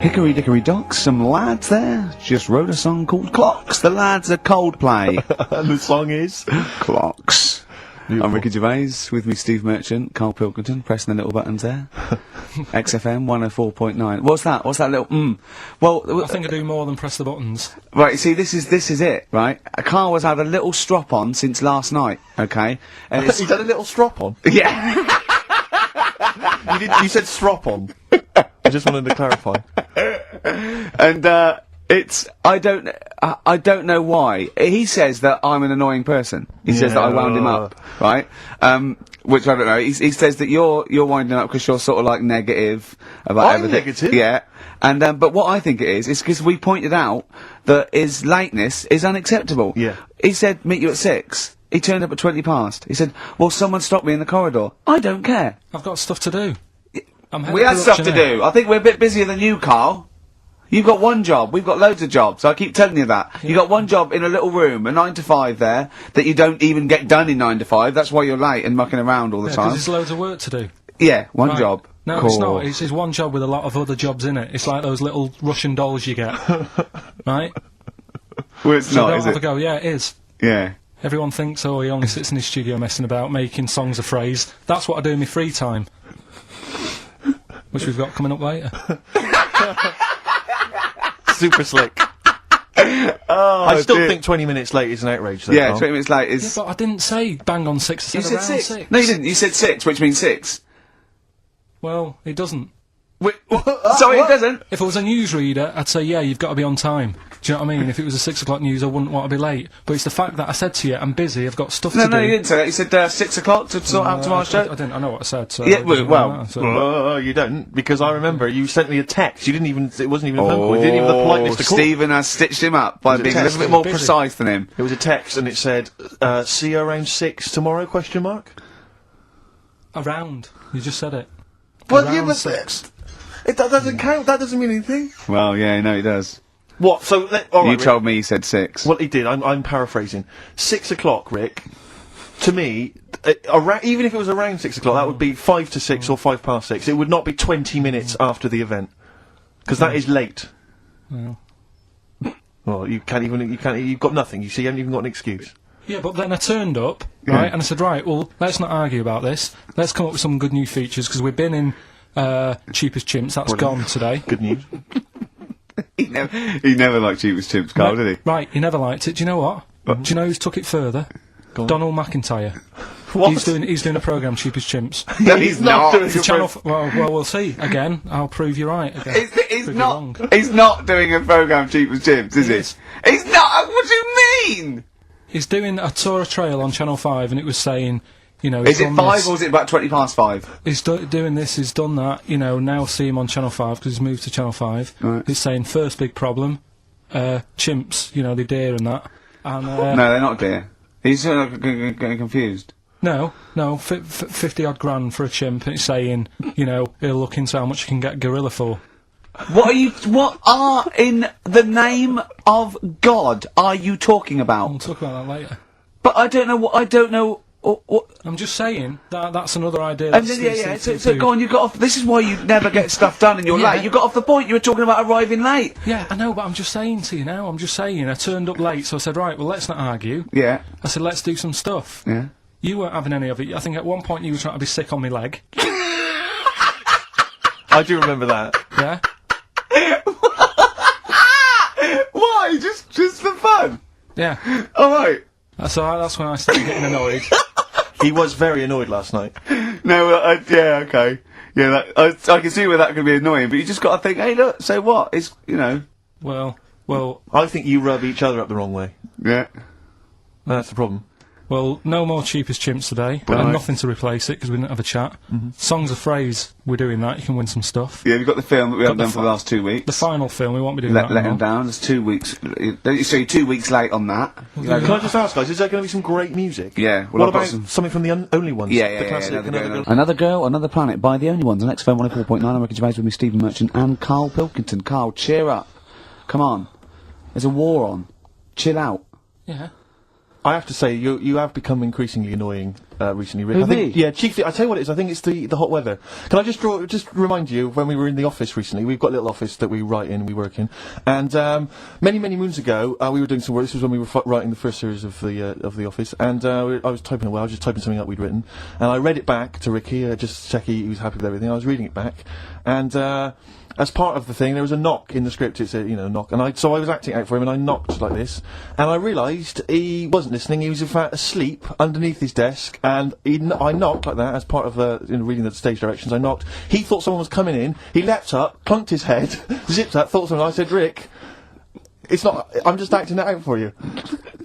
Hickory dickory dock, some lads there just wrote a song called Clocks. The lads are Coldplay. And the song is? Clocks. Beautiful. I'm Ricky Gervais, with me Steve Merchant, Karl Pilkington, pressing the little buttons there. XFM 104.9. What's that? What's that little Well, I think I do more than press the buttons. Right, see, this is it, right? Karl has had a little strop on since last night, okay? And He's had a little strop on? Yeah. You said strop on. I just wanted to clarify. And, I don't know why. He says that I'm an annoying person. He says that I wound him up, right? Which I don't know. He says that you're winding up because you're sort of like negative about everything. Negative? Yeah. And, but what I think it is because we pointed out that his lateness is unacceptable. Yeah. He said, meet you at 6. He turned up at 20 past. He said, well, someone stopped me in the corridor. I don't care. I've got stuff to do. We had stuff to do. I think we're a bit busier than you, Karl. You've got one job. We've got loads of jobs. I keep telling you that. Yeah. You've got one job in a little room, a 9 to 5 there, that you don't even get done in 9 to 5. That's why you're late and mucking around all the time. Because there's loads of work to do. Yeah, one job. No, cool. It's not. It's one job with a lot of other jobs in it. It's like those little Russian dolls you get. Right? Well, it's so not, don't is have it? a go. Yeah, it is. Yeah. Everyone thinks, oh, he only sits in his studio messing about, making songs of phrase. That's what I do in my free time. Which we've got coming up later. Super slick. I still think 20 minutes late is an outrage, though. Yeah, Karl. 20 minutes late is... Yeah, but I didn't say bang on 6. I You said said around 6. 6. No, you didn't. You said 6, which means 6. Well, it doesn't. Wait, sorry, it doesn't. If I was a newsreader, I'd say, yeah, you've got to be on time. Do you know what I mean? If it was a 6 o'clock news, I wouldn't want to be late. But it's the fact that I said to you, I'm busy, I've got stuff to do. No, you didn't say that. You said 6 o'clock to sort out tomorrow's show. I didn't. I know what I said. So Yeah, it doesn't well, matter, so. You don't, because I remember you sent me a text. You didn't even, it wasn't even a phone call. You didn't even have the politeness to call. Stephen has stitched him up by being a little bit more precise than him. It was a text and it said, see you around 6 tomorrow, question mark? Around. You just said it. Well, Around yeah, but 6. That doesn't count, that doesn't mean anything. Well, yeah, no, he does. What, so, all right, You told me he said 6. Well, he did, I'm paraphrasing. 6 o'clock, Rick, to me, even if it was around 6 o'clock, that would be 5 to 6 or 5 past 6. It would not be 20 minutes after the event. Because that is late. Well, you've got nothing, you see, you haven't even got an excuse. Yeah, but then I turned up, right, and I said, right, well, let's not argue about this. Let's come up with some good new features, because we've been in Cheapest Chimps, that's gone today. Good news. He never liked Cheapest Chimps, Karl, did he? Right, he never liked it. Do you know what? Do you know who's took it further? Donald McIntyre. What? He's doing a programme, Cheapest Chimps. No, he's not. doing The channel. Well, we'll see. Again, I'll prove you right. Again. He's not doing a programme Cheapest Chimps, is he? He's not. What do you mean? He's doing a tour of trail on Channel 5, and it was saying, you know, Is it 5 or is it about 20 past 5? He's doing this, he's done that, you know, now see him on Channel 5, because he's moved to Channel 5. Right. He's saying, first big problem, chimps, you know, they're deer and that. And, no, they're not dear. He's getting confused. No, 50 odd grand for a chimp, and it's saying, you know, he'll look into how much you can get gorilla for. What are, in the name of God, are you talking about? We'll talk about that later. But I don't know what... I'm just saying, that's another idea. So go on, you got off... This is why you never get stuff done and you're late. You got off the point, you were talking about arriving late. Yeah, I know, but I'm just saying to you now, I turned up late, so I said, right, well, let's not argue. Yeah. I said, let's do some stuff. Yeah. You weren't having any of it. I think at one point you were trying to be sick on my leg. I do remember that. Yeah? Why? Just for fun? Yeah. Alright. So that's when I started getting annoyed. He was very annoyed last night. No, yeah, okay. Yeah, I can see where that could be annoying, but you just gotta think, hey, look, so what? It's, you know... Well... I think you rub each other up the wrong way. Yeah. That's the problem. Well, no more Cheapest Chimps today, and nothing to replace it, because we didn't have a chat. Songs of Phrase, we're doing that, you can win some stuff. Yeah, we've got the film that we haven't done for the last 2 weeks. The final film, we won't be doing that Let him anymore. down, it's 2 weeks... So you're 2 weeks late on that. Can I just ask, guys, is there going to be some great music? Yeah. Well, what about something from the Only Ones? Yeah, the classic, Another Girl, Another Planet by The Only Ones on XFM 104.9. I'm Ricky Gervais with me, Stephen Merchant and Karl Pilkington. Karl, cheer up. Come on. There's a war on. Chill out. Yeah. I have to say, you have become increasingly annoying recently, Rick. Who, I think, me? yeah, chiefly, I tell you what it is, I think it's the hot weather. Can I just remind you, when we were in the office recently, we've got a little office that we write in, we work in, and many moons ago, we were doing some work. This was when we were writing the first series of the office, and I was typing away, I was just typing something up we'd written, and I read it back to Ricky, just to check he was happy with everything. I was reading it back, and as part of the thing, there was a knock in the script. It said, knock, and so I was acting out for him, and I knocked like this, and I realised he wasn't listening. He was in fact asleep underneath his desk, and I knocked like that as part of reading the stage directions. I knocked. He thought someone was coming in. He leapt up, clunked his head, zipped up, thought something. I said, Rick, it's not. I'm just acting that out for you.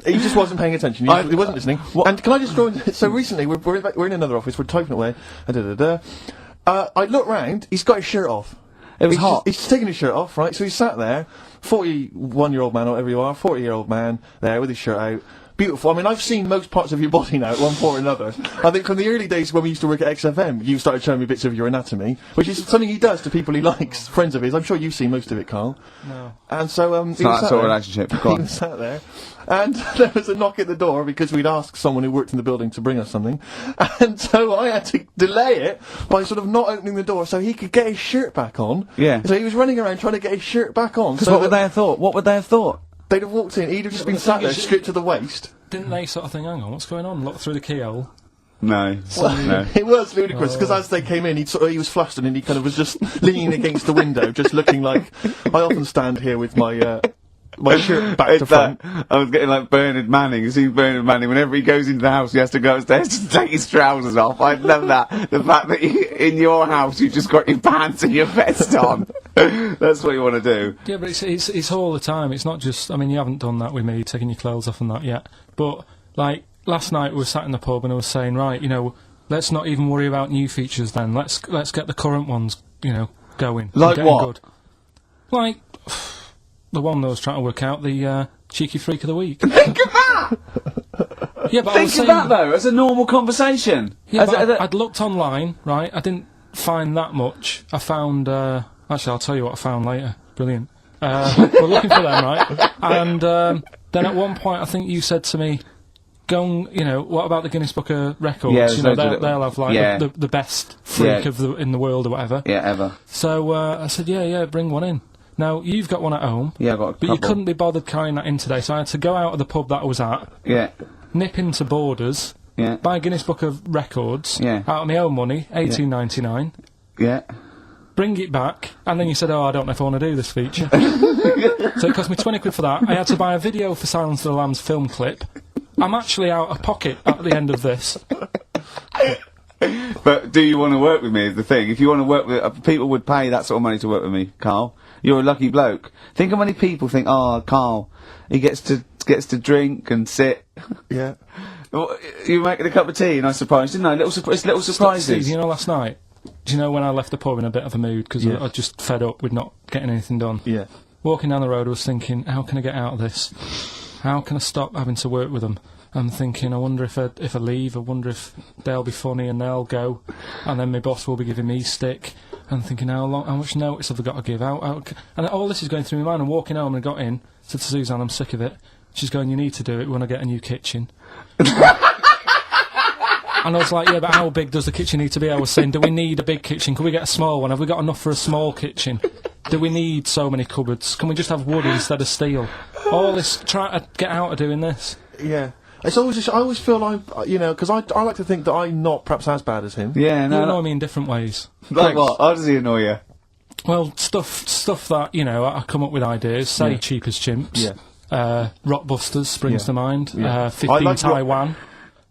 He just wasn't paying attention. He wasn't listening. And can I just throw in? So recently, we're in another office. We're typing away. I look round. He's got his shirt off. It was hot. He's taking his shirt off, right? So he's sat there, 41-year-old man, or whatever you are, 40-year-old man, there with his shirt out. Beautiful. I mean, I've seen most parts of your body now, at one point or another. I think from the early days when we used to work at XFM, you started showing me bits of your anatomy, which is something he does to people he likes, friends of his. I'm sure you've seen most of it, Carl. No. And so, it's not that sort of relationship. Go on. He was sat there, and there was a knock at the door because we'd asked someone who worked in the building to bring us something, and so I had to delay it by sort of not opening the door so he could get his shirt back on. Yeah. So he was running around trying to get his shirt back on. Because So what would they have thought? What would they have thought? they'd have walked in, he'd have just been the sat thing there, is, stripped to the waist. Didn't they sort of think, hang on, what's going on? Look through the keyhole. No. No. It was ludicrous because as they came in, he was flustered and he kind of was just leaning against the window, just looking like I often stand here with my my shirt back to front. I was getting like Bernard Manning. You see Bernard Manning, whenever he goes into the house, he has to go upstairs to take his trousers off. I love that. The fact that in your house you've just got your pants and your vest on. That's what you want to do. Yeah, but it's all the time. It's not just. I mean, you haven't done that with me, taking your clothes off and that yet. But like last night, we were sat in the pub and I was saying, right, let's not even worry about new features. Then let's get the current ones, going. Like and getting what? Good. Like the one that I was trying to work out, the cheeky freak of the week. Think of that! Yeah, but I Think was of saying, that though, as a normal conversation. Yeah, but I'd looked online, right? I didn't find that much. I found. Actually, I'll tell you what I found later. Brilliant. We're looking for them, right? And then at one point, I think you said to me, "Go and, what about the Guinness Book of Records? Yeah, they'll have like the in the world or whatever." Yeah, ever. So I said, "Yeah, bring one in." Now you've got one at home. Yeah, I've got a but couple. you couldn't be bothered carrying that in today, so I had to go out of the pub that I was at. Yeah. Nip into Borders. Yeah. Buy a Guinness Book of Records. Yeah. Out of my own money, $18.99. Yeah. Bring it back, and then you said, I don't know if I want to do this feature. So it cost me 20 quid for that. I had to buy a video for Silence of the Lambs film clip. I'm actually out of pocket at the end of this. But do you want to work with me is the thing. If you want to work with... people would pay that sort of money to work with me, Carl. You're a lucky bloke. Think how many people think, Carl, he gets to drink and sit. Yeah. You were making a cup of tea and I surprised, didn't I? Little surprises. Steve, last night, do you know when I left the pub in a bit of a mood because I just fed up with not getting anything done? Yeah. Walking down the road, I was thinking, how can I get out of this? How can I stop having to work with them? I'm thinking, I wonder if I leave, I wonder if they'll be funny and they'll go, and then my boss will be giving me stick. And I'm thinking, how much notice have I got to give out? And all this is going through my mind. I'm walking home and I got in, said to Suzanne, I'm sick of it. She's going, you need to do it when I get a new kitchen. And I was like, yeah, but how big does the kitchen need to be? I was saying, do we need a big kitchen? Can we get a small one? Have we got enough for a small kitchen? Do we need so many cupboards? Can we just have wood instead of steel? All this, trying to get out of doing this. Yeah. It's always just, I always feel like, because I like to think that I'm not perhaps as bad as him. Yeah, no. You annoy me in different ways. Like what? How does he annoy you? Well, stuff that, I come up with ideas, say Cheap as Chimps. Yeah. Rockbusters springs to mind. Yeah. 15 like Taiwan.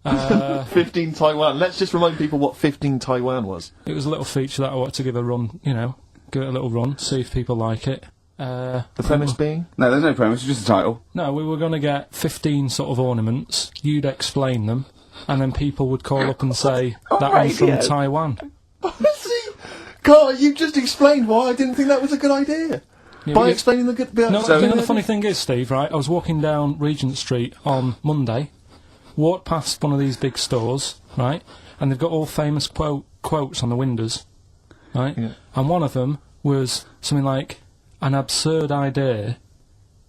15 Taiwan. Let's just remind people what 15 Taiwan was. It was a little feature that I wanted to give a run, give it a little run, see if people like it. The premise being? No, there's no premise, it's just a title. No, we were going to get 15 sort of ornaments, you'd explain them, and then people would call up and say, that one's from Taiwan. See? God, you just explained why I didn't think that was a good idea. Yeah, By explaining the good... No, the funny thing is, Steve, right, I was walking down Regent Street on Monday, walked past one of these big stores, right, and they've got all famous quotes on the windows, right, and one of them was something like, an absurd idea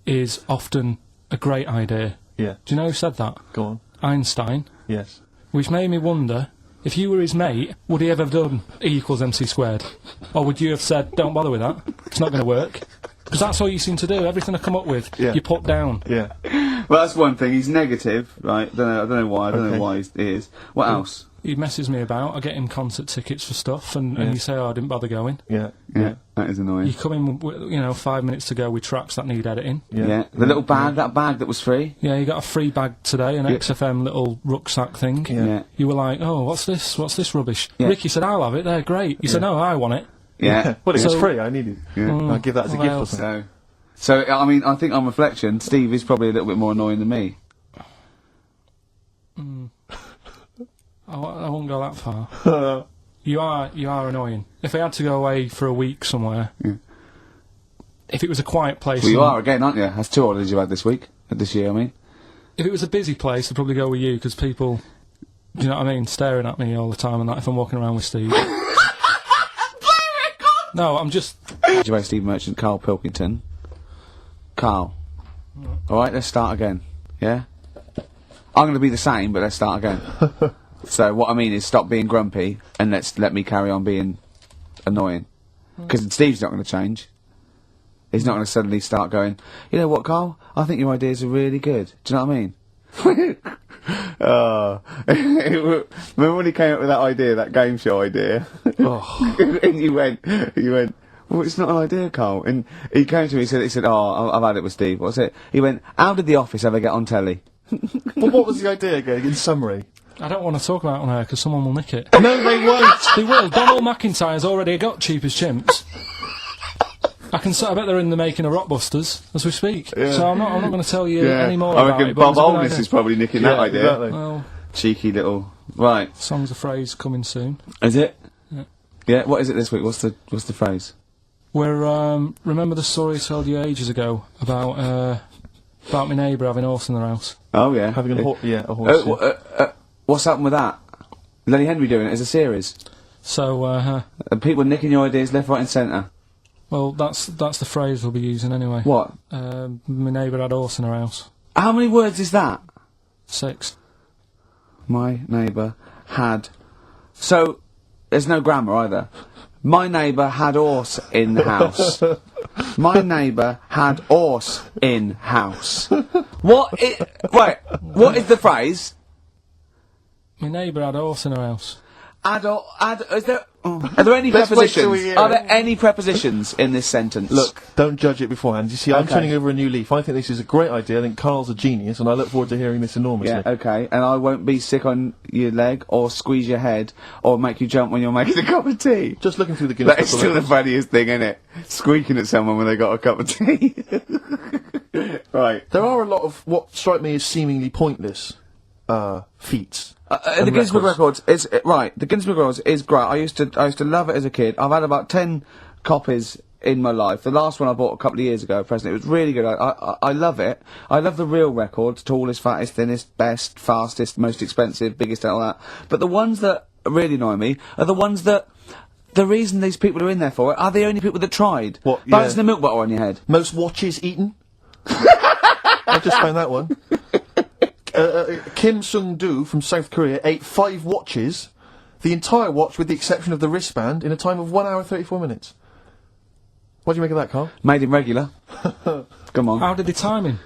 is often a great idea. Yeah. Do you know who said that? Go on. Einstein. Yes. which made me wonder, if you were his mate, would he ever have done E equals MC squared? Or would you have said, don't bother with that, it's not going to work? Because that's all you seem to do, everything I come up with, you put down. Yeah. Well, that's one thing, he's negative, right? I don't know why, I don't know why he is. What else? He messes me about, I get him concert tickets for stuff, and you say, oh, I didn't bother going. Yeah. That is annoying. You come in, you know, 5 minutes to go with tracks that need editing. Yeah. The little bag, that bag that was free. Yeah, you got a free bag today, an XFM little rucksack thing. Yeah. You were like, oh, what's this rubbish? Ricky said, I'll have it, they're great. You said, no, I want it. Yeah. Well, it was So- free, I need it. I'll give that as a gift or something. So, I mean, I think on reflection, Steve is probably a little bit more annoying than me. I won't go that far. You are annoying. If I had to go away for a week somewhere, if it was a quiet place... Well, you are again, aren't you? That's 2 holidays you've had this year, I mean. If it was a busy place, I'd probably go with you, because people, do you know what I mean, staring at me all the time and that if I'm walking around with Steve. No, I'm just... Gervais, Steve Merchant, Karl Pilkington. Karl. Alright, let's start again. Yeah? I'm going to be the same, but let's start again. So what I mean is stop being grumpy and let me carry on being annoying. Because Steve's not going to change. He's not going to suddenly start going, you know what, Karl? I think your ideas are really good. Do you know what I mean? Remember when he came up with that idea, that game show idea? And you went, well, it's not an idea, Karl. And he came to me, he said, oh, I've had it with Steve. What's it? He went, how did The Office ever get on telly? Well, what was the idea again, in summary? I don't want to talk about it on air, because someone will nick it. No, they won't! They will. Donald McIntyre's already got Cheap as Chimps. I bet they're in the making of Rockbusters as we speak. So I'm not going to tell you any more about it. Bob Oldness is probably nicking that idea. Exactly. Well, Cheeky little... Right. song's a phrase coming soon. Is it? Yeah. Yeah, what is it this week? What's the phrase? We're, remember the story I told you ages ago about my neighbour having a horse in their house? Oh, yeah. Having a horse. What's happened with that? Lenny Henry doing it as a series? So, And people nicking your ideas left, right and centre. well, that's the phrase we'll be using anyway. What? My neighbour had a horse in her house. How many words is that? 6. My neighbour had... So, there's no grammar either. My neighbour had horse in the house. My neighbour had horse in house. What is the phrase? My neighbour had a horse in her house. Are there any Let's wait till we prepositions? hear Are it. there any prepositions in this sentence? Look, don't judge it beforehand. You see, I'm Okay. turning over a new leaf. I think this is a great idea. I think Carl's a genius, and I look forward to hearing this enormously. Yeah, okay. And I won't be sick on your leg, or squeeze your head, or make you jump when you're making a cup of tea. Just looking through the Guinness That is Book of still the Records. funniest thing, isn't it? Squeaking at someone when they got a cup of tea. Right. There are a lot of what strike me as seemingly pointless feats. The Guinness Book of Records is right. The Guinness Book of Records is great. I used to love it as a kid. I've had about 10 copies in my life. The last one I bought a couple of years ago, present. It was really good. I love it. I love the real records: tallest, fattest, thinnest, best, fastest, most expensive, biggest, and all that. But the ones that really annoy me are the ones that. The reason these people are in there for it are the only people that tried. What, Balancing yeah. the milk bottle on your head. Most watches eaten. I just found that one. Kim Sung-do from South Korea ate 5 watches, the entire watch with the exception of the wristband, in a time of 1 hour 34 minutes. What do you make of that, Carl? Made him regular. Come on. How did they time him?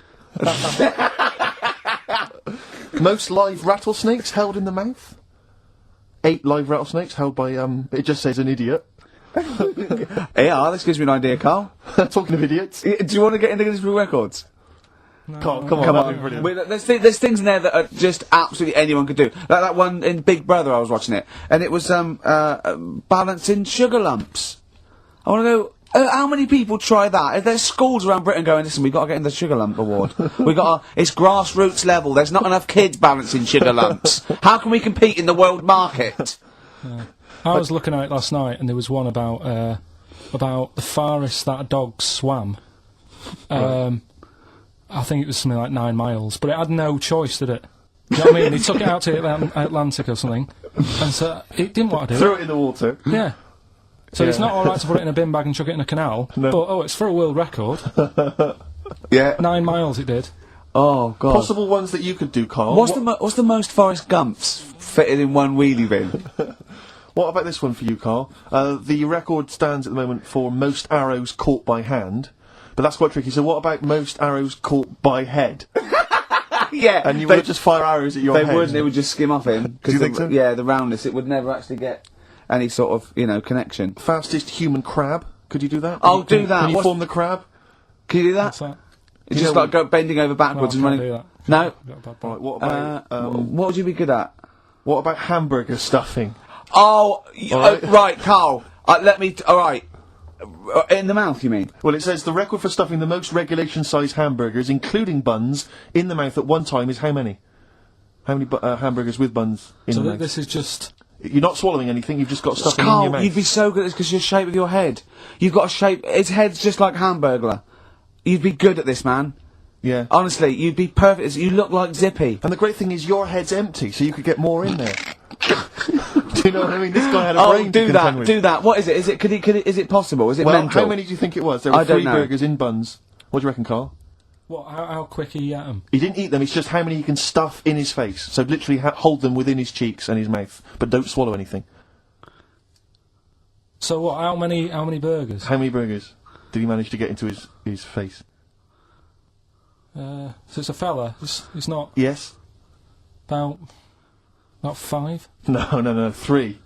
Most live rattlesnakes held in the mouth. 8 live rattlesnakes held by, it just says an idiot. Yeah, this gives me an idea, Carl. Talking of idiots. Do you want to get into Guinness Book of Records? Carl, come on, Come that'd be on. brilliant. Wait, there's things in there that are just absolutely anyone could do. Like that one in Big Brother, I was watching it, and it was balancing sugar lumps. I want to know how many people try that. There's schools around Britain going, listen, we've got to get in the sugar lump award. It's grassroots level. There's not enough kids balancing sugar lumps. How can we compete in the world market? I was looking at it last night, and there was one about the farthest that a dog swam. I think it was something like 9 miles, but it had no choice, did it? Do you know what I mean? He took it out to the Atlantic or something, and so it didn't want to do Throw it. it in the water. Yeah. So it's Yeah. not alright to put it in a bin bag and chuck it in a canal, No. but, it's for a world record. Yeah. 9 miles it did. Oh God. Possible ones that you could do, Carl. What's the most Forrest Gumps fitted in one wheelie bin? What about this one for you, Carl? The record stands at the moment for most arrows caught by hand, but that's quite tricky. So what about most arrows caught by head? Yeah. And you would just fire arrows at your head. They wouldn't. They would just skim off him. Do you think so? Yeah, the roundness. It would never actually get any sort of connection. Fastest human crab. Could you do that? I'll do that. Can you form the crab? Can you do that? What's that? It's just like bending over backwards No, I and can't running. do that. No. Got a bad back. Right, what about What would you be good at? what about hamburger stuffing? Oh, Alright. right, Carl. Let me. All right. In the mouth, you mean? Well, it says the record for stuffing the most regulation-sized hamburgers, including buns, in the mouth at one time is how many? How many hamburgers with buns in So the mouth? this is just. You're not swallowing anything. You've just got stuffing in your Carl, mouth. you'd be so good at this because your shape of your head. You've got a shape. His head's just like Hamburglar. You'd be good at this, man. Yeah. Honestly, you'd be perfect. You look like Zippy. And the great thing is your head's empty, so you could get more in there. Do you know what I mean? This guy had a brain to do contend that. with. Do that. What is it? Is it? Is it possible? Is it Well, mental? how many do you think it was? There were I don't 3 know. burgers in buns. What do you reckon, Carl? What? How quick he at him? He didn't eat them. It's just how many he can stuff in his face. So literally hold them within his cheeks and his mouth, but don't swallow anything. So what? How many burgers? How many burgers did he manage to get into his face? So it's a fella. It's not Yes. about 5. No. 3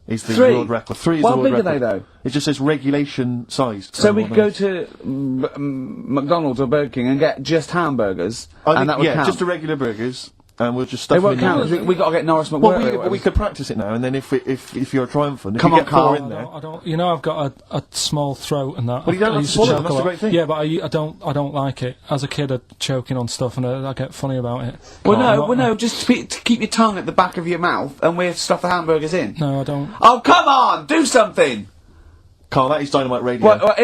is the 3? world record. 3 is How the world big are record. they, though? It just says regulation sized. So we could go to McDonald's or Burger King and get just hamburgers, and that would yeah, count. just the regular burgers, and we'll just stuff They them won't in your count. mouth. We got to get Norris Well, McWhirter. we could practice it now, and then if you're triumphant, if Come you on, get 4 Carl. in there. I don't. You know, I've got a small throat and that. Well, you don't I have used to swallow them, choke that's the lot. great thing. Yeah, but I don't like it. As a kid, I'd choking on stuff, and I get funny about it. Well, I'm not- just to keep your tongue at the back of your mouth, and we stuff the hamburgers in. No, I don't. Oh, come on, do something. Carl, that is Dynamite Radio. Well,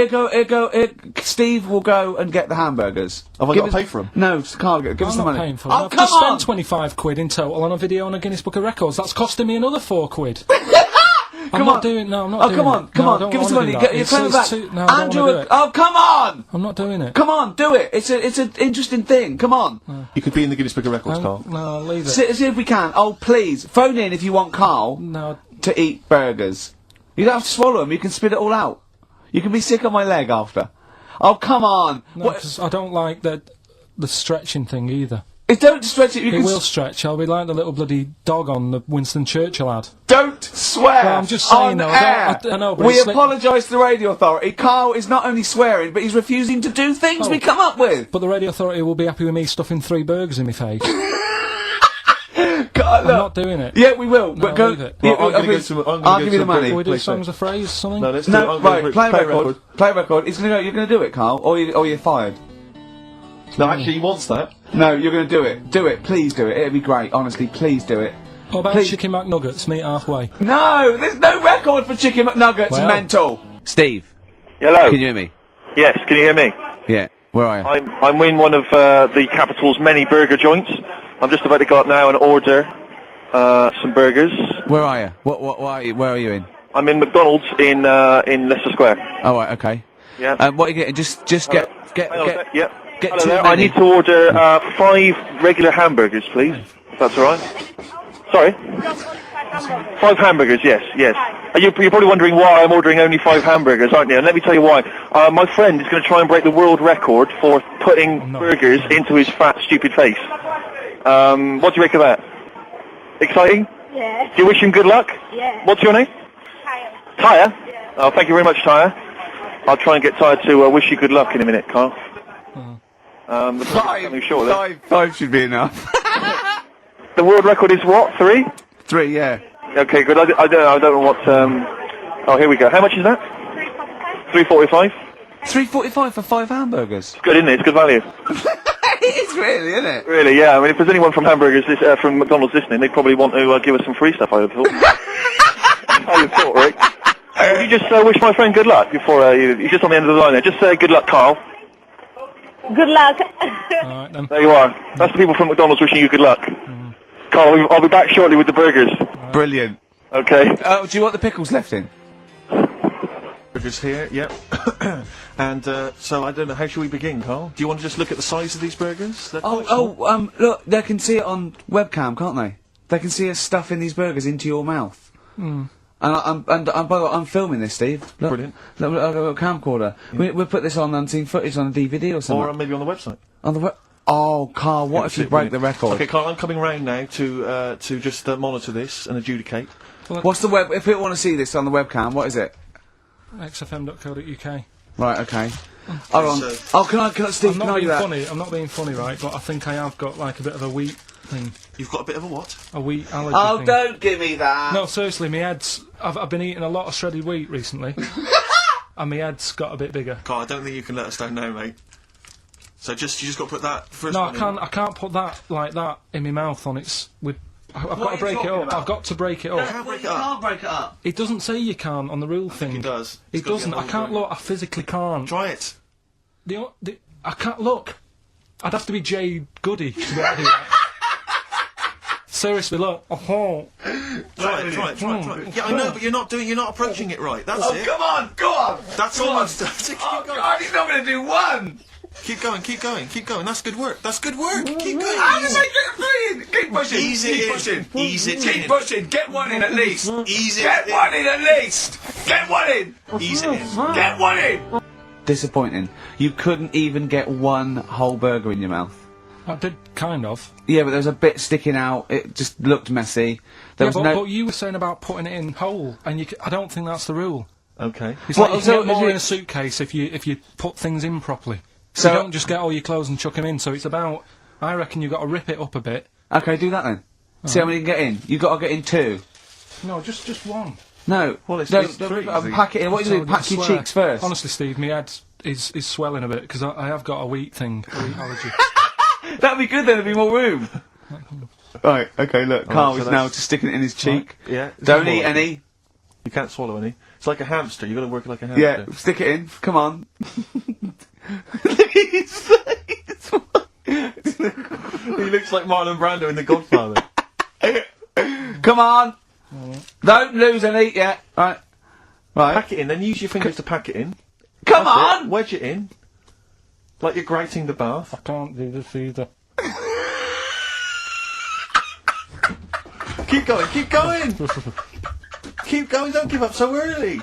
Steve will go and get the hamburgers. Have I got to pay for them? No, Carl, give us I'm the not money. paying for it. Oh, I've come just on! spent 25 quid in total on a video on a Guinness Book of Records. That's costing me another 4 quid. Come on. I'm not Oh, doing come on, it. come No, I on, don't give us the wanna money. do Get that. your phone back. No, I don't Andrew, wanna do it. oh, come on! I'm not doing it. Come on, do it. It's an interesting thing. Come on. You could be in the Guinness Book of Records, Carl. No, leave it. See if we can. Oh, please, phone in if you want Carl No, to eat burgers. You don't have to swallow them. You can spit it all out. You can be sick on my leg after. Oh, come on. no, 'cause I don't like the stretching thing either. Don't stretch it. You It can will stretch. I'll be like the little bloody dog on the Winston Churchill ad. Don't swear. Well, I'm just saying, on though, air. I know, but we it's like- apologise to the radio authority. Carl is not only swearing, but he's refusing to do things Oh. we come up with. But the radio authority will be happy with me stuffing 3 burgers in my face. God, I'm look. not doing it. Yeah, we will. but go. leave it. Yeah, Well, I'm gonna okay, go to- I'm gonna I'll go give you to the money. Can we do Please songs of phrase or something? No, let's do No, I'm gonna right. Play play record. Play record. He's gonna go. You're gonna do it, Carl, or you're fired. No, actually, he wants that. No, you're gonna do it. Do it. Please do it. It'd be great. Honestly, please do it. What about Please. chicken McNuggets? Meet halfway. No, there's no record for chicken McNuggets. Well. Mental. Steve, Hello. can you hear me? Yes, can you hear me? Yeah. Where are you? I'm in one of the capital's many burger joints. I'm just about to go up now and order some burgers. Where are you? Where are you in? I'm in McDonald's in Leicester Square. Oh, right. Okay. Yeah. What are you getting? Just get Hang on a sec, yeah. get Hello too there. many. I need to order 5 regular hamburgers, please. If that's all right. Sorry. 5 hamburgers, yes. You're probably wondering why I'm ordering only 5 hamburgers, aren't you? And let me tell you why. My friend is going to try and break the world record for putting burgers into his fat, stupid face. What do you make of that? Exciting? Yeah. Do you wish him good luck? Yeah. What's your name? Kyle. Tyre? Oh, thank you very much, Tyre. I'll try and get Tyre to wish you good luck in a minute, Carl. The something short there. Five should be enough. The world record is what? 3? 3, yeah. Okay, good. I don't know what. Oh, here we go. How much is that? 3.45. $3.45 for 5 hamburgers. Good, isn't it? It's good value. It is really, isn't it? Really, yeah. I mean, if there's anyone from from McDonald's listening, they'd probably want to give us some free stuff. I would have thought. I would have thought, Rick. Would you just wish my friend good luck before he's just on the end of the line there? Just say good luck, Carl. Good luck. Alright then. There you are. That's the people from McDonald's wishing you good luck. Carl, I'll be back shortly with the burgers. Brilliant. Okay. Do you want the pickles left in? Burgers here, yep. And so I don't know, how should we begin, Carl? Do you want to just look at the size of these burgers? They're quite small. Look, they can see it on webcam, can't they? They can see us stuffing these burgers into your mouth. Mm. And by the way, I'm filming this, Steve. Look, Brilliant. Look, I've got a camcorder. Yeah. We'll put this on unseen footage on a DVD or something. Or maybe on the website. On the Oh, Carl, what if you break the record? Okay, Carl, I'm coming round now to just monitor this and adjudicate. What's the web? If people want to see this on the webcam, what is it? xfm.co.uk. Right, okay. Hold on. Oh, can I, Steve, I'm can not I do being that? funny. I'm not being funny, right? But I think I have got like a bit of a wheat thing. You've got a bit of a what? A wheat allergy Oh, thing. don't give me that! No, seriously, my head's... I've been eating a lot of shredded wheat recently. And my head's got a bit bigger. Carl, I don't think you can let us down now, mate. So you just got to put that first No, one in. I can't put that like that in my mouth on its... I've got are to break you it talking up. about? I've got to break it up. Can't break it You up. can't break it up. It doesn't say you can on the rule thing. It does. It's It got to be doesn't. on I the can't burger. look. I physically can't. Try it. I can't look. I'd have to be Jay Goody to be able to do that. Seriously, look. Oh. Try it. Yeah, I know, but you're not approaching it right. That's Oh, it. come on, go on! That's all I'm keep Oh, going. God, he's not going to do one! Keep going. That's good work. Keep going. How does he get three? Keep pushing. Ease it Keep in. pushing. Ease it Keep in. pushing. Get one in at least. Ease it Get in. one in at least. Get one in. Ease it in. Get one in. Disappointing. You couldn't even get one whole burger in your mouth. I did kind of. Yeah, but there was a bit sticking out. It just looked messy. There was but you were saying about putting it in whole, and I don't think that's the rule. Okay. It's Well, like you so can get is more it- in a suitcase if you put things in properly. So- you don't just get all your clothes and chuck them in. So it's about. I reckon you've got to rip it up a bit. Okay, do that then. See how many you can get in. You got to get in two. No, just one. No. Well, it's don't, three, don't easy. pack it in. What do you do? So I Pack your swear. cheeks first. Honestly, Steve, my head is swelling a bit because I have got a wheat thing, a wheat allergy. That'd be good then. There'd be more room. Right. Okay. Look, Carl so is that's- now just sticking it in his cheek. Yeah. it's Don't not eat more like- any. You can't swallow any. It's like a hamster. You've got to work it like a hamster. Yeah, stick it in. Come on. Look at his face. He looks like Marlon Brando in The Godfather. Come on. Don't lose any yet. Right. Right. Pack it in, then use your fingers to pack it in. Come That's it. on. Wedge it in. Like you're grating the bath. I can't do this either. Keep going. Keep going, don't give up so early.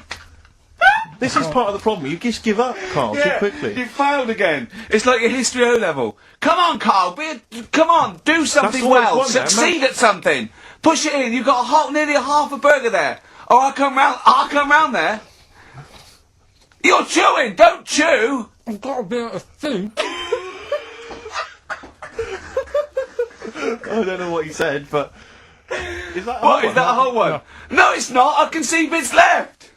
This is part of the problem. You just give up, Carl, too quickly. You failed again. It's like your history O level. Come on, Carl. Come on. Do something all I've well. won now, Succeed at something. Push it in. You've got nearly a half a burger there. Oh, I'll come round there. You're chewing. Don't chew. I've got a bit of food. I don't know what he said, but... Is that What, is that a whole one? No, it's not. I can see bits left.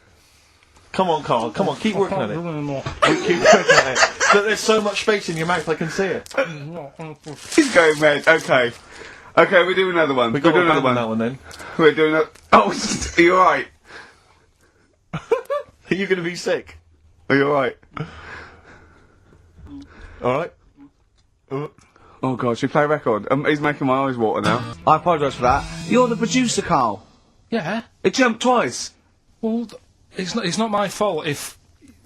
Come on, Carl. Come on, keep working I at can't it. do anymore. Keep working at it. Look, there's so much space in your mouth, I can see it. He's going red. Okay. Okay, we do another one. We've got do to another abandon one. that one then. We're doing a... Oh, are you alright? Are you going to be sick? Are you alright? Alright? Oh god, should we play a record? He's making my eyes water now. I apologise for that. You're the producer, Carl. Yeah. It jumped twice. Well, it's not my fault if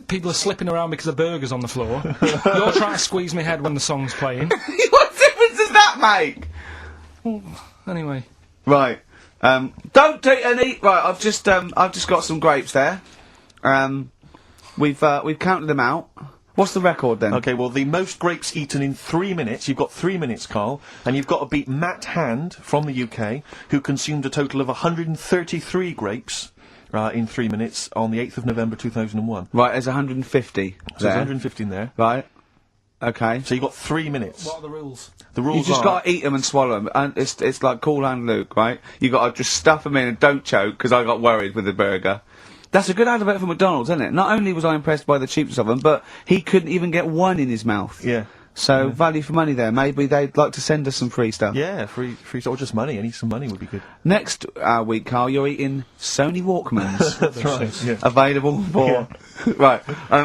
people are slipping around because of burgers on the floor. You're trying to squeeze my head when the song's playing. What difference does that make? Anyway. Right. Don't take any. Right, I've just got some grapes there. We've counted them out. What's the record then? Okay, well, the most grapes eaten in 3 minutes. You've got 3 minutes, Carl, and you've got to beat Matt Hand from the UK, who consumed a total of 133 grapes in 3 minutes on the 8th of November 2001. Right, there's 150. So there's 115 there. Right. Okay. So you've got 3 minutes. What are the rules? The You rules just are... got to eat them and swallow them, and it's like Cool Hand Luke, right? You got to just stuff them in and don't choke, because I got worried with the burger. That's a good advert for McDonald's, isn't it? Not only was I impressed by the cheapness of them, but he couldn't even get one in his mouth. Yeah. So value for money there. Maybe they'd like to send us some free stuff. Yeah, free, or just money. Any some money would be good. Next week, Carl, you're eating Sony Walkmans. That's right. Yeah. Available for right,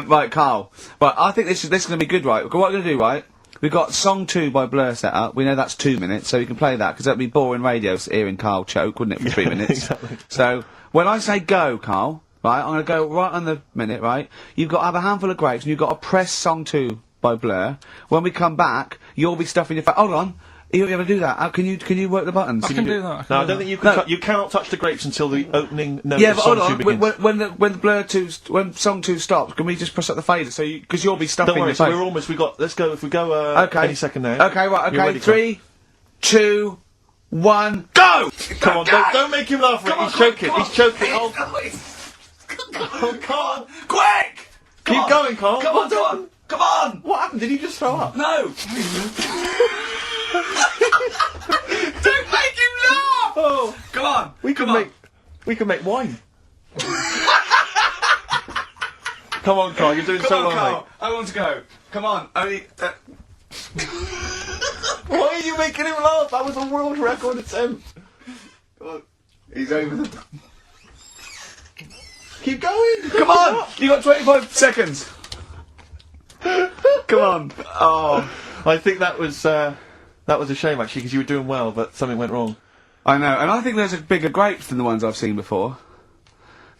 right, Carl. Right, I think this is going to be good, right? What we're going to do, right? We've got song 2 by Blur set up. We know that's 2 minutes, so you can play that because that'd be boring radio hearing Carl choke, wouldn't it, for 3 minutes? Exactly. So when I say go, Carl, right? I'm gonna go right on the minute, right? You've got to have a handful of grapes, and you've got to press song 2 by Blur. When we come back, you'll be stuffing your face. Hold on. You'll be able to do that. Can you work the buttons? I can do that. No, I don't think you can. You cannot touch the grapes until the opening note Yeah, of but song hold 2 on. begins. When the Blur 2, when song 2 stops, can we just press up the fader? So because you'll be stuffing Don't worry, your so face. we're almost, let's go, if we go, Okay. any second now. Okay, right, You're okay. ready, Carl? 3, 2, 1, go! Come on, don't make him laugh, Rick. Come on, He's choking. come on. He's choking. Oh, Come on, quick! keep going, Carl. Come on, come on, come on! What happened? Did he just throw up? No! Don't make him laugh! Oh, Come on! we can make wine. Come on, Carl. You're doing Come so on, well, Carl. mate. I want to go. Come on. Only. Why are you making him laugh? That was a world record attempt. Come on. He's over the. Keep going. Come on! You got 25 seconds. Come on. Oh. I think that was a shame actually because you were doing well, but something went wrong. I know, and I think those are bigger grapes than the ones I've seen before.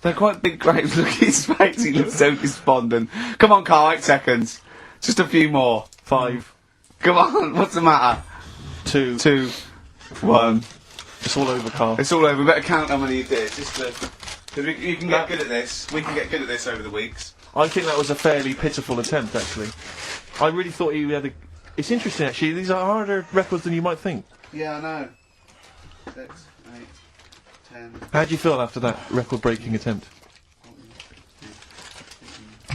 They're quite big grapes. Look at his face. He looks so despondent. Come on, Carl. 8 seconds. Just a few more. 5, Come on. What's the matter? 2, 2, 1. It's all over, Carl. It's all over. We better count how many you did. Just because you can get good at this. We can get good at this over the weeks. I think that was a fairly pitiful attempt, actually. I really thought you had a. It's interesting, actually. These are harder records than you might think. Yeah, I know. 6, 8, 10. How do you feel after that record-breaking attempt?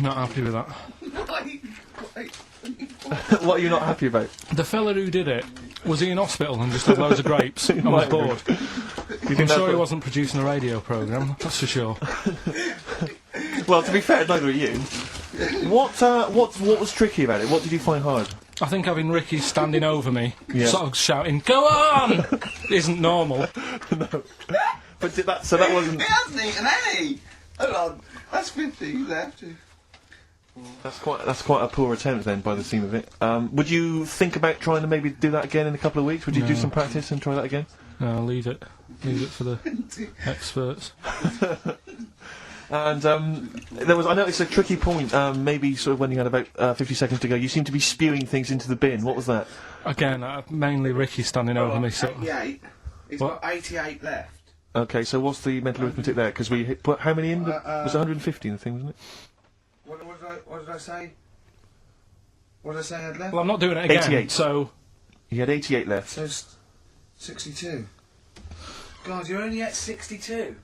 Not happy with that. What are you not happy about? The fella who did it, was he in hospital and just had loads of grapes and was might bored? You I'm think sure he that's wasn't producing a radio programme, that's for sure. Well, to be fair, neither are you. What was tricky about it? What did you find hard? I think having Ricky standing over me, Yeah. sort of shouting, "Go on!" isn't normal. No. But did that? So that wasn't. He hasn't eaten any! Hold on. That's 50 left. That's quite a poor attempt then, by the seam of it. Would you think about trying to maybe do that again in a couple of weeks? Would you do No. some practice and try that again? No, leave it for the experts. And I noticed a tricky point. Maybe sort of when you had about 50 seconds to go, you seemed to be spewing things into the bin. What was that? Again, mainly Ricky standing over me. So 88. He's What? got 88 left. Okay, so what's the mental arithmetic there? Because we put how many in? Was it 150 in the thing, wasn't it? What did I say? What did I say I had left? well, I'm not doing it again. 88. So You had 88 left. So 62. God, you're only at 62.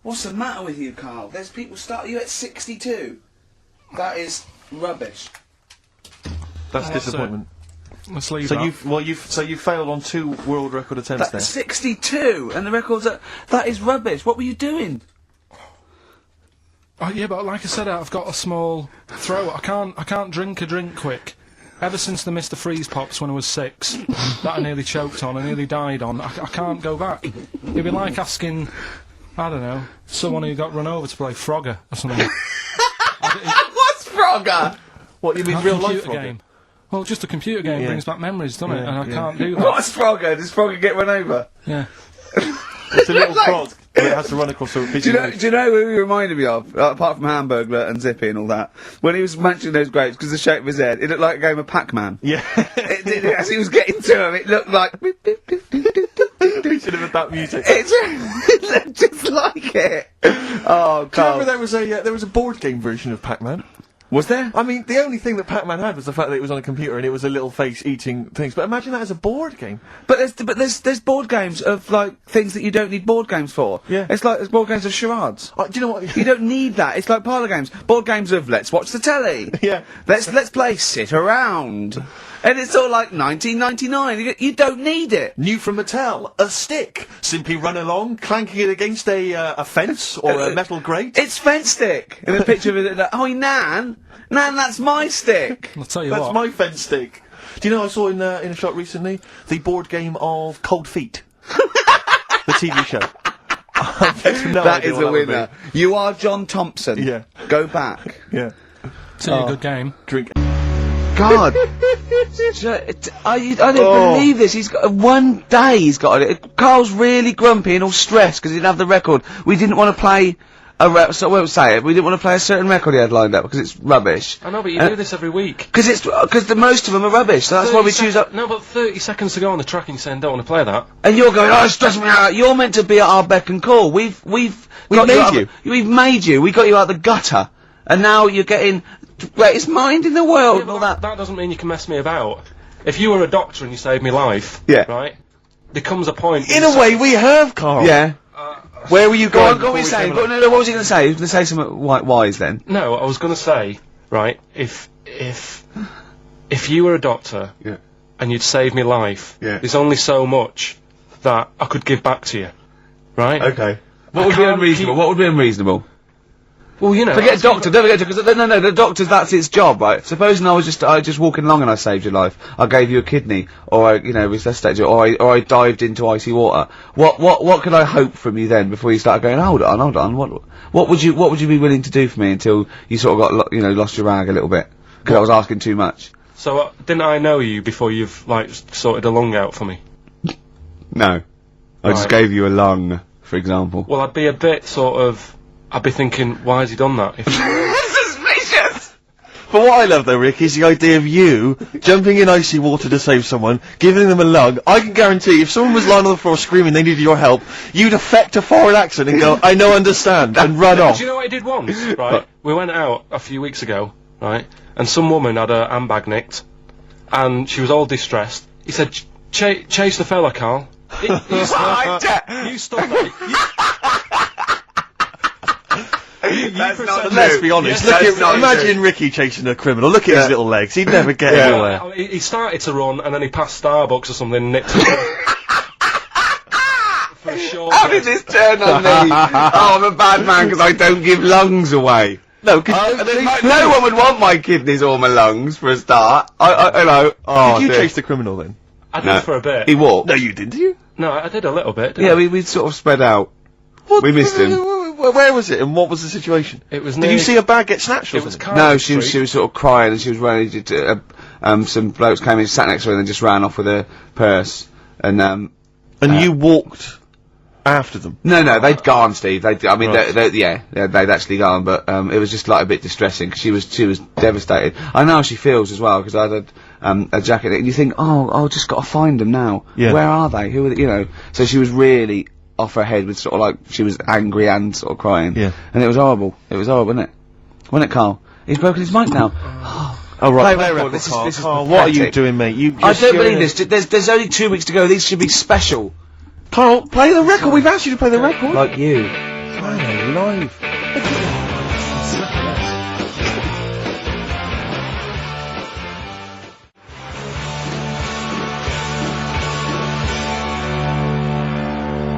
What's the matter with you, Carl? There's people start you at 62. That is rubbish. That's Oh, disappointment. let's leave So that. you failed on 2 world record attempts That's there. 62, and the records are. That is rubbish. What were you doing? Oh, yeah, but like I said, I've got a small throat. I can't drink a drink quick. Ever since the Mr. Freeze Pops when I was 6, that I nearly choked on, I nearly died on, I can't go back. It'd be like asking, I don't know, someone who got run over to play Frogger or something. What's Frogger? What, you mean A real life computer game. Well, just a computer game Yeah. brings back memories, doesn't it? Yeah, And I yeah. can't do that. What's Frogger? Does Frogger get run over? Yeah. It's a little Like- frog that it has to run across a busy road. Do you know who he reminded me of? Apart from Hamburglar and Zippy and all that. When he was mentioning those grapes, because the shape of his head, it looked like a game of Pac-Man. Yeah. It did, as he was getting to him, it looked like. We should have had that music. It looked just like it. Oh, Do you remember Carl. there was a board game version of Pac-Man? Was there? I mean, the only thing that Pac-Man had was the fact that it was on a computer and it was a little face eating things. But imagine that as a board game. But there's board games of like things that you don't need board games for. Yeah. It's like there's board games of charades. Do you know what? You don't need that. It's like parlour games. Board games of let's watch the telly. Yeah. Let's play sit around. And it's all like 1999. You don't need it. New from Mattel, a stick. Simply run along, clanking it against a fence or a metal grate. It's fence stick. And a picture of it like, oh, Nan, that's my stick. I'll tell you That's what. my fence stick. Do you know I saw in a shop recently the board game of Cold Feet, the TV show. No That idea is what a would winner. You are John Thompson. Yeah. Go back. be. Yeah. It's a good game. Drink. God. I don't believe this. He's got one day. He's got it. Carl's really grumpy and all stressed because he didn't have the record. We didn't want to play so we'll say it. We didn't want to play a certain record he had lined up because it's rubbish. I know, but you do this every week. Because the most of them are rubbish. So that's why we choose up. No, but 30 seconds to go on the track and you're saying don't want to play that. And you're going, oh, it's stressing me out. You're meant to be at our beck and call. We've made you. We've made you. We got you out the gutter, and now you're getting greatest mind in the world and all that. That doesn't mean you can mess me about. If you were a doctor and you saved me life, right? There comes a point. In a way, we have, Carl. Yeah. Where were you going? Go on, say. No, what was he going to say? He was going to say something wise then. No, I was going to say, right, if you were a doctor and you'd saved me life, there's only so much that I could give back to you, right? Okay. What would be unreasonable? What would be unreasonable? Well, you know. Forget doctor, don't forget doctor, because no, the doctor's, that's its job, right? Supposing I was just walking along and I saved your life, I gave you a kidney, or I, resuscitated you, or I dived into icy water. What could I hope from you then, before you started going, hold on, what would you be willing to do for me until you sort of got, lost your rag a little bit? Because I was asking too much. So, didn't I know you before you've, sorted a lung out for me? No. I just gave you a lung, for example. Well, I'd be a bit I'd be thinking, why has he done that? Suspicious! But what I love though, Rick, is the idea of you jumping in icy water to save someone, giving them a lung. I can guarantee if someone was lying on the floor screaming they needed your help, you'd affect a foreign accent and go, I know, understand, and run off. Do you know what I did once, right? We went out a few weeks ago, right? And some woman had her handbag nicked, and she was all distressed. He said, chase the fella, Carl. You stopped me. That's not true. Let's be honest. Yes, Imagine Ricky chasing a criminal. Look at his little legs. He'd never get anywhere. He started to run, and then he passed Starbucks or something and nicked it. For a short How did this turn on me? Oh, I'm a bad man because I don't give lungs away. No, no one would want my kidneys or my lungs for a start. Did you chase the criminal then? I did for a bit. He walked. No, you didn't, did you? No, I did a little bit. We sort of spread out. We missed him. Where was it, and what was the situation? It was. Did you see a bag get snatched? It was. No, she was sort of crying, and she was running. Some blokes came in, sat next to her, and then just ran off with her purse. And you walked after them. No, they'd gone, Steve. They'd actually gone, but it was just a bit distressing because she was devastated. I know how she feels as well because I had a jacket, and you think, I've just got to find them now. Yeah. Where are they? Who are they? So she was really off her head with sort of she was angry and sort of crying. Yeah. And it was horrible. It was horrible, wasn't it? Wasn't it, Carl? He's broken his mic now. Oh, right. Play record. This is Carl, what are you doing, mate? I don't believe this. There's only 2 weeks to go. These should be special. Carl, play the record. We've asked you to play the record. Like you. I know, live.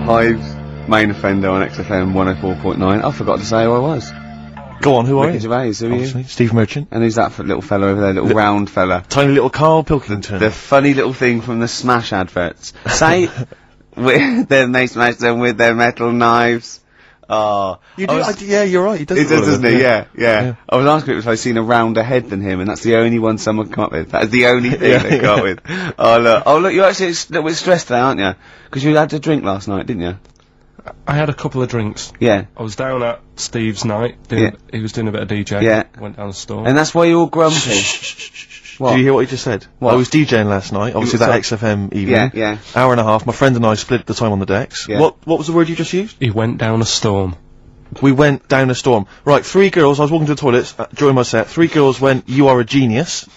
Hive's main offender on XFM 104.9. I forgot to say who I was. Go on, who are you? Ricky Gervais, who are you? Steve Merchant. And who's that little fella over there, little round fella? Tiny little Karl Pilkington. The funny little thing from the Smash adverts. Say, they smash them with their metal knives. Oh. You do? Yeah, you're right. He does, doesn't he? Yeah. I was asking if I'd seen a rounder head than him, and that's the only one someone come up with. That's the only thing they come up with. Oh look, you're actually a little bit stressed today, aren't you? Because you had to drink last night, didn't you? I had a couple of drinks. Yeah. I was down at Steve's night. He was doing a bit of DJ. Yeah. Went down the store. And that's why you're all grumpy. What? Did you hear what he just said? What? I was DJing last night, obviously that XFM evening. Yeah. Hour and a half. My friend and I split the time on the decks. Yeah. What was the word you just used? He went down a storm. We went down a storm. Right, 3 girls, I was walking to the toilets during my set, 3 girls went, you are a genius.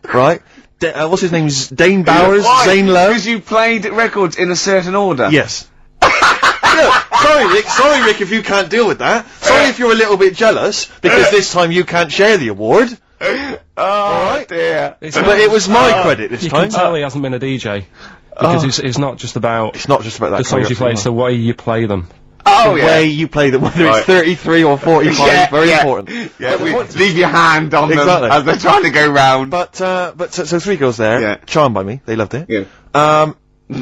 Right? What's his name? Dane Bowers? Zane Lowe? Because you played records in a certain order. Yes. Sorry Rick if you can't deal with that. Sorry if you're a little bit jealous, because this time you can't share the award. Oh, dear. But it was my credit this time. You can tell he hasn't been a DJ. Because it's not just about... It's not just about that. The songs you play, it's the way you play them. The way you play them, whether it's 33 or 45, very important. Yeah, leave your hand on them as they're trying to go round. So 3 girls there, charmed by me, they loved it. Yeah.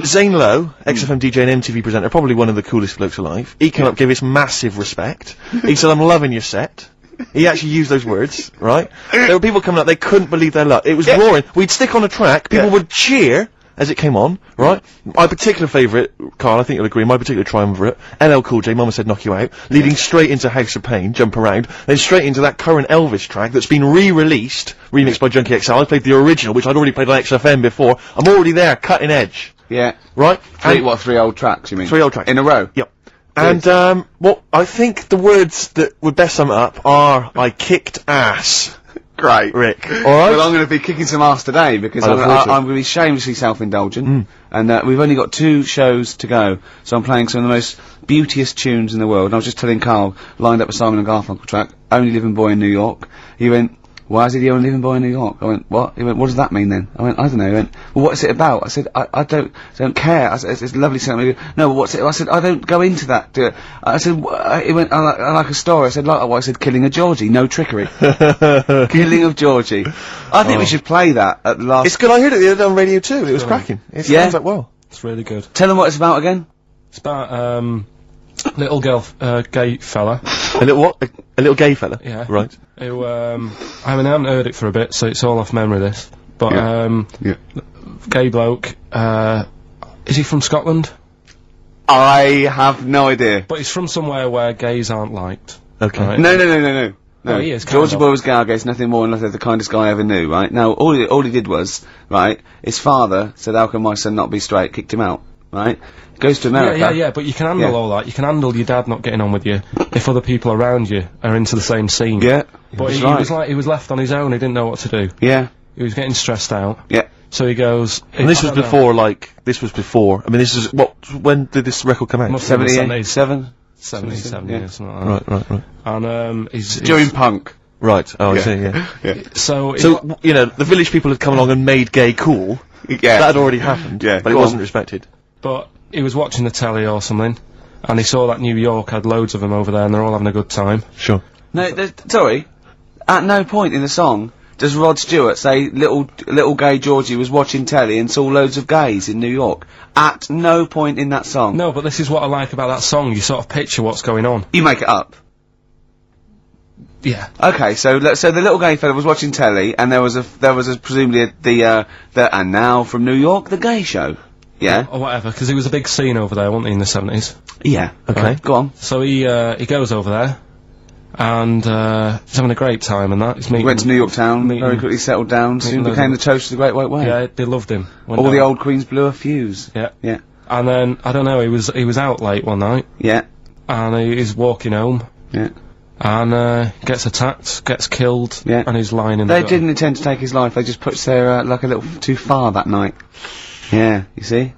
Zane Lowe, XFM DJ and MTV presenter, probably one of the coolest blokes alive. He came up, gave us massive respect. He said, I'm loving your set. He actually used those words, right? There were people coming up, they couldn't believe their luck. It was roaring. We'd stick on a track, people would cheer, as it came on, right? My particular favourite, Carl, I think you'll agree, my particular triumvirate, LL Cool J, Mama Said Knock You Out, leading straight into House of Pain, Jump Around, then straight into that current Elvis track that's been re-released, remixed by Junkie XL. I played the original, which I'd already played on XFM before. I'm already there, cutting edge. Yeah. Right? Three old tracks, you mean? 3 old tracks. In a row? Yep. And, well, I think the words that would best sum it up are, I kicked ass. Great. Rick. Alright? Well, I'm going to be kicking some ass today, because I'm look forward to it. going to be shamelessly self-indulgent. And, we've only got 2 shows to go, so I'm playing some of the most beauteous tunes in the world. And I was just telling Carl, lined up a Simon & Garfunkel track, Only Living Boy in New York. He went, why is he the only living boy in New York? I went, what? He went, what does that mean then? I went, I don't know. He went, well, what's it about? I said, I don't care. I said, it's a lovely song. He went, no, but what's it? I said, I don't go into that. I said, he went, I like a story. I said, like what? I said, killing of Georgie, no trickery. Killing of Georgie. I think we should play that at the last. It's good, I heard it the other day on Radio 2, it was cracking. It sounds like well. It's really good. Tell them what it's about again. It's about, little girl, gay fella. A little what? A little gay fella? Yeah. Right. Who, I mean, I haven't heard it for a bit, so it's all off memory, this. But, gay bloke, is he from Scotland? I have no idea. But he's from somewhere where gays aren't liked. Okay. Right? No. No, he is. Georgie Boy was gay, he's nothing more than nothing, the kindest guy I ever knew, right? Now, all he did was, right, his father said, how can my son not be straight, kicked him out, right? Goes to America. Yeah, but you can handle all that. You can handle your dad not getting on with you if other people around you are into the same scene. Yeah. But he was left on his own, he didn't know what to do. Yeah. He was getting stressed out. Yeah. So he goes... And this was before, I mean, this is, when did this record come out? 77? 77, yeah. yeah, something like that. Right. And, he's... During punk. Right, oh, I see, yeah. So, you know, the village people had come along and made gay cool. Yeah. That had already happened. Yeah. But it wasn't respected. But he was watching the telly or something, and he saw that New York had loads of them over there, and they're all having a good time. Sure. No, sorry. At no point in the song does Rod Stewart say little gay Georgie was watching telly and saw loads of gays in New York. At no point in that song. No, but this is what I like about that song. You sort of picture what's going on. You make it up. Yeah. Okay, so the little gay fella was watching telly, and there was presumably and now from New York, the gay show. Yeah. Or whatever, because it was a big scene over there, wasn't he, in the 70s? Yeah. Okay. Right. Go on. So he goes over there, and he's having a great time and that. He's meeting... Went to New York town, very quickly settled down, soon became the toast of the Great White Way. Yeah, they loved him. All the old queens blew a fuse. Yeah. Yeah. And then, I don't know, he was out late one night. Yeah. And he's walking home. Yeah. And, gets attacked, gets killed. Yeah. And he's lying in the They gutter. didn't intend to take his life, they just pushed their luck a little too far that night. Yeah, you see?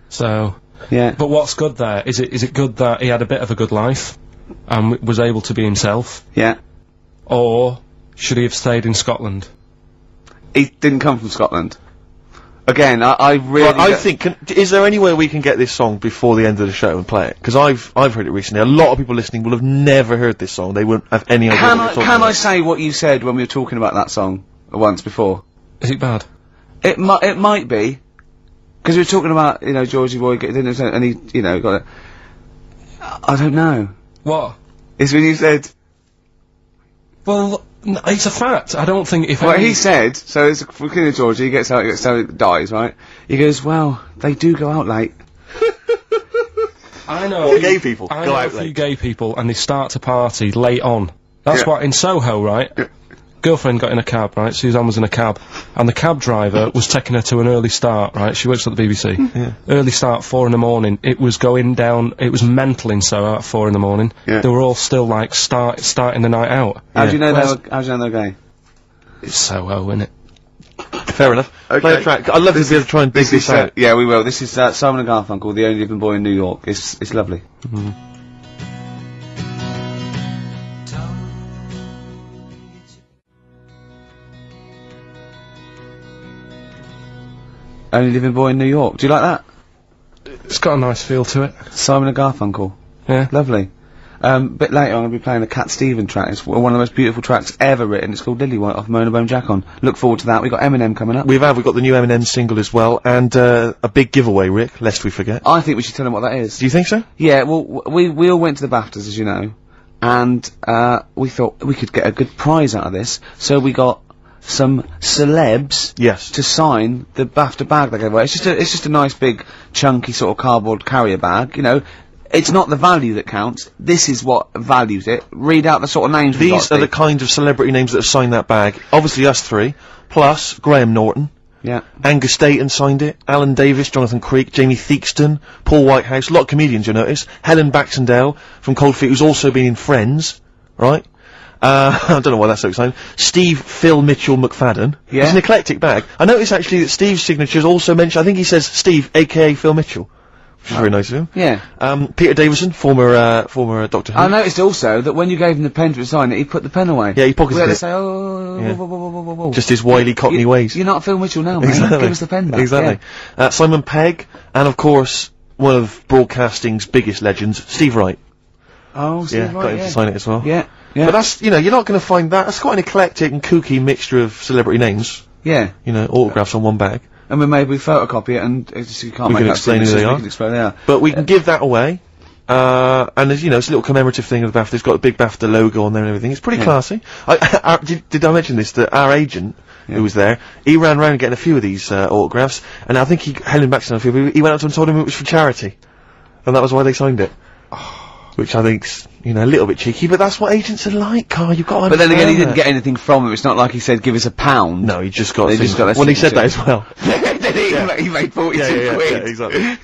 So... Yeah. But what's good there? Is it good that he had a bit of a good life, and was able to be himself? Yeah. Or should he have stayed in Scotland? He didn't come from Scotland. Again, I really... Right, I think, is there any way we can get this song before the end of the show and play it? Because I've heard it recently. A lot of people listening will have never heard this song. They wouldn't have any idea what we're talking Can about. I say what you said when we were talking about that song once before? Is it bad? It might be. Because we were talking about, you know, Georgie Boy, and he, you know, got it. I don't know. What? It's when you said... Well, it's a fact. I don't think if Well, any- he said, so it's for King of Georgie, he gets out, he dies, right? He goes, well, they do go out late. I know. All gay people I go know out a few late. gay people, and they start to party late on. That's Yeah. what, in Soho, right? Yeah. Girlfriend got in a cab, right? Suzanne was in a cab, and the cab driver was taking her to an early start, right? She works at the BBC. Yeah. Early start, 4 in the morning. It was going down, it was mental in Soho at 4 in the morning. Yeah. They were all still, like, starting the night out. How do you know Whereas- how do you know they're gay? It's Soho, innit? Fair enough. Play a track. I'd love to be able to try and dig this out. Yeah, we will. This is Simon & Garfunkel, The Only Living Boy in New York. It's lovely. Only Living Boy in New York. Do you like that? It's got a nice feel to it. Simon & Garfunkel. Yeah. Lovely. Bit later I'm going to be playing a Cat Stevens track. It's one of the most beautiful tracks ever written. It's called Lily White off Mona Bone Jack On. Look forward to that. We've got Eminem coming up. We've got the new Eminem single as well, and a big giveaway, Rick, lest we forget. I think we should tell them what that is. Do you think so? Yeah, well, we all went to the BAFTAs, as you know, and we thought we could get a good prize out of this, so we got some celebs Yes. to sign the BAFTA bag they gave away. It's just a nice big chunky sort of cardboard carrier bag, you know. It's not the value that counts. This is what values it. Read out the sort of names we got, These are the Steve. kind of celebrity names that have signed that bag. Obviously us three, plus Graham Norton. Yeah. Angus Staten signed it, Alan Davis, Jonathan Creek, Jamie Theakston, Paul Whitehouse, a lot of comedians you'll notice, Helen Baxendale from Cold Feet, who's also been in Friends, right? I don't know why that's so exciting. Steve Phil Mitchell McFadden. Yeah. It's an eclectic bag. I noticed actually that Steve's signature is also mentioned, I think he says Steve, aka Phil Mitchell. Which is very nice of him. Yeah. Peter Davison, former Doctor Who. I noticed also that when you gave him the pen to sign it, he put the pen away. Yeah, he pocketed We had to it. say, oh, Yeah. whoa, whoa, whoa, whoa, whoa, whoa. Just his wily Cockney ways. You're not Phil Mitchell now, man. Exactly. Give us the pen back. Exactly. Yeah. Simon Pegg, and of course, one of broadcasting's biggest legends, Steve Wright. Oh, Steve, Yeah, right, got him yeah. to sign it as well. Yeah, yeah. But that's, you know, you're not going to find that. That's quite an eclectic and kooky mixture of celebrity names. Yeah. You know, autographs on one bag. And we maybe photocopy it and it's just, you can't We make can out explain who signatures, they we are. can explain who they are. But we can give that away. And there's, you know, it's a little commemorative thing of the BAFTA. It's got a big BAFTA logo on there and everything. It's pretty Yeah. classy. Did I mention this? That our agent, who was there, he ran around getting a few of these autographs, and I think Helen Baxter, he went up to him and told him it was for charity. And that was why they signed it. Which I think's, you know, a little bit cheeky, but that's what agents are like, Carl. You've got to But then again, he understand didn't that. get anything from him. It's not like he said, give us £1. No, he just got. They just got their Well, he said that signature. as well. he made 42 quid. exactly.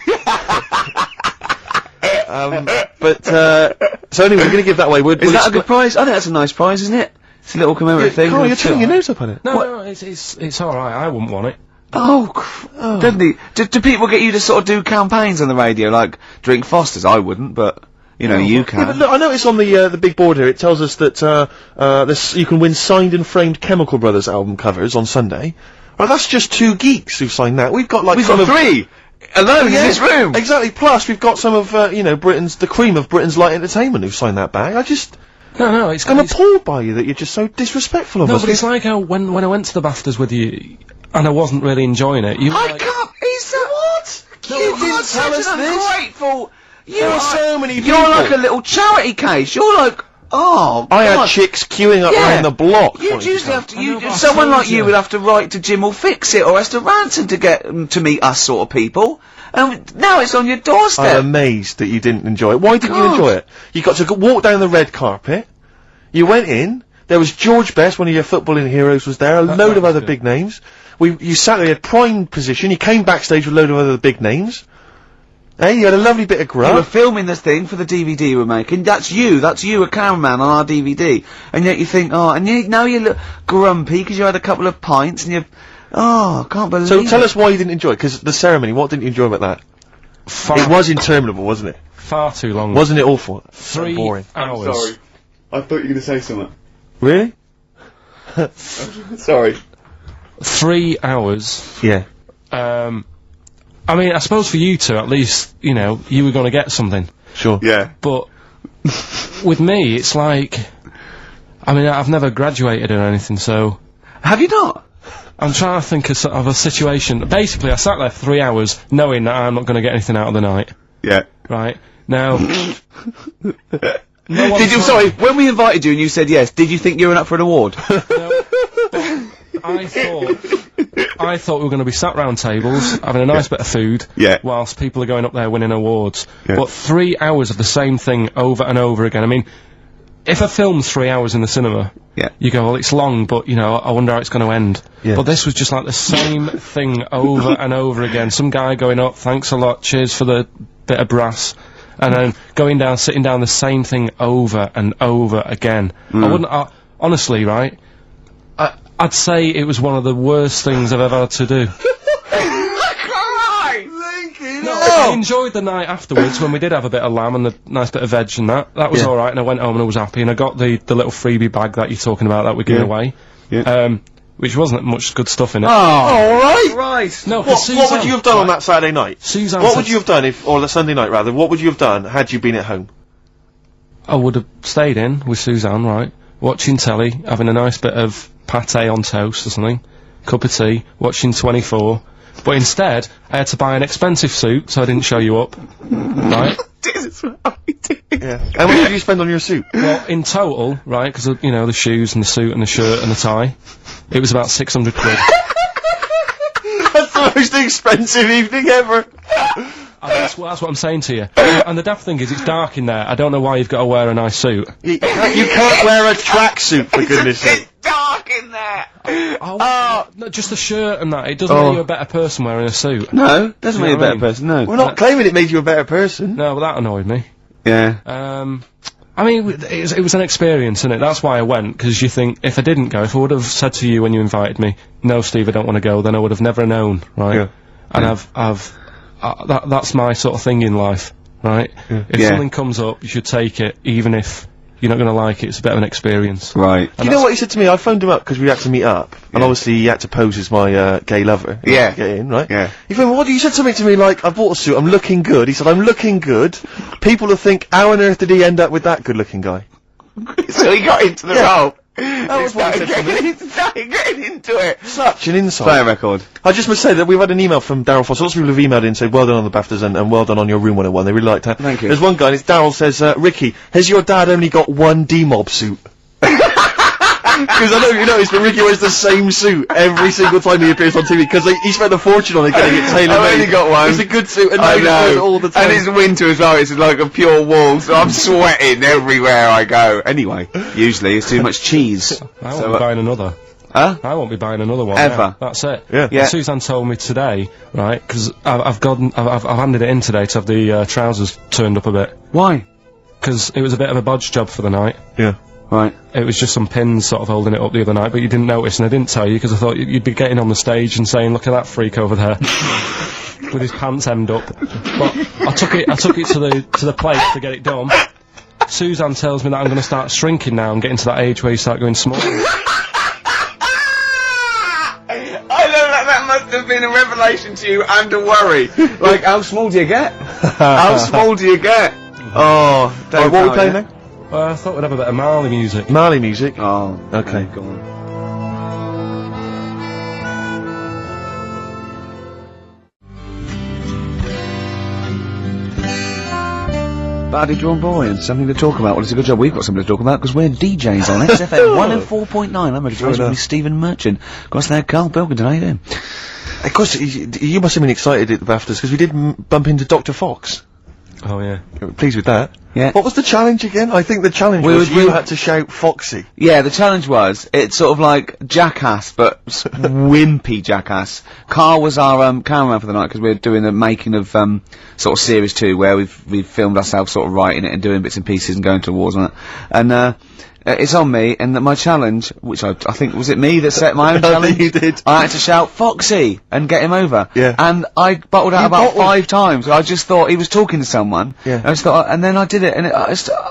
So anyway, we're going to give that away. Is that a good prize? I think that's a nice prize, isn't it? It's a little commemorative thing. Carl, with you're a turning your film. nose up on it. No, it's alright, I wouldn't want it. Doesn't he? Do people get you to sort of do campaigns on the radio, like drink Fosters? I wouldn't, but, you know, you can. Yeah, but look, I noticed on the big board here, it tells us that, you can win signed and framed Chemical Brothers album covers on Sunday. Well, that's just 2 geeks who've signed that. We've got like We've some got of 3! Alone in this room! Exactly. Plus, we've got some of, you know, the cream of Britain's light entertainment who've signed that bag. No, I'm appalled by you that you're just so disrespectful of No, us. but it's like how when I went to the BAFTAs with you, and I wasn't really enjoying it, you were I like, can't. He's what? No, You you didn't are tell such us an this. ungrateful. You There are are so many You're people. like a little charity case. You're like, oh, I had God. chicks queuing up Yeah. around the block. You'd wanting to usually come. have to. I know, but I Someone told like you you. would have to write to Jim or Fix It or Esther Ranson to get to meet us sort of people. And now it's on your doorstep. I'm amazed that you didn't enjoy it. Why didn't you God. enjoy it? You got to walk down the red carpet. You went in. There was George Best, one of your footballing heroes, was there. A load of was other good. big names. You sat there, you had prime position. You came backstage with a load of other big names. Hey, you had a lovely bit of You were grub. filming this thing for the DVD we're making. That's you, a cameraman on our DVD. And yet you think, oh, and now you look grumpy because you had a couple of pints and I can't believe So it. tell us why you didn't enjoy it, because the ceremony, what didn't you enjoy about that? It was interminable, wasn't it? far too long. Wasn't it awful? 3 boring. hours. I thought you were going to say something. Really? Sorry. 3 hours. Yeah. I mean, I suppose for you two, at least, you know, you were going to get something. Sure. Yeah. But with me, it's like, I mean, I've never graduated or anything, so Have you not? I'm trying to think of, sort of a situation. Basically, I sat there for 3 hours knowing that I'm not going to get anything out of the night. Yeah. Right? Now, Did you, sorry, when we invited you and you said yes, did you think you were up for an award? I thought we were going to be sat round tables, having a nice bit of food, Yeah. whilst people are going up there winning awards. Yeah. But 3 hours of the same thing over and over again. I mean, if a film's 3 hours in the cinema, Yeah. you go, well, it's long, but, you know, I wonder how it's going to end. Yeah. But this was just like the same thing over and over again. Some guy going up, thanks a lot, cheers for the bit of brass. And then going down, sitting down, the same thing over and over again. I wouldn't, honestly, right, I'd say it was one of the worst things I've ever had to do. I enjoyed the night afterwards when we did have a bit of lamb and a nice bit of veg and that. That was Yeah. alright, and I went home and I was happy, and I got the little freebie bag that you're talking about that we're giving away. Yeah. Which wasn't much good stuff in it. Alright! Right. No, What would you have done on that Saturday night? Suzanne What said- would you have done or the Sunday night rather, what would you have done had you been at home? I would have stayed in with Suzanne, right, watching telly, having a nice bit of pâté on toast or something, cup of tea, watching 24, but instead, I had to buy an expensive suit so I didn't show you up, right? That's what we do. Yeah. How much did you spend on your suit? Well, in total, right, because, you know, the shoes and the suit and the shirt and the tie, it was about 600 quid. That's the most expensive evening ever. That's what I'm saying to you. And the daft thing is, it's dark in there. I don't know why you've got to wear a nice suit. You can't wear a tracksuit, for goodness sake. It's dark in there. No, just the shirt and that. It doesn't make you a better person wearing a suit. No, doesn't make you a what I better mean? person. No. We're not claiming it made you a better person. No, well, that annoyed me. Yeah. I mean, it was an experience, isn't it? That's why I went, because you think, if I didn't go, if I would have said to you when you invited me, no, Steve, I don't want to go, then I would have never known, right? Yeah. And that's my sort of thing in life, right? Yeah. If something comes up, you should take it, even if you're not going to like it. It's a bit of an experience. Right. You know what he said to me? I phoned him up because we had to meet up, and obviously he had to pose as my gay lover. Yeah. To get in, right? Yeah. He phoned, he said something to me like, I bought a suit, I'm looking good. He said, I'm looking good. People will think, how on earth did he end up with that good-looking guy? So he got into the role. That was what he said to me. He started getting into it. Such an insight. Play a record. I just must say that we've had an email from Daryl Foss. Lots of people have emailed in and said, well done on the BAFTAs and well done on your Room 101. They really liked that. Thank you. There's one guy, and it's Daryl says, Ricky, has your dad only got one D-Mob suit? Because I know you noticed, but Ricky wears the same suit every single time he appears on TV, because he spent a fortune on it getting it tailor-made. I've only got one. It's a good suit, and I he wears it all the time. And it's winter as well, it's like a pure wall, so I'm sweating everywhere I go. Anyway, usually it's too much cheese. I won't be buying another. Huh? I won't be buying another one. Ever. Yeah, that's it. Yeah. Yeah. And Suzanne told me today, right, because I've handed it in today to have the trousers turned up a bit. Why? Because it was a bit of a bodge job for the night. Yeah. Right. It was just some pins sort of holding it up the other night, but you didn't notice, and I didn't tell you because I thought you'd be getting on the stage and saying, "Look at that freak over there," with his pants hemmed up. But I took it to the plate to get it done. Suzanne tells me that I'm going to start shrinking now and getting to that age where you start going small. I know that must have been a revelation to you and a worry. Like, how small do you get? How small do you get? Oh, What are we playing now? I thought we'd have a bit of Marley music. Marley music. Oh, Okay. Go on. Badly drawn boy and something to talk about. Well, it's a good job we've got something to talk about because we're DJs on XFM 104.9. I'm ready to Fair with enough. Stephen Merchant. Of course, there, Karl Pilkington. How you doing? Of course, you must have been excited at the BAFTAs, because we did bump into Dr. Fox. Oh yeah. Pleased with that. Yeah. What was the challenge again? I think the challenge We was would- we- you had to shout Foxy. Yeah, the challenge was, it's sort of like Jackass, but wimpy Jackass. Karl was our, cameraman for the night, because we were doing the making of, sort of series 2, where we've filmed ourselves sort of writing it and doing bits and pieces and going to awards on it. And, it's on me, and my challenge, which I think, was it me that set my own I think challenge? you did. I had to shout, Foxy, and get him over. Yeah. And I bottled out You about bottled? 5 times. I just thought he was talking to someone. Yeah. I just thought, and then I did it, and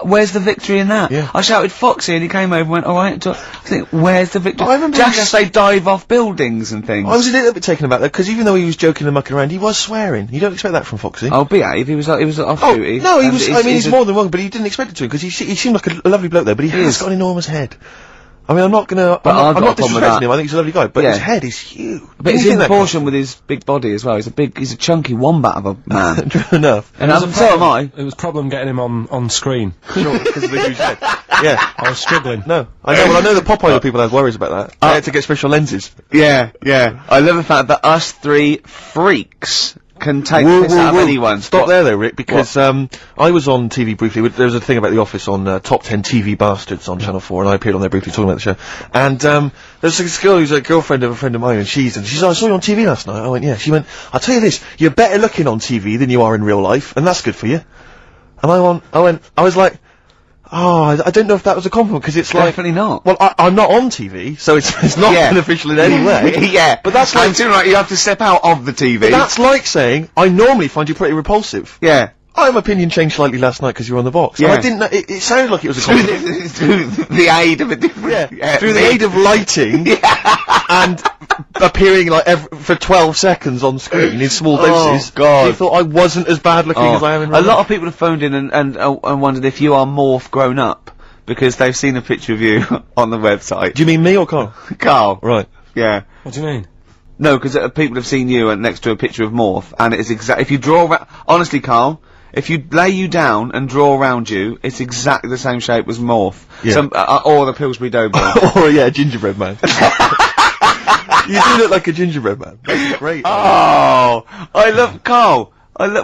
where's the victory in that? Yeah. I shouted Foxy, and he came over and went, alright, I think, where's the victory? I remember Jackass, they dive off buildings and things. I was a little bit taken aback, because even though he was joking and mucking around, he was swearing. You don't expect that from Foxy. Oh, behave, he was off Oh, duty. no, he and was, I mean, he's more than wrong, but he didn't expect it to, because he seemed like a lovely bloke there, but he has is. got an enormous head. I mean, I'm not gonna, But I've I'm got not a problem with disrespecting that. him, I think he's a lovely guy, but Yeah. his head is huge. But it's You in think that proportion with his big body as well. He's a chunky wombat of a man. True enough. And so am I. It was a problem getting him on screen. Sure, because of the huge head. Yeah. I was struggling. No, I know. Well, I know that Popeye people have worries about that. They had to get special lenses. Yeah, yeah. I love the fact that us 3 freaks can take Whoa, this whoa, out whoa. of anyone. Stop What? there though, Rick, because I was on TV briefly. There was a thing about The Office on Top 10 TV Bastards on Channel 4, and I appeared on there briefly talking about the show. And there's this girl who's a girlfriend of a friend of mine, and she's like, I saw you on TV last night. I went, yeah. She went, I'll tell you this, you're better looking on TV than you are in real life, and that's good for you. And I was like, oh, I don't know if that was a compliment, because it's like... Definitely not. Well, I'm not on TV, so it's not Yeah. beneficial in any way. Yeah, But that's like... too right. You have to step out of the TV. That's like saying, I normally find you pretty repulsive. Yeah. My opinion changed slightly last night because you were on the box. Yeah. And I didn't know, it sounded like it was a compliment. Through the aid of a different... Through the aid of lighting and appearing like for 12 seconds on screen in small doses. Oh, God. You thought I wasn't as bad looking as I am in real A lot life. of people have phoned in and wondered if you are Morph grown up, because they've seen a picture of you on the website. Do you mean me or Carl? Karl. Right. Yeah. What do you mean? No, because people have seen you next to a picture of Morph, and it's if you draw honestly, Karl, if you lay you down and draw around you, it's exactly the same shape as Morph. Yeah. Or the Pillsbury Doughboy. Or, yeah, a gingerbread man. You do look like a gingerbread man. That's great. Oh, I love Carl.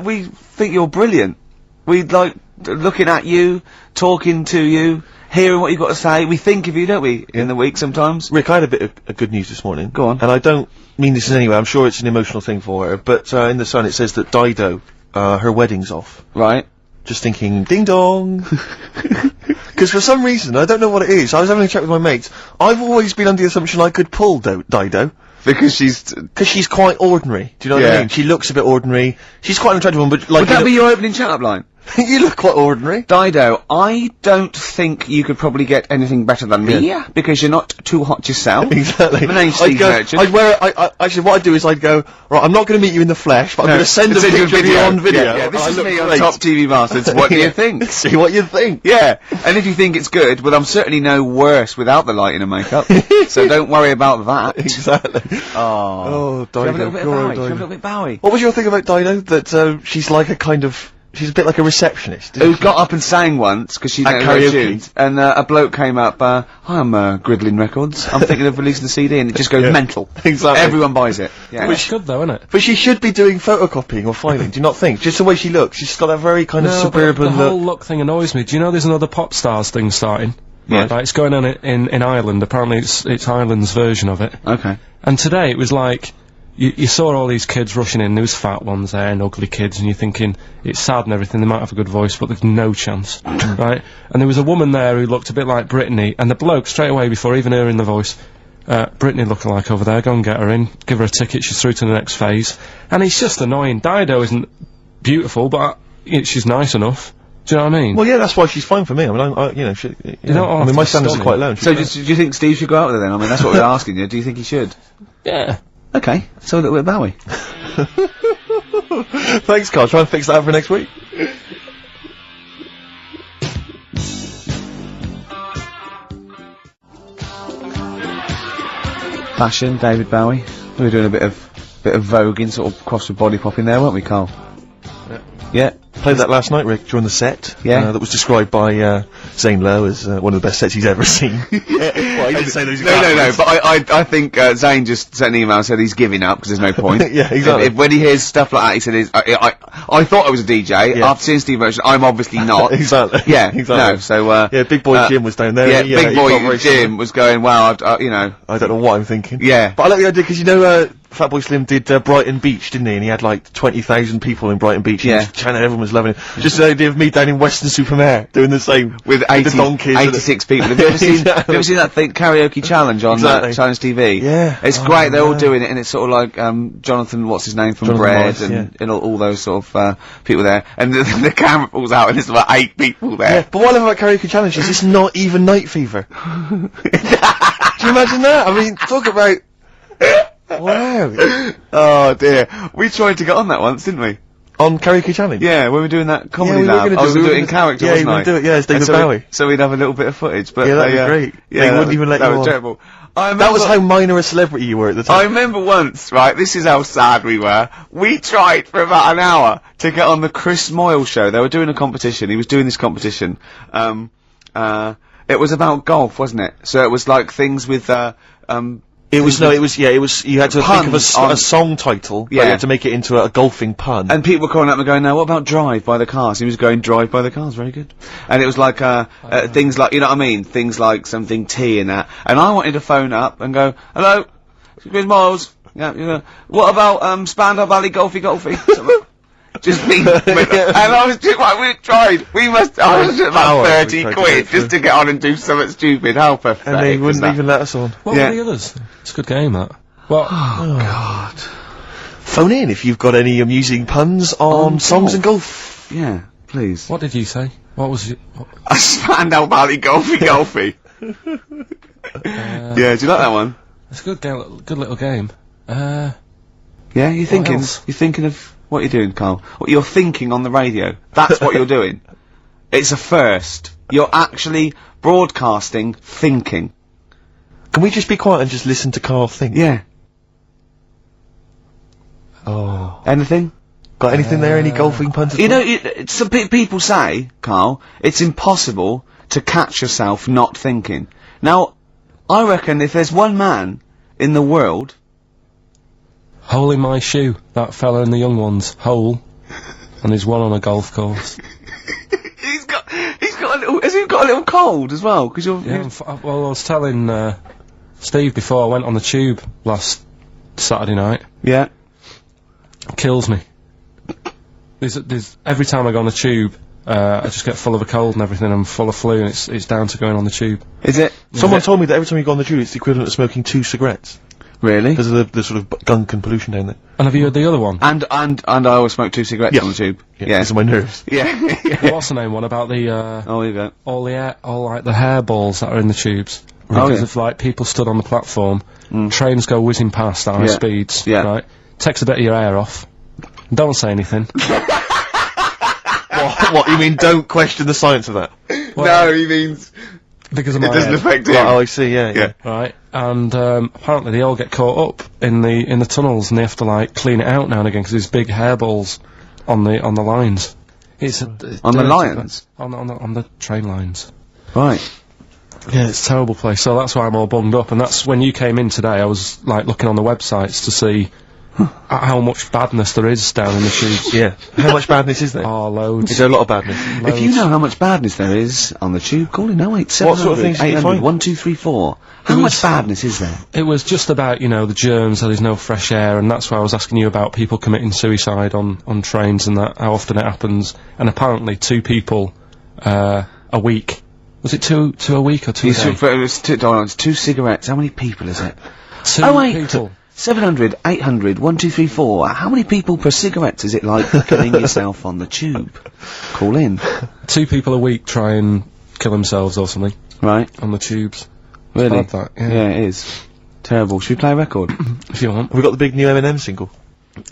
We think you're brilliant. We like looking at you, talking to you, hearing what you've got to say. We think of you, don't we, in the week sometimes? Rick, I had a bit of good news this morning. Go on. And I don't mean this in any way. I'm sure it's an emotional thing for her. But in the Sun it says that Dido, her wedding's off. Right. Just thinking, ding dong. Because for some reason, I don't know what it is, I was having a chat with my mates, I've always been under the assumption I could pull Dido. Because she's quite ordinary. Do you know what I mean? She looks a bit ordinary. She's quite an attractive one, but like... Would that be your opening chat-up line? You look quite ordinary. Dido, I don't think you could probably get anything better than me, because you're not too hot yourself. Exactly. My name's Steve Merchant. I'd wear actually what I'd do is I'd go, right, I'm not gonna meet you in the flesh, but I'm gonna send a picture of you on video. Yeah, this is me on Top TV Masters. What do you think? See what you think. Yeah, and if you think it's good, well, I'm certainly no worse without the lighting and makeup, so don't worry about that. Exactly. Oh, Dido. Have a little bit Bowie. What was your thing about Dido? That, she's like a kind of... She's a bit like a receptionist. Who got up and sang once, because she At knows karaoke. tunes, and a bloke came up, hi, I'm Gridlin Records, I'm thinking of releasing a CD, and it just goes mental. Exactly. Everyone buys it. Yeah. Which good though, isn't it? But she should be doing photocopying or filing, do you not think? Just the way she looks, she's got that very kind of suburban the whole look. look thing annoys me. Do you know there's another pop stars thing starting? Yeah. Like, it's going on in Ireland. Apparently it's Ireland's version of it. Okay. And today it was like, you saw all these kids rushing in, there was fat ones there and ugly kids, and you're thinking, it's sad and everything, they might have a good voice, but there's no chance, right? And there was a woman there who looked a bit like Brittany, and the bloke, straight away, before even hearing the voice, Brittany looking like over there, go and get her in, give her a ticket, she's through to the next phase. And it's just annoying. Dido isn't beautiful, but she's nice enough. Do you know what I mean? Well, yeah, that's why she's fine for me. I mean, you know, don't I mean, have my to standards are stun quite him. low. So, do you think Steve should go out with her then? I mean, that's what we're asking you. Do you think he should? Yeah. Okay, so a little bit of Bowie. Thanks, Carl. Try and fix that for next week. Fashion, David Bowie. We were doing a bit of voguing, sort of cross with body popping there, weren't we, Carl? Yeah. Played that last night, Rick, during the set. Yeah. That was described by Zane Lowe as one of the best sets he's ever seen. Well, he didn't say those No, but I think Zane just sent an email and said he's giving up because there's no point. Yeah, exactly. If when he hears stuff like that, he said, I thought I was a DJ. Yeah. After seeing Steve Merchant, I'm obviously not. Exactly. Yeah, exactly. no, so, yeah, Big Boy Jim was down there. Yeah, he got Big Boy very Jim was going, wow, you know. I don't know what I'm thinking. Yeah. But I like the idea, because you know, Fatboy Slim did Brighton Beach, didn't he? And he had like 20,000 people in Brighton Beach. Yeah. And China, everyone was loving it. Just the idea of me down in Weston-super-Mare doing the same. With the donkeys. 86 people. Have you ever seen, have you ever seen that thing, karaoke challenge on Exactly. Challenge TV? Yeah. It's great, they're all doing it, and it's sort of like, Jonathan, what's his name, from Jonathan Bread, Morris, and all those sort of, people there. And the camera pulls out, and there's about 8 people there. Yeah, but what I love about Karaoke Challenge is it's not even night fever. Do you imagine that? I mean, talk about... Wow. Oh dear. We tried to get on that once, didn't we? On Karaoke Challenge? Yeah, when we were doing that comedy we were lab. gonna I was we gonna were do it in gonna- character, yeah, wasn't you were I? gonna do it, yeah, as David And Bowie. So we'd have a little bit of footage, but Yeah, that'd be great. They wouldn't even let that you was on. terrible. That was how minor a celebrity you were at the I time. remember once, right, this is how sad we were, we tried for about an hour to get on the Chris Moyle show. They were doing a competition, he was doing this competition. It was about golf, wasn't it? So it was like things with, It was, you had to think of Puns a song title, but Yeah. you had to make it into a golfing pun. and people were calling up and going, now what about Drive by the Cars? He was going Drive by the Cars, very good. And it was like, things like, you know what I mean? Things like something T and that. And I wanted to phone up and go, hello, Chris Miles. Yeah, what about, Spandau Valley Golfy? Just me. And I was just like, we tried. I was just about 30 tried to quid get through. just to get on and do something stupid. How pathetic And they is wouldn't that? even let us on. What Yeah. were the others? It's a good game, that. Well, Phone in if you've got any amusing puns on songs and golf. Yeah, please. what did you say? What was it? A Spandau Valley Golfy. Yeah, do you like that one? It's a good game, good little game. Yeah, you're thinking. else? You're thinking of what you're doing, Carl. What you're thinking on the radio. That's what you're doing. It's a first. You're actually broadcasting thinking. Can we just be quiet and just listen to Carl think? Yeah. Oh. Anything? Got anything there? Any golfing puns? At You all? know, some people say, Carl, it's impossible to catch yourself not thinking. Now, I reckon if there's one man in the world... Hole in my shoe. That fella in the young ones. Hole. And there's one on a golf course. He's got a little... Has he got a little cold as well? Because you're... Yeah, well, I was telling, Steve before I went on the tube last Saturday night. Yeah. Kills me. There's every time I go on the tube, I just get full of a cold and everything. I'm full of flu, and it's down to going on the tube. Is it? Someone told me that every time you go on the tube, it's the equivalent of smoking 2 cigarettes. Really? Because of the sort of gunk and pollution down there. And have you heard the other one? And I always smoke 2 cigarettes on the tube. Yeah. These are my nerves. Yeah. What's the name one about the Oh, here you go. all like the hairballs that are in the tubes Oh, because yeah. of like people stood on the platform, trains go whizzing past at high speeds, Yeah. right? Takes a bit of your hair off. Don't say anything. What, you mean don't question the science of that? No, he means... Because of It my doesn't head, affect him. Oh, I see, yeah. right? And apparently they all get caught up in the tunnels, and they have to like clean it out now and again because there's big hairballs on the lines. It's On the lines? On the train lines. Right. Yeah, it's a terrible place. So that's why I'm all bunged up. And that's when you came in today. I was like looking on the websites to see how much badness there is down in the tubes. Yeah. How much badness is there? Oh, loads. Is there a lot of badness? If you know how much badness there is on the tube, call in 08700 What sort of things do you 800 find? 1234. How much badness is there? It was just about, you know, the germs, so there's no fresh air, and that's why I was asking you about people committing suicide on trains and that, how often it happens. And apparently 2 people a week. Was it two a week or 2 a day? It's 2 cigarettes. How many people is it? 2 people. 700 800 1234. How many people per cigarette is it like killing yourself on the tube? Call in. 2 people a week try and kill themselves or something Right. on the tubes. Really? Bad that, yeah. Yeah, it is. Terrible. Should we play a record? If you want. Have we got the big new Eminem single?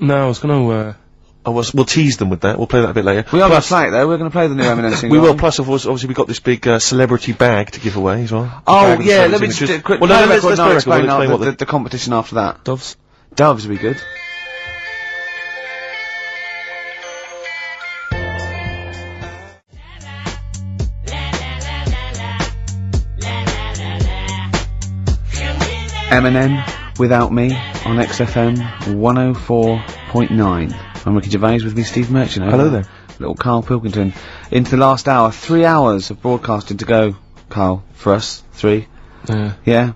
No, I was gonna, We'll tease them with that. We'll play that a bit later. We are going to play it though. We're going to play the new Eminem single. We will. Plus, of course, obviously, we've got this big celebrity bag to give away as well. Oh, Bag of yeah, celebrity let me just images. do a quick Well, play no, a let's record play and a I'll record. We'll explain explain what the competition after that. Doves. Doves would be good. Eminem, Without Me, on XFM 104.9. I'm Ricky Gervais, with me Steve Merchant. Hello there. Little Karl Pilkington. Into the last hour, 3 hours of broadcasting to go, Karl, for us. 3. Yeah. Yeah?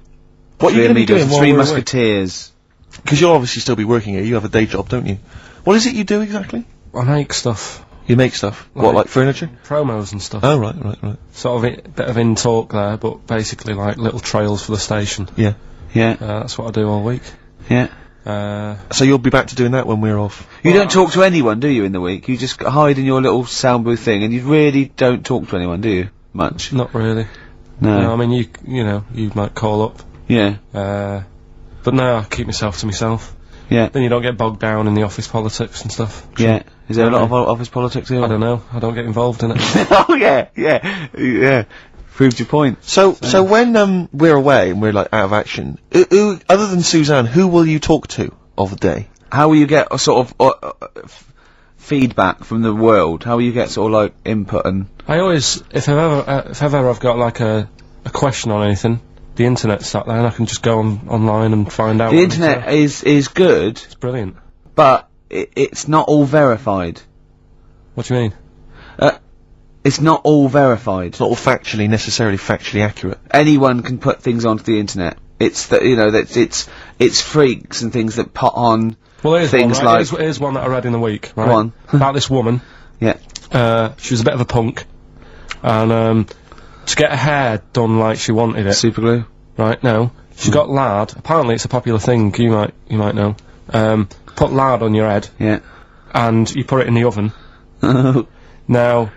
What are you Three going to be amigos, doing while 3 we're away? musketeers. Because you'll obviously still be working here. You have a day job, don't you? What is it you do exactly? I make stuff. You make stuff. What, like furniture? Promos and stuff. Oh, right. Sort of bit of in talk there, but basically like little trails for the station. Yeah. Yeah, That's what I do all week. yeah. So you'll be back to doing that when we're off? You don't talk to anyone, do you, in the week? You just hide in your little sound booth thing, and you really don't talk to anyone, do you? Much? Not really. No. No, I mean you know, you might call up. Yeah, But no, I keep myself to myself. yeah, Then you don't get bogged down in the office politics and stuff. yeah. Is there a lot of office politics here? I don't know. I don't get involved in it. Oh, yeah. Proved your point. So when we're away and we're like out of action, who other than Suzanne, who will you talk to of the day? How will you get a sort of feedback from the world? How will you get sort of like input and... I always, if ever I've got like a question on anything, the internet's out there and I can just go online and find out. The internet is good, It's brilliant. but it's not all verified. What do you mean? It's not all verified. It's not all necessarily factually accurate. Anyone can put things onto the internet. It's that, you know, that it's freaks and things that put on Well, here's things one, right? like... Here's one that I read in the week, right? Go on. About this woman. Yeah. She was a bit of a punk, and to get her hair done like she wanted it, Super glue. right? No, she got lard. Apparently, it's a popular thing. You might know. Put lard on your head, Yeah. and you put it in the oven. Now,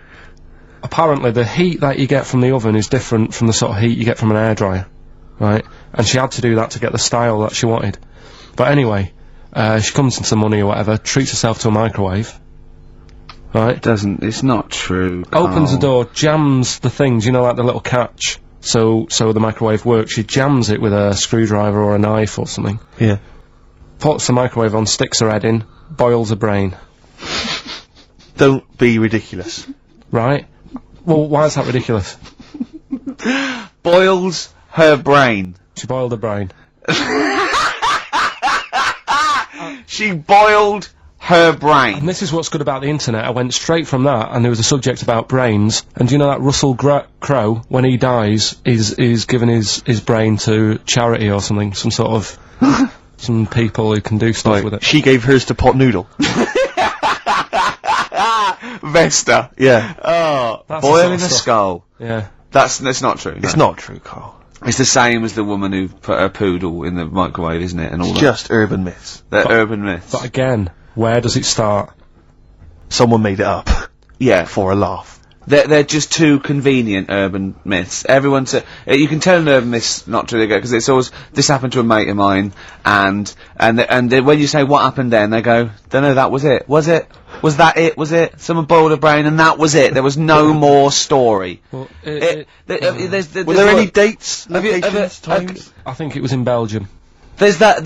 apparently, the heat that you get from the oven is different from the sort of heat you get from an hairdryer, right? And she had to do that to get the style that she wanted. But anyway, she comes into money or whatever, treats herself to a microwave, right? It's not true. Opens the Carl. door, jams the things, you know, like the little catch, so the microwave works. She jams it with a screwdriver or a knife or something. Yeah. Puts the microwave on, sticks her head in, boils her brain. Don't be ridiculous. Right? Well, why is that ridiculous? Boils her brain. She boiled her brain. She boiled her brain. And this is what's good about the internet. I went straight from that, and there was a subject about brains. And do you know that Russell Crowe, when he dies, is giving his brain to charity or something? Some sort of... some people who can do stuff with it. She gave hers to Pot Noodle. Vesta. Yeah. Oh, That's the boiling sort of a stuff. skull. Yeah. That's not true. It's not true, Carl. It's the same as the woman who put her poodle in the microwave, isn't it? And all It's that. just urban myths. They're urban myths. But again, where does it start? Someone made it up. Yeah. For a laugh. They're just too convenient urban myths. Everyone's you can tell an urban myth's not true because it's always this happened to a mate of mine, and when you say what happened then, they go, don't know, that was it. Was it? Was that it? Was it? Someone boiled a brain and that was it. There was no more story. Well, Were there any dates? Have you- Locations? Times? I think it was in Belgium. There's that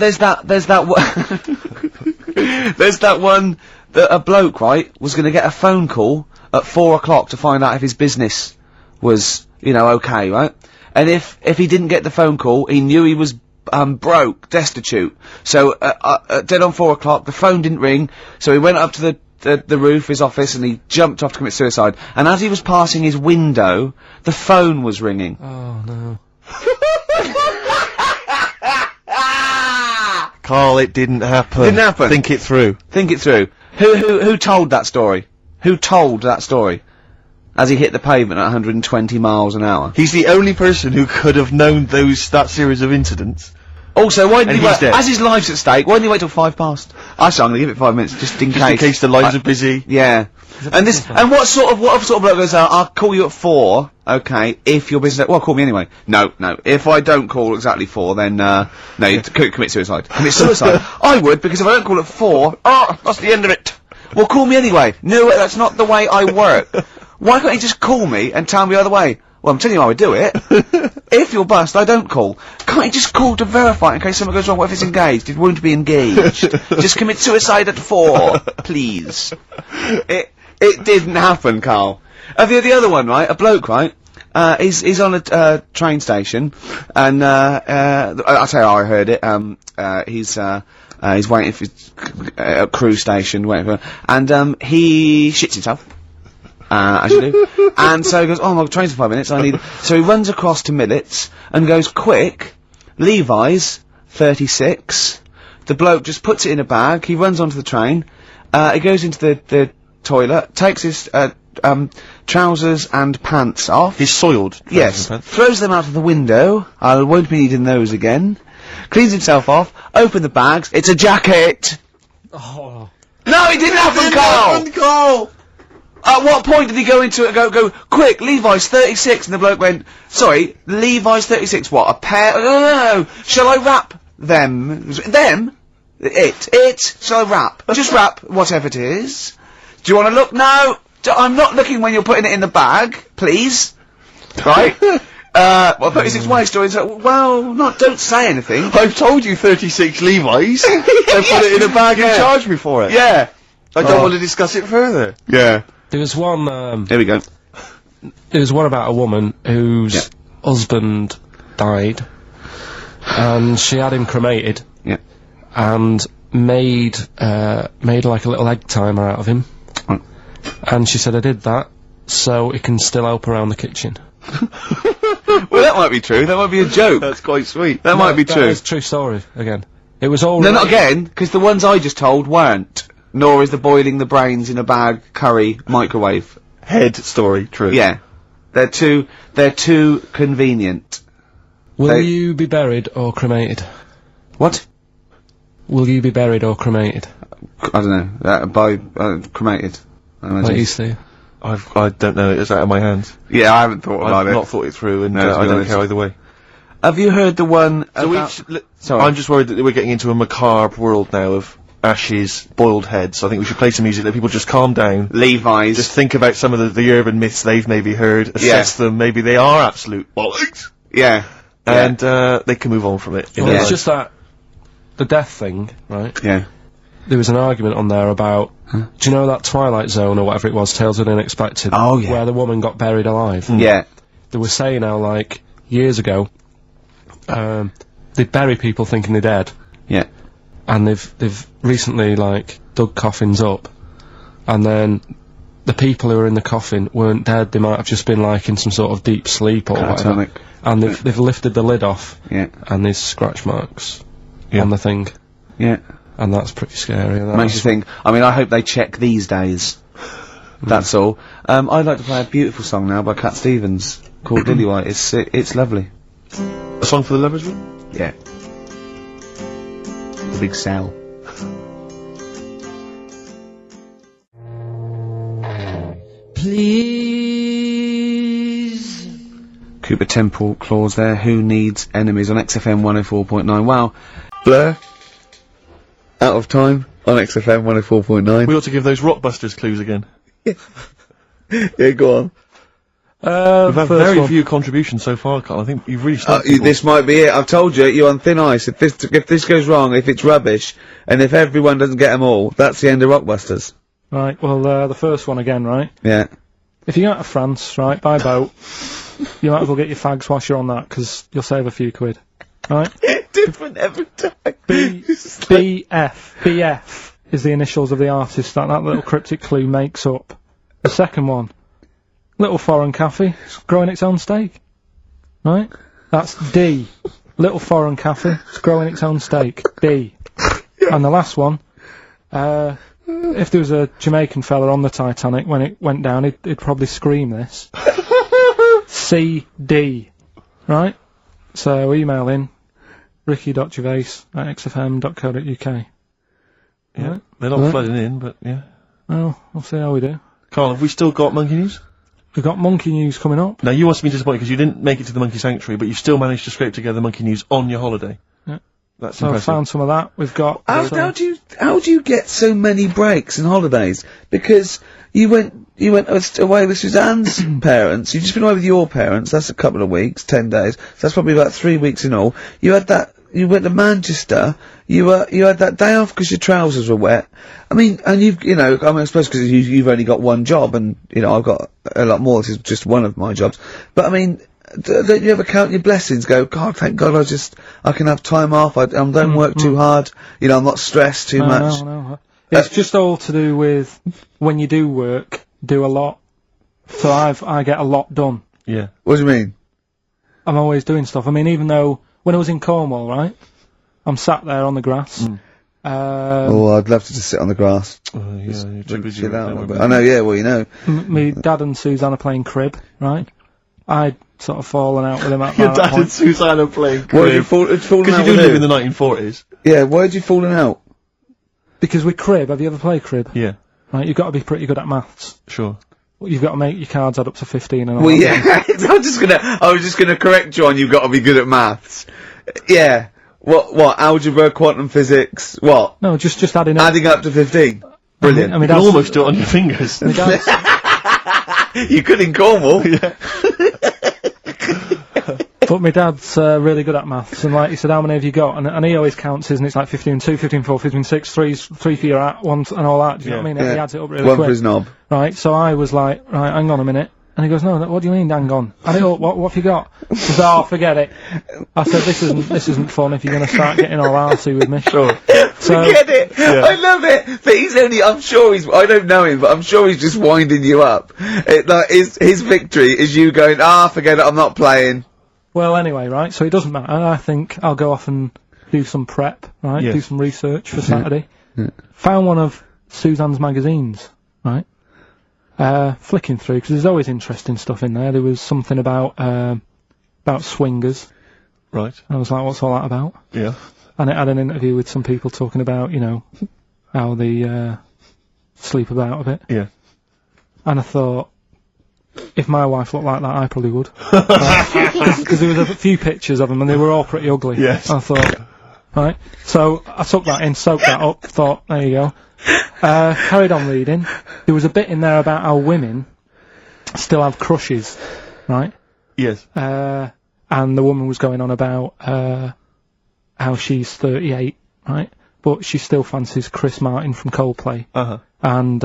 one that a bloke, right, was going to get a phone call at 4 o'clock to find out if his business was, okay, right? And if he didn't get the phone call, he knew he was broke, destitute. So dead on 4 o'clock, the phone didn't ring, so he went up to the roof, his office, and he jumped off to commit suicide. And as he was passing his window, the phone was ringing. Oh, no. Carl, it didn't happen. Didn't happen. Think it through. Think it through. Who told that story? Who told that story? As he hit the pavement at 120 miles an hour. He's the only person who could have known that series of incidents. Also, why didn't And he he's wait? dead. As his life's at stake, why didn't he wait till 5 past? Actually, I'm gonna give it 5 minutes, just in Just in case the lines are busy. Yeah. And what sort of bloke goes out, I'll call you at 4, okay, if your business, well, call me anyway. No. If I don't call exactly 4, then, no, you commit suicide. Commit suicide. I would, because if I don't call at 4, that's the end of it. Well, call me anyway. No, that's not the way I work. Why can't you just call me and tell me the other way? Well, I'm telling you how I do it. If you're bust, I don't call. Can't you just call to verify in case something goes wrong? What if it's engaged? It won't be engaged. Just commit suicide at 4, please. It didn't happen, Carl. The other one, right? A bloke, right? He's on a train station, and I'll tell you how I heard it. He's waiting for a cruise station, waiting for, and he shits himself. As you do. And so he goes, oh, my train's in 5 minutes, so he runs across to Millets, and goes, quick, Levi's, 36, the bloke just puts it in a bag, he runs onto the train, he goes into the toilet, takes his, trousers and pants off. His soiled trousers Yes, and pants. throws them out of the window, I won't be needing those again, cleans himself off, open the bags, it's a jacket! Oh. No, it didn't happen, Carl! At what point did he go into it and go, quick, Levi's 36, and the bloke went, sorry, Levi's 36, what, a pair? No, shall I wrap them? Them? It, shall I wrap? Just wrap, whatever it is. Do you want to look? No, I'm not looking when you're putting it in the bag, please. Right? Well, 36 wife story, so, don't say anything. I've told you 36 Levi's. They put it in a bag and charged me for it. Yeah. I don't want to discuss it further. Yeah. There was one, Here we go. there was one about a woman whose husband died, and she had him cremated. Yeah. And made like a little egg timer out of him. Right. And she said, I did that, so it can still help around the kitchen. Well, that might be true. That might be a joke. That's quite sweet. That might be That true. is a true story, again. It was all No, right. not again, because the ones I just told weren't. Nor is the boiling the brains in a bag curry microwave. Head story, true. Yeah. They're too convenient. Will They- you be buried or cremated? What? Will you be buried or cremated? I don't know. Cremated. I imagine. Like you see. I don't know, it's out of my hands. Yeah, I haven't thought about I've it. not thought it through, and No, to be I don't honest. care either way. Have you heard the one So about... Sorry. I'm just worried that we're getting into a macabre world now of ashes, boiled heads. I think we should play some music, let people just calm down. Levi's. Just think about some of the urban myths they've maybe heard, assess them, maybe they are absolute bollocks, Yeah. and they can move on from it. Well, Yeah. it's just that, the death thing, right? Yeah. there was an argument on there about, do you know that Twilight Zone or whatever it was, Tales of the Unexpected? Oh, yeah. Where the woman got buried alive. Yeah. They were saying how, like, years ago, they'd bury people thinking they're dead, Yeah. and they've recently, like, dug coffins up, and then the people who were in the coffin weren't dead, they might have just been, like, in some sort of deep sleep or whatever. Catatonic. And they've lifted the lid off, Yeah. and there's scratch marks on the thing. Yeah. And that's pretty scary. That Makes you think. I mean, I hope they check these days. That's all. I'd like to play a beautiful song now by Cat Stevens called Lillywhite. It's lovely. A song for the lovers room? Yeah. The big cell. Please. Cooper Temple Clause there. Who needs enemies on XFM 104.9? Wow. Blur. Out of time on XFM 104.9. We ought to give those Rockbusters clues again. Yeah, go on. We've had very few contributions so far, Carl. I think you've really started. This might be it. I've told you, you're on thin ice. If this goes wrong, if it's rubbish, and if everyone doesn't get them all, that's the end of Rockbusters. Right, well, the first one again, right? Yeah. If you go out to France, right, by boat, you might as well get your fags whilst you're on that, because you'll save a few quid. Right? Different every time. BF is the initials of the artist that little cryptic clue makes up. The second one, Little Foreign Cafe, it's growing its own steak. Right? That's D. Little Foreign Cafe, it's growing its own steak. D. And the last one, if there was a Jamaican fella on the Titanic when it went down, he'd probably scream this. CD. Right? So email in ricky.gervais@xfm.co.uk. Yeah, Right? they're not flooding in, but yeah. Well, we'll see how we do. Carl, have we still got monkey news? We've got monkey news coming up. Now, you must be disappointed because you didn't make it to the monkey sanctuary, but you still managed to scrape together monkey news on your holiday. Yeah. That's So I've impressive. found some of that. We've got... How do you get so many breaks and holidays? Because you went away with Suzanne's parents. You've just been away with your parents. That's a couple of weeks, 10 days. So that's probably about 3 weeks in all. You had that. You went to Manchester. You had that day off because your trousers were wet. I mean, and I suppose because you've only got one job, and I've got a lot more. This is just one of my jobs. But I mean, don't you ever count your blessings? Go, God, thank God, I can have time off. I don't work too hard. I'm not stressed too much. No. It's just all to do with when you do work, do a lot. So I get a lot done. Yeah. What do you mean? I'm always doing stuff. I mean, even though when I was in Cornwall, right, I'm sat there on the grass. I'd love to just sit on the grass. Yeah, you're too busy. Chill with out a that, little bit. but- I know, yeah, well, Me dad and Suzanne are playing crib, right? I'd sort of fallen out with him at Your that dad and point. Suzanne are playing Why did you crib. fallen Because out you do with live who? in the 1940s. Yeah, why did you fallen out? Because with crib, have you ever played crib? Yeah, Right, you've got to be pretty good at maths. sure. You've got to make your cards add up to 15 and all Well, that. yeah, I was just gonna correct you on you've got to be good at maths. Yeah. What, algebra, quantum physics, what? No, just adding up. Adding up to 15. Brilliant. I mean, You can almost do it on your fingers. my dad's, You could in Cornwall. but my dad's really good at maths, and like he said, how many have you got? And he always counts his, and it's like 15 2, 15 4, 15 6, 3 for your at, 1 and all that. Do you know what I mean? He adds it up really One quick. for his knob. Right, so I was like, right, hang on a minute. And he goes, no, what do you mean, hang on? Add it up, what have you got? He said, oh, forget it. I said, this isn't fun if you're going to start getting all arsey with me. Sure. So, Forget it! I love it! But I don't know him, but I'm sure he's just winding you up. His victory is you going, forget it, I'm not playing. well, anyway, right, so it doesn't matter. I think I'll go off and do some prep, right? Yes. Do some research for Saturday. Found one of Suzanne's magazines, right? Flicking through, because there's always interesting stuff in there. There was something about swingers. Right. I was like, what's all that about? Yeah. And it had an interview with some people talking about, how they sleep about a bit. Yeah. And I thought, if my wife looked like that, I probably would. Because there was a few pictures of them, and they were all pretty ugly. Yes. I thought, right. So I took that in, soaked that up, thought, there you go. Carried on reading. There was a bit in there about how women still have crushes, right? Yes. And the woman was going on about how she's 38, right? but she still fancies Chris Martin from Coldplay. Uh-huh. And,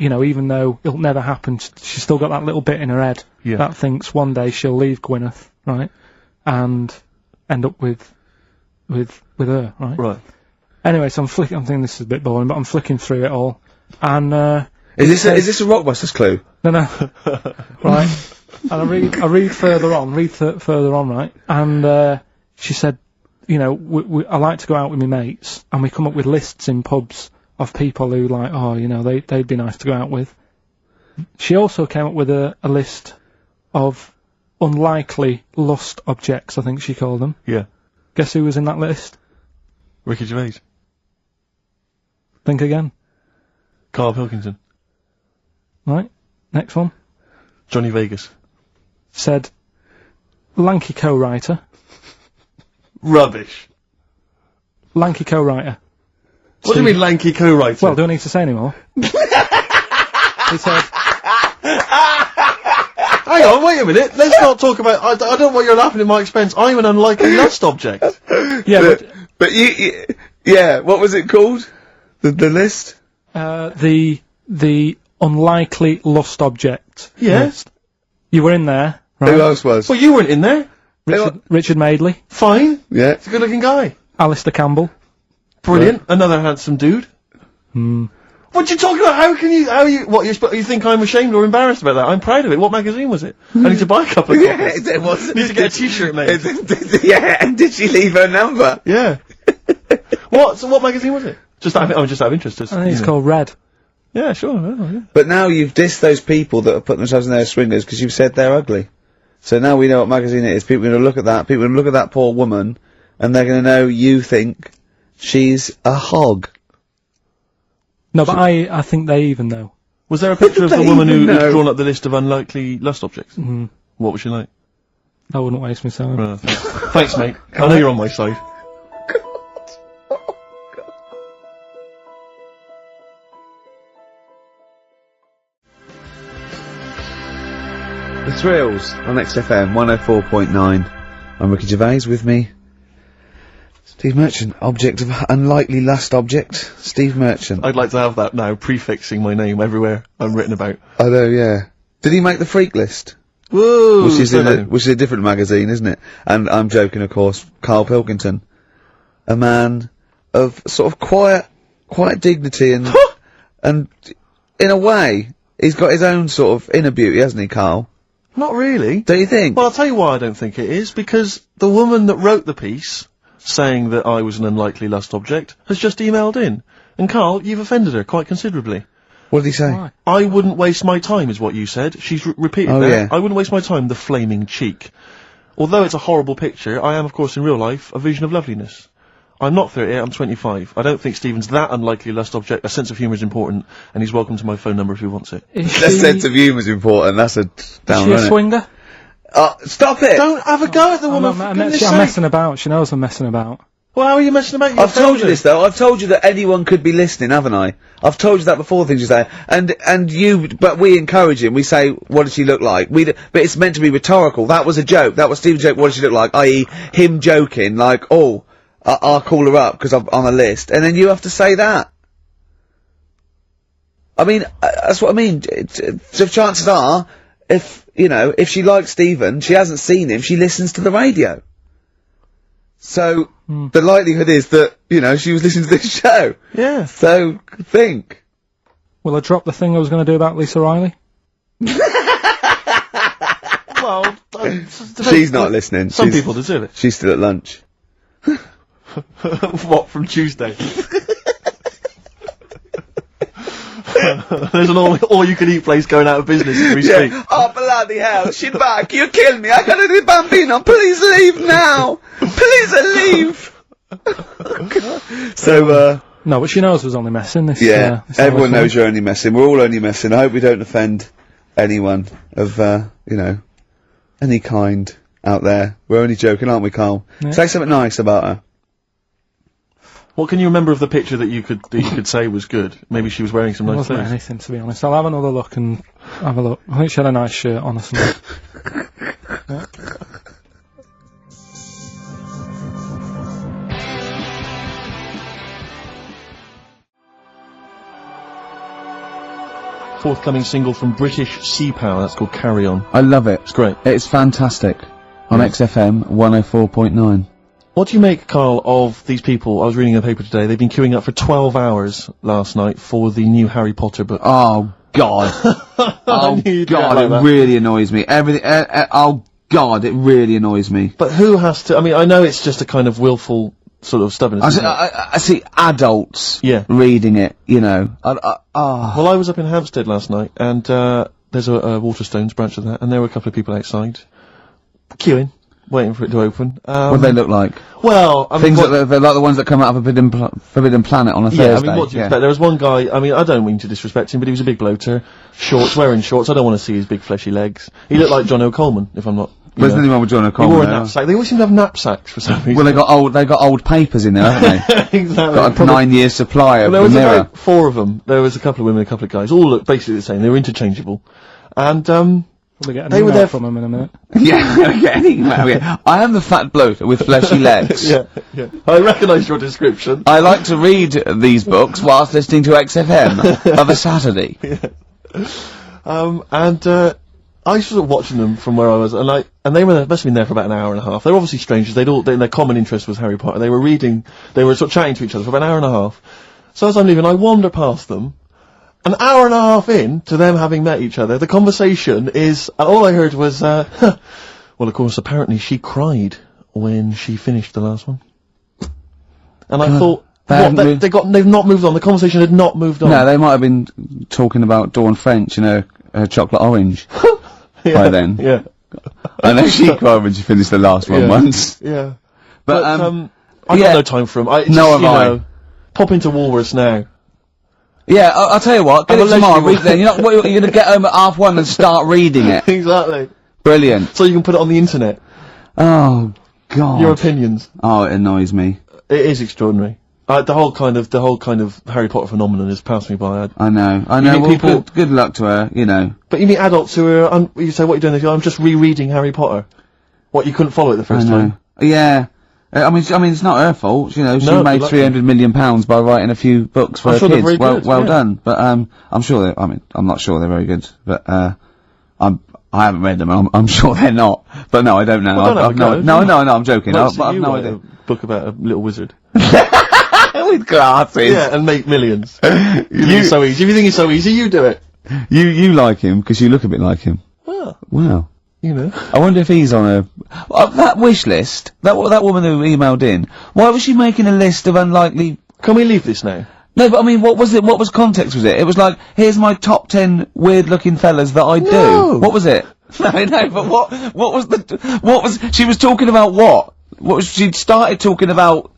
even though it'll never happen, she's still got that little bit in her head that thinks one day she'll leave Gwyneth, right? And end up with her, right? Right. Anyway, so I'm thinking this is a bit boring, but I'm flicking through it all. And, Is this a Rockbusters clue? No, right. And I read further on, right? And, she said, I like to go out with my mates, and we come up with lists in pubs of people who they'd be nice to go out with. She also came up with a list of unlikely lust objects, I think she called them. Yeah. Guess who was in that list? Ricky Gervais. Think again. Karl Pilkington. Right. Next one. Johnny Vegas. Said, lanky co-writer. Rubbish. Lanky co-writer. What do you mean lanky co-writer? Well, do I need to say any more? He said... Hang on, wait a minute. Let's not talk about... I don't know why you're laughing at my expense. I'm an unlikely lust object. Yeah, but what was it called? The list? The unlikely lust object. Yes. You were in there, right? Who else was? Well, you weren't in there. Richard Madeley. Fine. Yeah. He's a good-looking guy. Alistair Campbell. Brilliant. Another handsome dude. What you talking about? You think I'm ashamed or embarrassed about that? I'm proud of it. What magazine was it? I need to buy a couple of copies. It was. Need to get a t-shirt made. And did she leave her number? Yeah. What magazine was it? Just out of interest. I think it's called Red. Yeah, sure. Yeah. But now you've dissed those people that have put themselves in there as swingers because you've said they're ugly. So now we know what magazine it is. People are going to look at that. People are going to look at that poor woman, and they're going to know you think she's a hog. No, but I think they even know. Was there a picture of the woman who'd drawn up the list of unlikely lust objects? Mm-hmm. What was she like? I wouldn't waste my time. Thanks, mate. I know you're on my side. The Thrills on XFM 104.9. I'm Ricky Gervais, with me Steve Merchant, object of unlikely lust object, Steve Merchant. I'd like to have that now, prefixing my name everywhere I'm written about. I know, yeah. Did he make the freak list? Whoa! Which is a different magazine, isn't it? And I'm joking, of course. Karl Pilkington, a man of sort of quiet dignity and and in a way, he's got his own sort of inner beauty, hasn't he, Karl? Not really. Don't you think? Well, I'll tell you why I don't think it is, because the woman that wrote the piece, saying that I was an unlikely lust object, has just emailed in. And Karl, you've offended her quite considerably. What did he say? Why? I wouldn't waste my time, is what you said. She's repeated that. Yeah. I wouldn't waste my time, the flaming cheek. Although it's a horrible picture, I am, of course, in real life, a vision of loveliness. I'm not 38, I'm 25. I don't think Stephen's that unlikely lust object. A sense of humour is important, and he's welcome to my phone number if he wants it. That sense of humour's important, that's a down. Is she a swinger? Stop it! Don't have a go at the woman, for goodness sake. I'm messing about. She knows I'm messing about. Well, how are you messing about? I've told you this though. I've told you that anyone could be listening, haven't I? I've told you that before. Things you say, but we encourage him. We say, "What does she look like?" But it's meant to be rhetorical. That was a joke. That was Stephen's joke. What does she look like? I.e., him joking, like, "Oh, I'll call her up because I'm on a list," and then you have to say that. I mean, that's what I mean. So chances are, if she likes Stephen, she hasn't seen him. She listens to the radio. So, the likelihood is that, she was listening to this show. Yeah. So, think. Will I drop the thing I was going to do about Lisa Riley? Well, she's not listening. Some people deserve it. She's still at lunch. What, from Tuesday? There's an all-you-can-eat place going out of business as we speak. Oh, bloody hell, she's back, you killed me, I gotta do Bambino, please leave now! Please leave! So, No, but she knows I was only messing. This everyone knows you're only messing, we're all only messing. I hope we don't offend anyone of, any kind out there. We're only joking, aren't we, Karl? Yeah. Say something nice about her. What can you remember of the picture that you could say was good? Maybe she was wearing some nice clothes. Wasn't anything, to be honest. I'll have another look and have a look. I think she had a nice shirt on or something. Yeah. forthcoming single from British Sea Power. That's called Carry On. I love it. It's great. It's fantastic. On XFM 104.9. What do you make, Carl, of these people? I was reading a paper today. They've been queuing up for 12 hours last night for the new Harry Potter book. Oh, God. Oh, God, it really annoys me. Everything, oh, God, it really annoys me. But who has to... I mean, I know it's just a kind of willful sort of stubbornness. I see adults reading it, you know. Well, I was up in Hampstead last night, and there's a Waterstones branch of that, and there were a couple of people outside, queuing, waiting for it to open. What do they look like? Well, I mean... They're like the ones that come out of Forbidden Planet on a Thursday. Yeah, I mean, what do you expect? There was one guy, I mean, I don't mean to disrespect him, but he was a big bloater, wearing shorts. I don't want to see his big fleshy legs. He looked like John O'Coleman, if I'm not... There's nothing wrong with John O'Coleman. He wore a knapsack. They always seem to have knapsacks for some reason. Well, they got old papers in there, haven't they? Exactly. Got a 9-year supply of there was Mirror. about 4 of them. There was a couple of women, a couple of guys. All looked basically the same. They were interchangeable. And, they were there from him in a minute. Yeah, I am the fat bloater with fleshy legs. Yeah. I recognise your description. I like to read these books whilst listening to XFM of a Saturday. I was sort of watching them from where I was, and they must have been there for about an hour and a half. They're obviously strangers. Their common interest was Harry Potter. They were sort of chatting to each other for about an hour and a half. So as I'm leaving, I wander past them. An hour and a half in to them having met each other, the conversation is, all I heard was, well, of course, apparently she cried when she finished the last one. And I thought, they've not moved on. The conversation had not moved on. No, they might have been talking about Dawn French and her chocolate orange. By then. Yeah. I know she cried when she finished the last one once. Yeah. But I've got no time for them. Pop into Woolworths now. Yeah, I'll tell you what, get it tomorrow, read it then. You're gonna get home at 1:30 and start reading it. Exactly. Brilliant. So you can put it on the internet. Oh, God. Your opinions. Oh, it annoys me. It is extraordinary. The whole kind of Harry Potter phenomenon has passed me by. I know. Well, people, good luck to her, you know. But you meet adults who are, you say, what are you doing? They go, I'm just rereading Harry Potter. What, you couldn't follow it the first time? Yeah. I mean, it's not her fault, you know, she made £300 million by writing a few books for her kids. Well done. But, I'm sure I'm not sure they're very good, but, I haven't read them, I'm sure they're not. But no, I don't know. No, I'm joking. I've no idea. A book about a little wizard. With glasses. Yeah, and make millions. It's so easy. If you think it's so easy, you do it. You like him, because you look a bit like him. Well. Wow. You know. I wonder if he's on that wish list, that woman who emailed in, why was she making a list of unlikely... Can we leave this now? No, but I mean, what was context was it? It was like, here's my top 10 weird looking fellas that I do. What was it? No, but she was talking about what? She'd started talking about,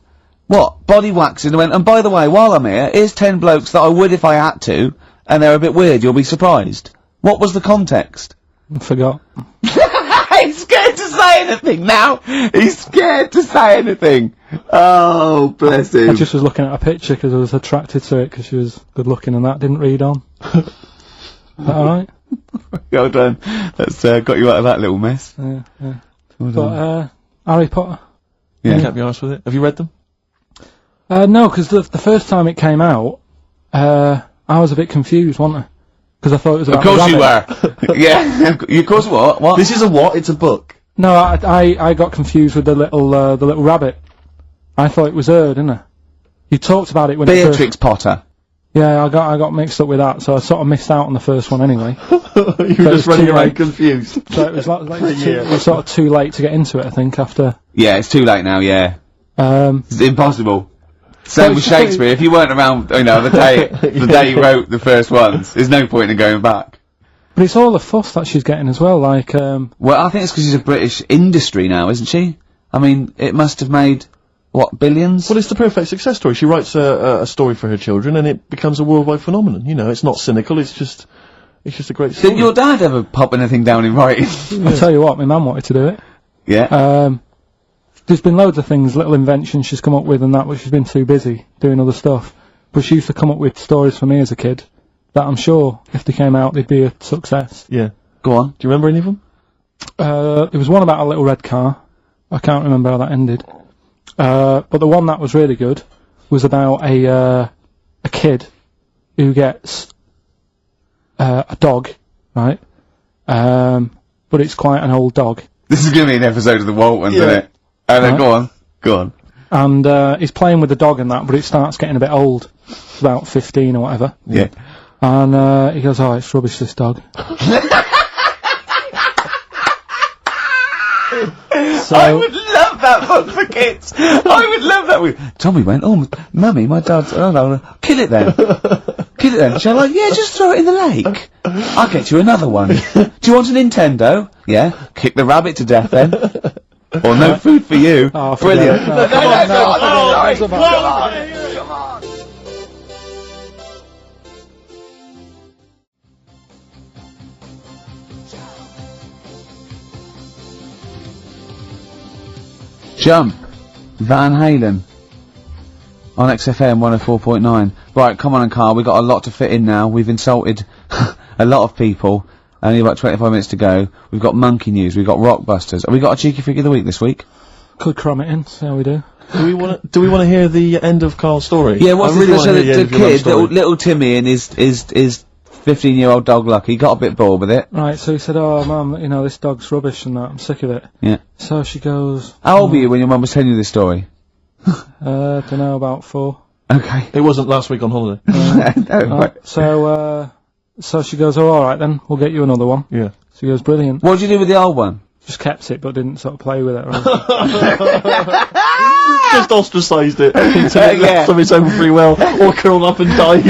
what? Body waxing, and went, and by the way, while I'm here, here's 10 blokes that I would if I had to, and they're a bit weird, you'll be surprised. What was the context? I forgot. He's scared to say anything now! He's scared to say anything! Oh, bless him. I just was looking at a picture because I was attracted to it because she was good looking and that didn't read on. Is that alright? Well done. That's got you out of that little mess. Yeah. But, Harry Potter. Yeah. Can't be honest with it. Have you read them? No, because the first time it came out, I was a bit confused, wasn't I? Because I thought it was about Of course you were. Yeah. Of course what? What? This is a what? It's a book. No, I got confused with the little rabbit. I thought it was her, didn't I? You talked about it when Beatrix Potter. Yeah, I got mixed up with that, so I sort of missed out on the first one anyway. You were just running around confused. So it was it was sort of too late to get into it, I think, after... Yeah, it's too late now, yeah. It's impossible. Same with Shakespeare, if you weren't around, you know, the day he wrote the first ones, there's no point in going back. But it's all the fuss that she's getting as well, like, Well, I think it's because she's a British industry now, isn't she? I mean, it must have made... What, billions? Well, it's the perfect success story. She writes a story for her children, and it becomes a worldwide phenomenon. You know, it's not cynical. It's just a great story. Did your dad ever pop anything down in writing? I'll tell you what, my mum wanted to do it. Yeah. There's been loads of things, little inventions she's come up with and that, but she's been too busy doing other stuff. But she used to come up with stories for me as a kid that I'm sure, if they came out, they'd be a success. Yeah. Go on. Do you remember any of them? There was one about a little red car. I can't remember how that ended. But the one that was really good was about a kid who gets a dog, right? But it's quite an old dog. This is going to be an episode of the Waltons, isn't it? And then go on. And he's playing with the dog and that, but it starts getting a bit old. It's about 15 or whatever. Yeah. And he goes, "Oh, it's rubbish, this dog." So, I would love that book for kids. I would love that. Tommy went, "Oh, Mummy, my dad's... Oh, no, kill it then. Kill it then." Shall I? "Yeah, just throw it in the lake. I'll get you another one. Do you want a Nintendo? Yeah. Kick the rabbit to death then. Or no food for you." Oh, forget Brilliant. it. No, come on, no, Come on. Jump, Van Halen, on XFM 104.9. Right, come on, Carl, we've got a lot to fit in now. We've insulted a lot of people. Only about 25 minutes to go. We've got Monkey News, we've got Rockbusters. Have we got a cheeky figure of the week this week? Could cram it in, see how we do. Do we want to hear the end of Carl's story? Yeah, what's I really so wanna hear the end of your kid, story. little Timmy and his 15-year-old dog Lucky got a bit bored with it. Right, so he said, "Oh, Mum, you know, this dog's rubbish and that, I'm sick of it." Yeah. So she goes, How old were you when your mum was telling you this story? don't know, about 4. Okay. It wasn't last week on holiday. No, right. So she goes, "Oh, alright then, we'll get you another one." Yeah. So he goes, "Brilliant." What did you do with the old one? Just kept it, but didn't sort of play with it. Or anything. Just ostracised it until it left of its own free will, or curled up and died.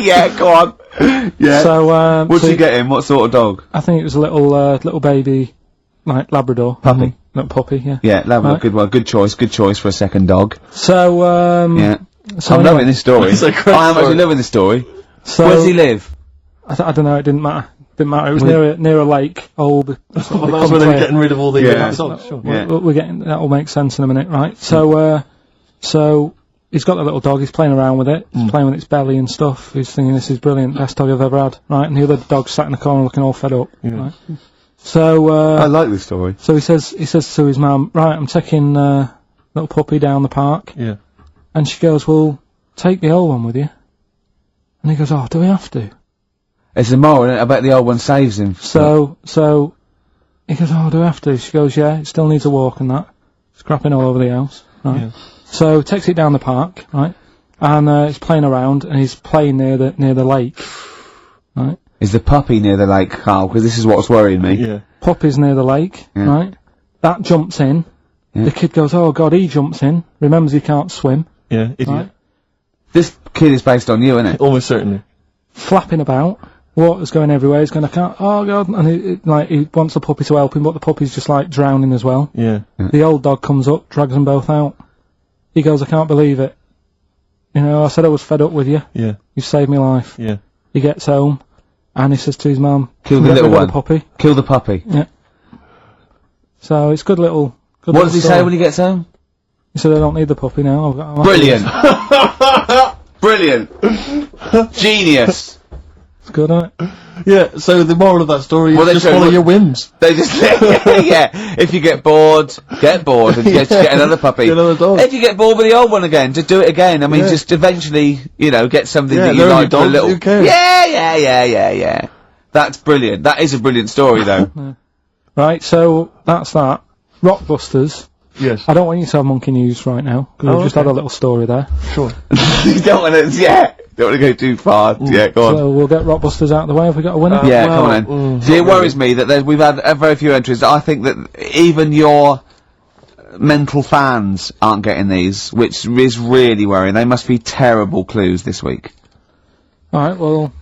Yeah, go on. Yeah. So, What'd so you get him? What sort of dog? I think it was a little baby, like Labrador. Puppy. Little puppy, yeah. Yeah, Labrador, Right. good one. Good choice for a second dog. So, Yeah. so I'm anyway, loving this story. It's a great I am actually story. loving this story. So, Where does he live? I don't know, it didn't matter. Didn't matter, it was near a lake, old. Well, that's when they were getting rid of all the Yeah. dogs. Sure. Yeah. We're getting, that'll make sense in a minute, right? So, so, he's got the little dog, he's playing around with it, he's playing with its belly and stuff, he's thinking this is brilliant, best dog I've ever had, right? And the other dog sat in the corner looking all fed up, right? So, I like this story. so he says to his mum, "Right, I'm taking, little puppy down the park." Yeah. And she goes, "Well, take the old one with you." And he goes, "Oh, do we have to?" It's a moral, isn't it? I bet the old one saves him. So he goes, "Oh, do we have to?" She goes, "Yeah, it still needs a walk and that. Scrapping all over the house." Right. Yeah. So takes it down the park, right? And he's playing around, and he's playing near the lake, right? Is the puppy near the lake, Carl? Because this is what's worrying me. Yeah. Puppy's near the lake, right? That jumps in. Yeah. The kid goes, "Oh God!" He jumps in. Remembers he can't swim, Yeah. Idiot. right? This kid is based on you, isn't it? Almost certainly. Flapping about. Water's going everywhere. He's going, "I can't." Oh God! And he wants the puppy to help him, but the puppy's just like drowning as well. Yeah. The old dog comes up, drags them both out. He goes, "I can't believe it. You know, I said I was fed up with you. Yeah. You saved my life." Yeah. He gets home, and he says to his mum, Kill the "Get little rid of one. the puppy." Kill the puppy. Yeah. So it's good little. Good What little does he story. say when he gets home? He said, "I don't need the puppy now. I'm Brilliant. Brilliant. Genius. It's good, isn't it? Yeah. So the moral of that story Well, is they just say follow what- your whims. They just, yeah. If you get bored and just get another puppy. Get another dog. If you get bored with the old one again, just do it again. I mean, Yeah. just eventually, get something Yeah, that you they're only like for a dogs, little. who cares? Yeah. That's brilliant. That is a brilliant story, though. Right. So that's that. Rockbusters. Yes. I don't want you to have monkey news right now because we've just okay. had a little story there. Sure. You don't want to, don't want to go too far. Yeah, go on. So we'll get Rockbusters out of the way. Have we got a winner? Yeah, well, come on then. See, it worries me that we've had very few entries. I think that even your mental fans aren't getting these, which is really worrying. They must be terrible clues this week. All right. Well.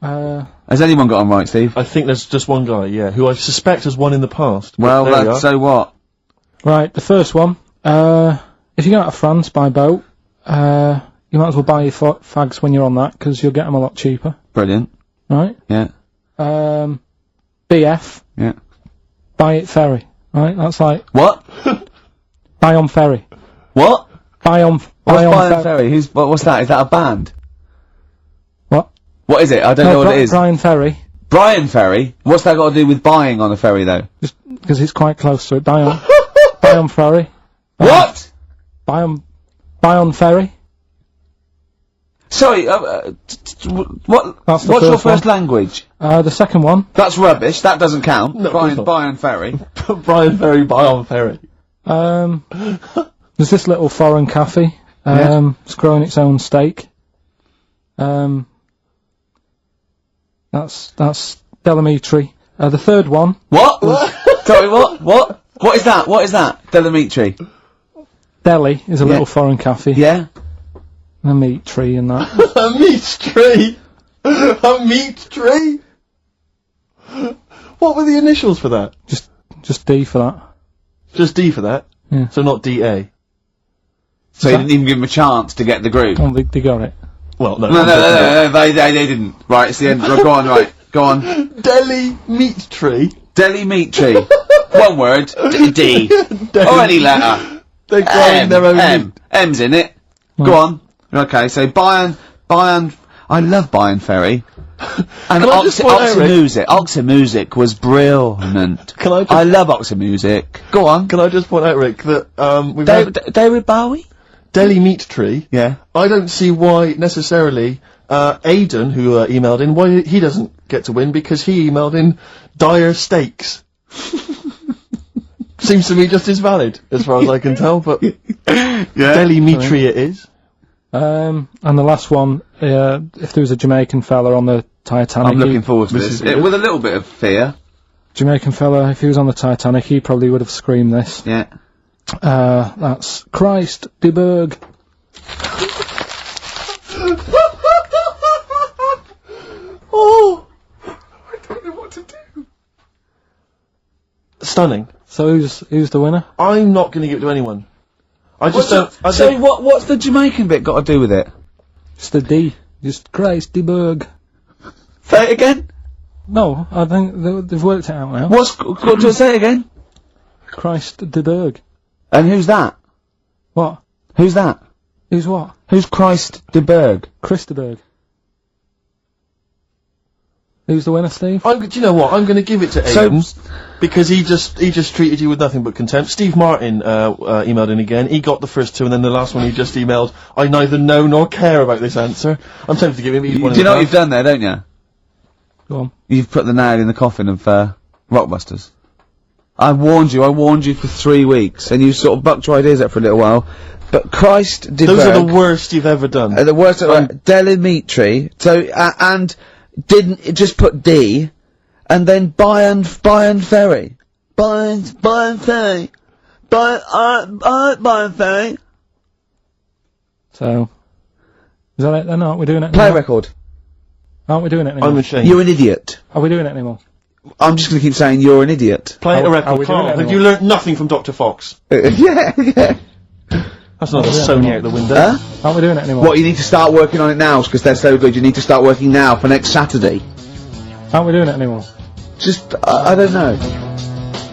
Has anyone got them right, Steve? I think there's just one guy, yeah, who I suspect has won in the past. Well, There you are. so what? Right, the first one. If you go out of France by boat, you might as well buy your fags when you're on that, because you'll get them a lot cheaper. Brilliant. Right? Yeah. BF, Yeah. buy it ferry. Right? That's like, What? buy on ferry. What? Buy on What's Brian ferry. Ferry? What's that? Is that a band? What? What is it? I don't know what it is. Brian Ferry, Brian Ferry? What's that got to do with buying on a ferry, though? just because it's quite close to it. Buy on ferry. What? Buy on ferry. Sorry, What's That's the your first first language? The second one, That's rubbish. That doesn't count. No, Brian, it's not. Brian Ferry. Brian Ferry, Brian Ferry. there's this little foreign cafe. It's growing its own steak. That's Delamitri. The third one, What? Sorry, what? What is that? What is that? Delamitri. Delhi, is a little foreign cafe. Yeah? A meat tree and that. A meat tree! A meat tree! What were the initials for that? Just D for that. Just D for that? Yeah. So not DA? So you didn't even give him a chance to get the group. Oh, they got it. Well, no. No, they didn't. Right, it's the end. Right, go on, right. Go on. Delhi meat tree? Delamitri. One word. D. Or any letter. They're growing their own M. meat. M's in it. Go on. Okay, so Bayern, I love Bayern Ferry. And Can I just point out, Rick- Oxymusic was brilliant. Can I just- I love Oxymusic. Go on. Can I just point out, Rick, that, we've had David Bowie? Delhi meat tree. Yeah. I don't see why necessarily, Aidan, who, emailed in, why he doesn't get to win, because he emailed in dire steaks. Seems to me just as valid, as far as I can tell, but Delhi meat tree it is. And the last one, if there was a Jamaican fella on the Titanic. I'm looking forward to this. With a little bit of fear. Jamaican fella, if he was on the Titanic, he probably would have screamed this. Yeah. That's Christ de Burgh. Oh! I don't know what to do. Stunning. So who's the winner? I'm not going to give it to anyone. I just What's the Jamaican bit got to do with it? Just the D. Just Christ de Burgh. Say it again. No, I think they've worked it out now. Say it again. Christ de Burgh. And who's that? What? Who's that? Who's what? Who's Christ de Burgh? Chris de Burgh. Who's the winner, Steve? do you know what? I'm going to give it to Aidan, because he just treated you with nothing but contempt. Steve Martin, emailed in again. He got the first two, and then the last one he just emailed, I neither know nor care about this answer. I'm tempted to give him Do you know what you've done there, don't you? Go on. You've put the nail in the coffin of, Rockbusters. I warned you for 3 weeks, and you sort of bucked your ideas up for a little while. But Christ de Those Burgh, are the worst you've ever done. the worst, Delamitri, so, and didn't just put D, and then Bayern Ferry. Bayern Ferry. Bayern Ferry. So, is that it then? Aren't we doing it Play anymore? record. Aren't we doing it anymore? I'm ashamed. You're an idiot. Are we doing it anymore? I'm just gonna keep saying you're an idiot. Play a Are record. we doing Carl, it have anymore? you learnt nothing from Dr. Fox? Yeah. That's not Sony out the window. Huh? Aren't we doing it anymore? What, you need to start working on it now, because they're so good, you need to start working now for next Saturday. Aren't we doing it anymore? Just, I don't know.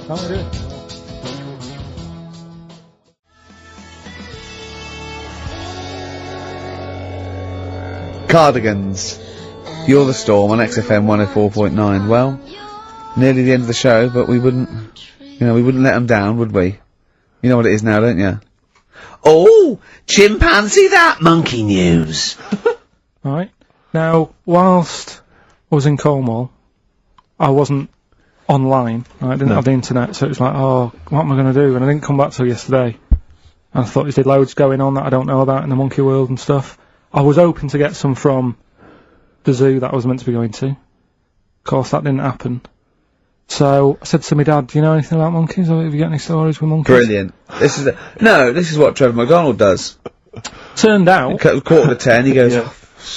Aren't we doing it? Cardigans. You're the Storm on XFM 104.9. Well, nearly the end of the show, but we wouldn't let them down, would we? You know what it is now, don't you? Oh, chimpanzee that monkey news. Alright. Now, whilst I was in Cornwall, I wasn't online. I didn't have the internet, so it was like, oh, what am I going to do? And I didn't come back till yesterday. And I thought there's loads going on that I don't know about in the monkey world and stuff. I was hoping to get some from the zoo that I was meant to be going to. Of course, that didn't happen. So I said to my dad, do you know anything about monkeys, or have you got any stories with monkeys? Brilliant. This is what Trevor McDonald does. Turned out... Quarter to 10, he goes,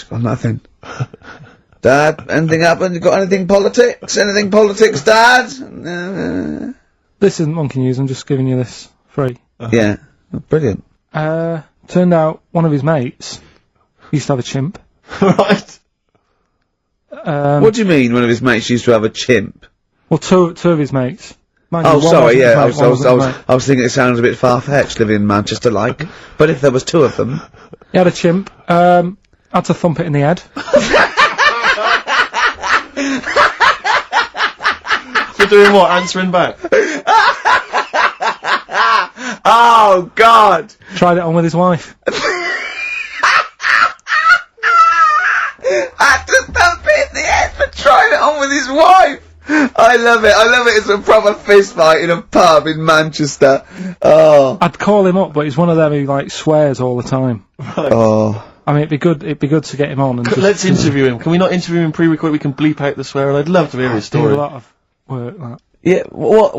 got nothing. Dad, anything happened? You got anything politics? Anything politics, Dad? This isn't monkey news, I'm just giving you this free. Yeah. Brilliant. Turned out one of his mates used to have a chimp. Right. What do you mean one of his mates used to have a chimp? Well, two of his mates. Mind you, Oh, one sorry, wasn't his yeah, mate, one wasn't his mate. I was thinking it sounds a bit far-fetched living in Manchester like, but if there was two of them... He had a chimp, had to thump it in the head. So doing what? Answering back? Oh, God! Tried it on with his wife. Had to thump it in the head for trying it on with his wife. I love it. It's a proper fist fight in a pub in Manchester. Oh. I'd call him up, but he's one of them who, like, swears all the time. Oh. I mean, it'd be good to get him on and Let's interview him. Can we not interview him pre-record? We can bleep out the swear, and I'd love to hear his do story. a lot of work, that. Yeah, well,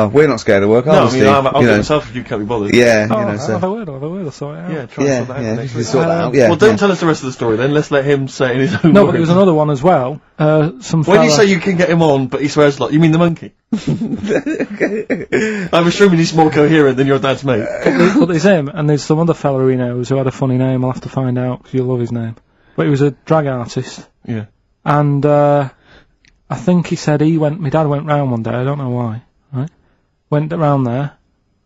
we're not scared of work, are No, we, I mean, Steve? I'll do it myself if you can't be bothered. Yeah, Oh, you know, so. have a word, I'll sort it out. Yeah, try and sort that out next week. Sort that out, yeah. Well, don't tell us the rest of the story then. Let's let him say it in his own No, words. but there was another one as well. Some When you fella- say you can get him on, but he swears a lot, you mean the monkey? I'm assuming he's more coherent than your dad's mate. But there's him, and there's some other fella he knows who had a funny name. I'll have to find out, 'cause you'll love his name. But he was a drag artist. Yeah. And, I think he said my dad went round one day, I don't know why, right? Went round there,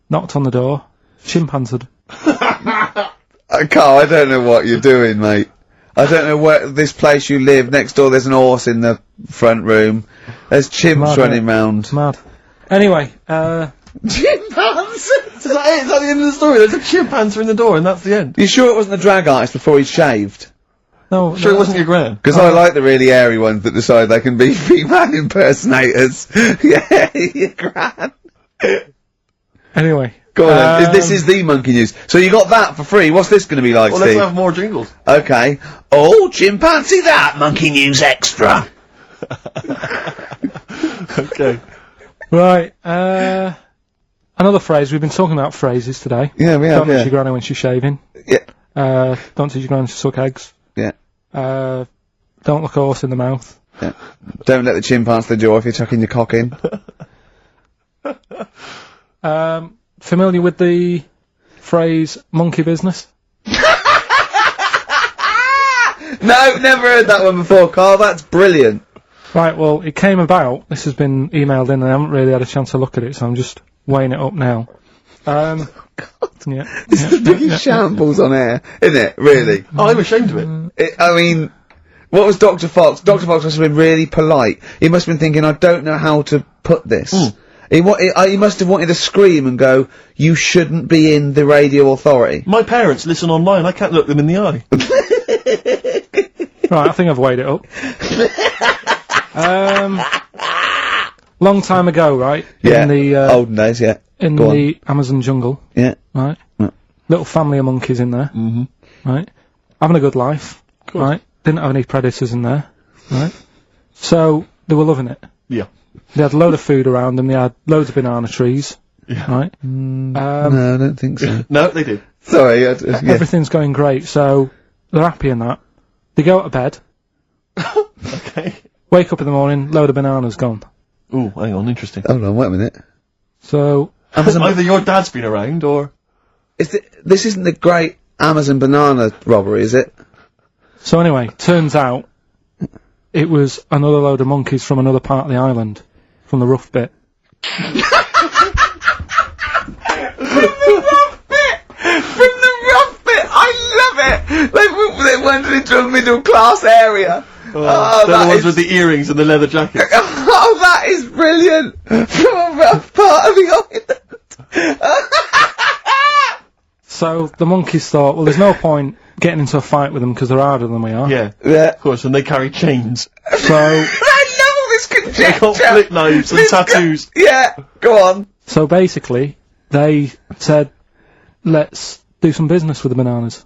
knocked on the door, chimpanzeed. Carl, I don't know what you're doing, mate. I don't know where this place you live. Next door, there's an horse in the front room. There's chimps Mad, running innit? round. It's mad. Anyway, Chimpanzees! Is that it? Is that the end of the story? There's a chimpanzee in the door and that's the end. You sure it wasn't the drag artist before he shaved? no, Sure it wasn't your gran? Because I like the really airy ones that decide they can be female impersonators. Yeah, you're grand. Anyway. Go on then. This is the monkey news. So you got that for free. What's this going to be like, Well, let's Steve? have more jingles. Okay. Oh, chimpanzee that! Monkey news extra! Okay. Right, another phrase. We've been talking about phrases today. Yeah, we have, Don't teach yeah. your granny when she's shaving. Yeah. Don't teach your granny to suck eggs. Yeah. Don't look a horse in the mouth. Yeah. Don't let the chimpanzee the jaw if you're chucking your cock in. Familiar with the phrase monkey business? No, never heard that one before, Carl. That's brilliant. Right, well, it came about. This has been emailed in and I haven't really had a chance to look at it, so I'm just weighing it up now. Yeah. This is the biggest shambles on air, isn't it? Really? Oh, I'm ashamed of it. I mean, what was Dr. Fox? Dr. Fox must have been really polite. He must have been thinking, I don't know how to put this. He must have wanted to scream and go, you shouldn't be in the radio authority. My parents listen online, I can't look them in the eye. Right, I think I've weighed it up. Long time ago, right? Yeah. In the, olden days, yeah. in Go the Amazon jungle, Yeah. right? Yeah. Little family of monkeys in there, right? Having a good life, right? Didn't have any predators in there, right? So, they were loving it. Yeah. They had a load of food around them, they had loads of banana trees, Yeah. right? No, I don't think so. No, they did. Sorry, yeah. Everything's going great, so they're happy in that. They go to bed, Okay. wake up in the morning, load of bananas gone. Ooh, hang on, interesting. Hold on, wait a minute. So, Either your dad's been around, or... This isn't the great Amazon banana robbery, is it? so anyway, turns out it was another load of monkeys from another part of the island, from the rough bit. From the rough bit! I love it! They went into a middle class area. They're the that ones is- with the earrings and the leather jackets. Oh, that is brilliant! From a rough part of the island. So, the monkeys thought, well, there's no point getting into a fight with them because they're harder than we are. Yeah, Yeah. of course, and they carry chains. So, I love all this They conjecture! got flip knives and tattoos. Yeah, go on. so basically, they said, let's do some business with the bananas.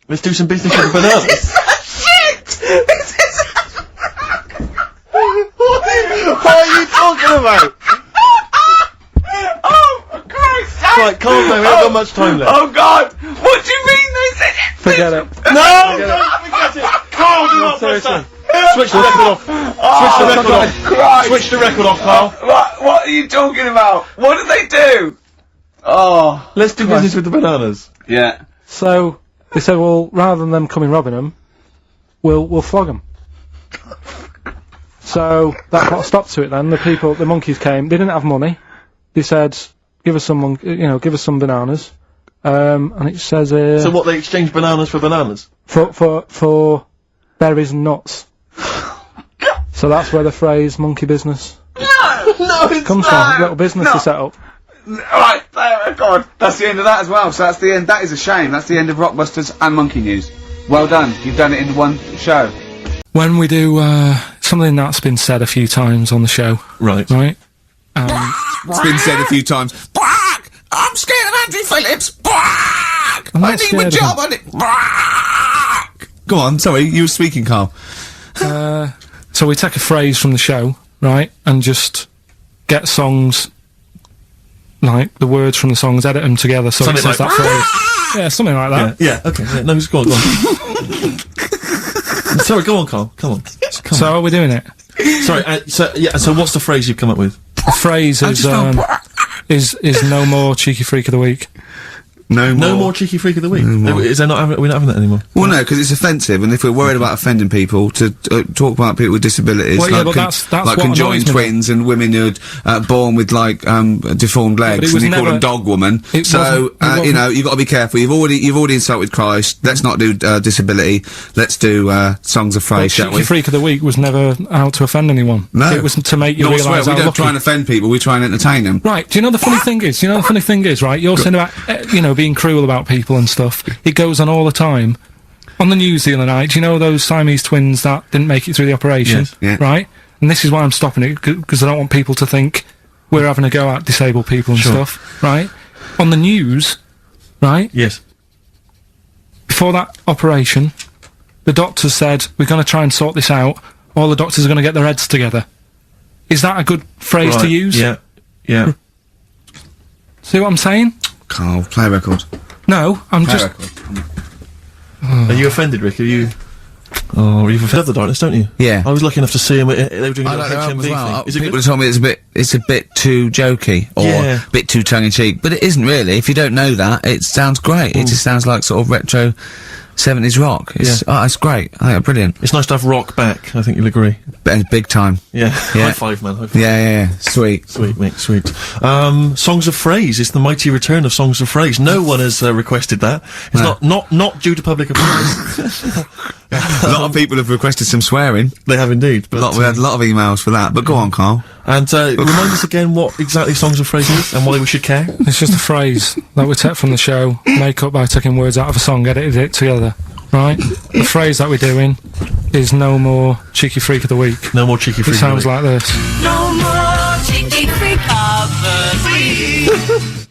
Let's do some business with the bananas. Shit! This is... What are you talking about? Oh, for Christ's sake! Right, calm down, we haven't got much time left. Oh, God! What do you mean they said it? Forget it. No! Don't forget it! Carl, do not press seriously. that! Switch the record off. Switch the record off. Christ. Switch the record off, Carl. What are you talking about? What did they do? Oh. Let's do business with the bananas. Yeah. So, they said, well, rather than them coming robbing them, we'll flog them. So, that put a stop to it then. The monkeys came, they didn't have money. They said, give us some bananas. And it says, So what, they exchange bananas for bananas? for berries and nuts. So that's where the phrase monkey business No, it's comes from. Little business to set up. Alright, God. That's the end of that as well. So that's the end. That is a shame. That's the end of Rockbusters and Monkey News. Well done. You've done it in one show. When we do something that's been said a few times on the show, Right. right? It's been said a few times. Brack! I'm scared of Andrew Phillips. Brack! I'm I not need my scared of job. I need. Brack! Go on. Sorry, you were speaking, Carl. So we take a phrase from the show, right, and just get songs, like the words from the songs, edit them together so Something it says like, that phrase. Yeah, something like that. Yeah, okay. Yeah, no, go on, go on. Sorry, go on, Carl. Come on. So are we doing it? Sorry, so what's the phrase you've come up with? The phrase is no more cheeky freak of the week. No more cheeky freak of the week. Is there not? We're not having that anymore. Well, no, because it's offensive, and if we're worried about offending people, to talk about people with disabilities, Well, yeah, like, but that's like what conjoined annoys me. twins and women who are born with like deformed legs, it and was you call never- them dog woman. it So wasn't- it you wasn't- know you've got to be careful. You've already insulted Christ. Let's not do disability. Let's do songs of praise, shall Cheeky we? freak of the week was never out to offend anyone. No, it was to make you No, I swear, realise we how don't lucky. try and offend people. We try and entertain them. Right, do you know the funny thing is? Right, you're saying about, being cruel about people and stuff. It goes on all the time. On the news the other night, do you know those Siamese twins that didn't make it through the operation? Yes. Yeah. Right? And this is why I'm stopping it, because I don't want people to think we're having a go at disabled people and Sure. stuff, right? On the news, right, Yes. before that operation, the doctors said, we're going to try and sort this out. All the doctors are going to get their heads together. Is that a good phrase to Right, use? Yeah. Yeah. See what I'm saying? Carl, play a record. No, I'm Play a just... record. Are you offended, Rick? Are you? Oh, you've offended the darkness, don't you? Yeah. I was lucky enough to see him. They were doing a I little don't know HMV as well. thing. Is it People good? have told me it's a bit too jokey or Yeah. a bit too tongue in cheek, but it isn't really. If you don't know that, it sounds great. It just sounds like sort of retro 70s rock. It's it's great. I think it's brilliant. It's nice to have rock back. I think you'll agree. Big time. Yeah. Yeah. High five, man. High five. Yeah. Sweet. Sweet, mate, sweet. Songs of Phrase. It's the mighty return of Songs of Phrase. No one has requested that. It's not due to public applause. A lot of people have requested some swearing. They have indeed. But, We had a lot of emails for that. But go on, Carl. and remind us again what exactly Songs of Phrase is and why we should care. It's just a phrase that we take from the show, make up by taking words out of a song, edited it together. Right? The phrase that we're doing is no more cheeky freak of the week. No more cheeky It freak. sounds like this. No more cheeky freak of the week.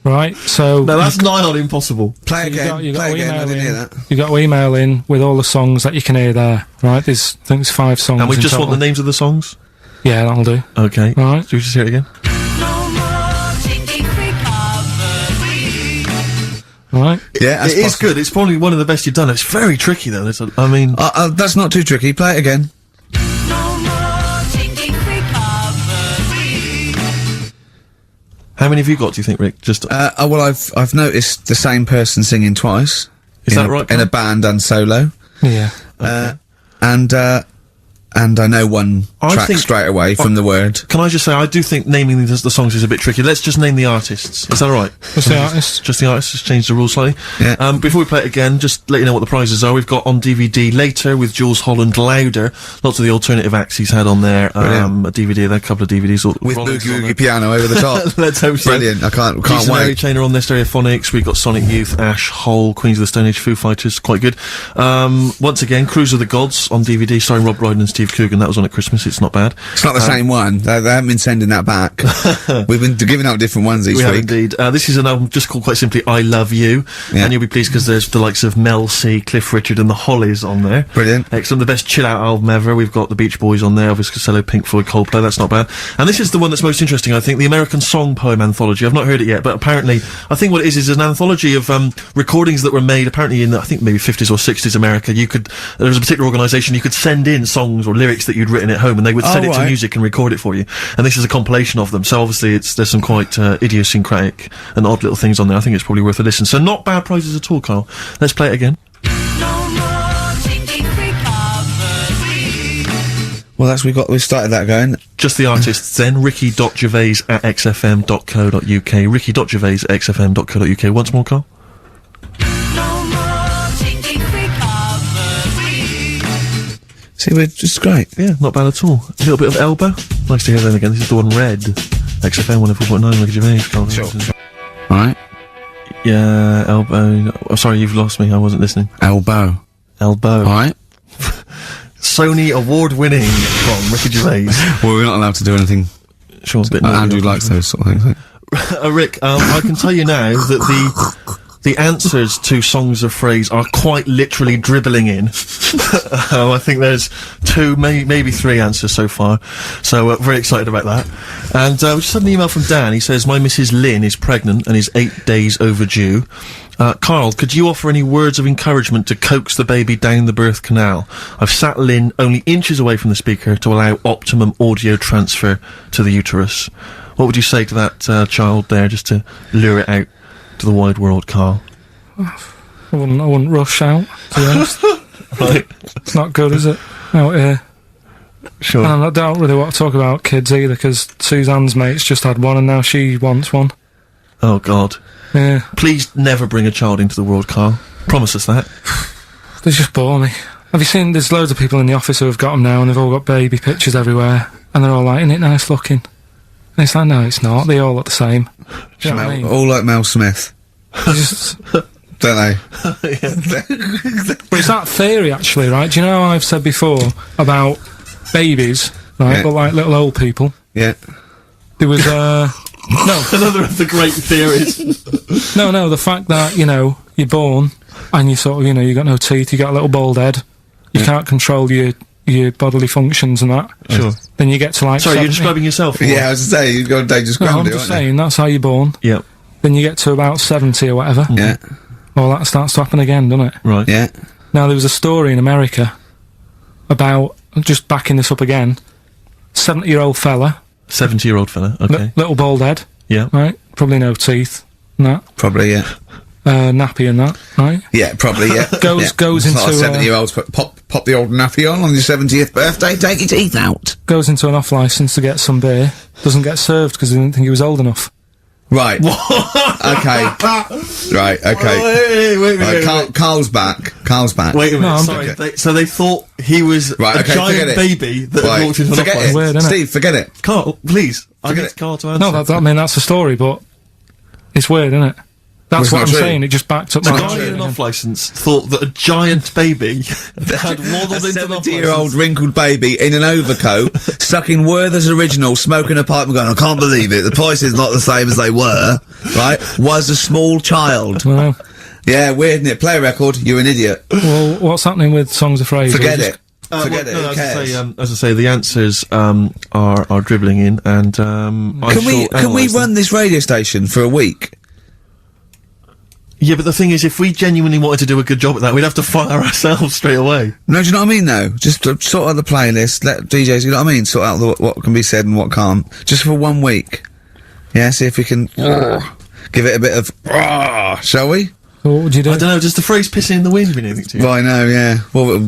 Right? So No, that's nigh on impossible. Play again. you got Play to again. I email didn't hear in. that. You got to email in with all the songs that you can hear there. Right? I think there's 5 songs. And we in just want total. the names of the songs. Yeah, that'll do. Okay. Right. So we just hear it again. No more cheeky freak of the week. Right? Yeah, that's It is possible. good. It's probably one of the best you've done. It's very tricky though. I mean, That's not too tricky. Play it again. No more cheeky freak of the week. how many have you got? Do you think, Rick? Just Well, I've noticed the same person singing twice. Is in that a- right, In a Carl? band and solo. Yeah. And I know one I track think- straight away from the word. Can I just say, I do think naming the songs is a bit tricky. Let's just name the artists. Is that all right? What's the artist? Just the artists. Just change the rules slightly. Yeah. Before we play it again, just let you know what the prizes are. We've got on DVD Later with Jules Holland Louder. Lots of the alternative acts he's had on there. Brilliant. A DVD there, a couple of DVDs. All, With Rollins Boogie on there. Woogie Piano over the top. Let's hope so. Brilliant. I can't Jason Mary wait. Chainer on there, Stereophonics. We've got Sonic Youth, Ash, Hole, Queens of the Stone Age, Foo Fighters. Quite good. Once again, Cruise of the Gods on DVD, starring Rob Brydon and Steve Coogan. That was on at Christmas. It's not bad. It's not the same one. They haven't been sending that back. We've been giving out different ones each We have week. indeed. This is an album just called quite simply I Love You. Yeah. And you'll be pleased because there's the likes of Mel C, Cliff Richard and the Hollies on there. Brilliant. Excellent. The best chill out album ever. We've got the Beach Boys on there, Elvis Costello, Pink Floyd, Coldplay. That's not bad. And this is the one that's most interesting, I think, the American Song Poem Anthology. I've not heard it yet, but apparently, I think what it is an anthology of recordings that were made apparently in, I think, maybe 50s or 60s America. There was a particular organisation, you could send in songs or lyrics that you'd written at home and they would set it to right. music and record it for you. And this is a compilation of them. So obviously there's some quite idiosyncratic and odd little things on there. I think it's probably worth a listen. So not bad prizes at all, Carl. Let's play it again. No more cheeky freak of the week. Well, we started that going. Just the artists then. ricky.gervais@xfm.co.uk. ricky.gervais@xfm.co.uk. Once more, Carl. No more cheeky freak of the week. See, we're just great. Yeah, not bad at all. A little bit of Elbow. Nice to hear them again. This is the one Red. XFM 104.9, Ricky Gervais. Carl Sure. Hamilton. Right? Yeah, Elbow. Oh, sorry, you've lost me. I wasn't listening. Elbow. Elbow. Alright. Sony award-winning from Ricky Gervais. Well, we're not allowed to do anything. Sure, a bit Andrew likes those sort of things. Rick, I can tell you now that the answers to songs of phrase are quite literally dribbling in. I think there's 2, maybe 3 answers so far. So, very excited about that. And, we just had an email from Dan. He says, my Mrs. Lynn is pregnant and is 8 days overdue. Karl, could you offer any words of encouragement to coax the baby down the birth canal? I've sat Lynn only inches away from the speaker to allow optimum audio transfer to the uterus. What would you say to that, child there, just to lure it out to the wide world, Karl? I wouldn't rush out, to be honest. Right. It's not good, is it? Out here. Sure. And I don't really want to talk about kids either, because Suzanne's mate's just had one and now she wants one. Oh, God. Yeah. Please never bring a child into the world, Karl. Promise us that. They just bore me. Have you seen, there's loads of people in the office who have got them now and they've all got baby pictures everywhere. And they're all like, isn't it nice looking? And it's like, no, it's not. They all look the same. Do you know what I mean? All like Mel Smith. They just... Don't they? But it's that theory, actually, right? Do you know how I've said before about babies, right, Yeah. but like little old people? Yeah. There was, no, Another of the great theories. no, the fact that, you know, you're born, and you sort of, you know, you got no teeth, you got a little bald head, you can't control your bodily functions and that. Sure. Then you get to like Sorry, 70. you're describing yourself? or Yeah, what? I was to say, you've got a dangerous No, ground, I'm just saying, that's how you're born. Yep. Then you get to about 70 or whatever. Yeah. Well, that starts to happen again, doesn't it? Right. Yeah. Now, there was a story in America about, just backing this up again, 70-year-old fella, 70-year-old fella, okay. little bald head, Yeah. right? Probably no teeth, and that, Probably, yeah. nappy and that, right? Yeah, probably, yeah. Goes It's not into, like 70-year-olds pop the old nappy on your 70th birthday, take your teeth out. Goes into an off-licence to get some beer, doesn't get served because they didn't think he was old enough. Right. Okay. Right, okay. Wait. Carl's back. Wait a minute, No, I'm sorry. okay. So they thought he was Right, a okay, forget giant it. baby that Right. had walked into an Forget office. it. Weird, innit? Steve, forget it. Karl, please. I Forget need it. Karl to answer. No, I mean, that's the story, but it's weird, isn't it? That's it's what not I'm true. saying, it just backed up The my guy theory in an again. off-licence thought that a giant baby had waddled A into an 70-year-old off-licence. wrinkled baby in an overcoat, stuck in Werther's Original, smoking a pipe and going, I can't believe it, the price is not the same as they were, right? Was a small child. Well, Yeah, weird, isn't it? Play a record, you're an idiot. well, what's happening with Songs of Phrase? Forget Just- it. Forget it, no, who cares? as I say, the answers are dribbling in, and Can we run this radio station for a week? Yeah, but the thing is, if we genuinely wanted to do a good job at that, we'd have to fire ourselves straight away. No, do you know what I mean, though? Just sort out the playlist, let DJs, you know what I mean? Sort out what can be said and what can't. Just for 1 week. Yeah, see if we can give it a bit of, shall we? So what would you do? I don't know, does the phrase pissing in the wind mean anything to you? Well, I know, yeah. Well, are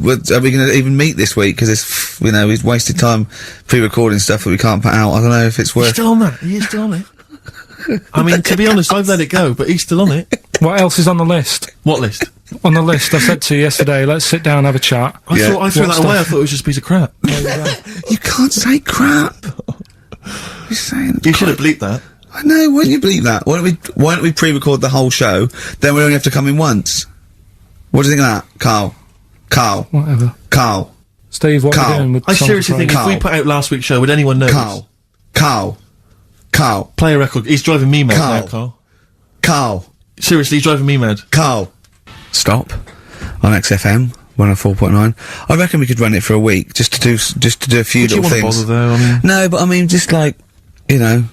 we going to even meet this week? Because it's, you know, we've wasted time pre-recording stuff that we can't put out. I don't know if it's He's worth... still on that. He is still on it. I mean, to be honest, I've let it go, but he's still on it. What else is on the list? What list? On the list, I said to you yesterday, let's sit down and have a chat. I Yeah. thought I threw What that away. I stuff? thought it was just a piece of crap. You can't say crap. You're saying... You should have bleeped that. I know, why don't you believe that? Why don't we pre-record the whole show, then we only have to come in once? What do you think of that, Karl? Whatever. Carl. Steve, what are Carl, you doing with I Songs of seriously think Phrase? if we put out last week's show, would anyone know? Carl. Play a record. He's driving me mad now, Carl. Carl. Carl. Seriously, he's driving me mad. Carl. Stop. On XFM 104.9. I reckon we could run it for a week, just to do a few Would you little want to things. bother though? I mean, No, but I mean, just like, you know,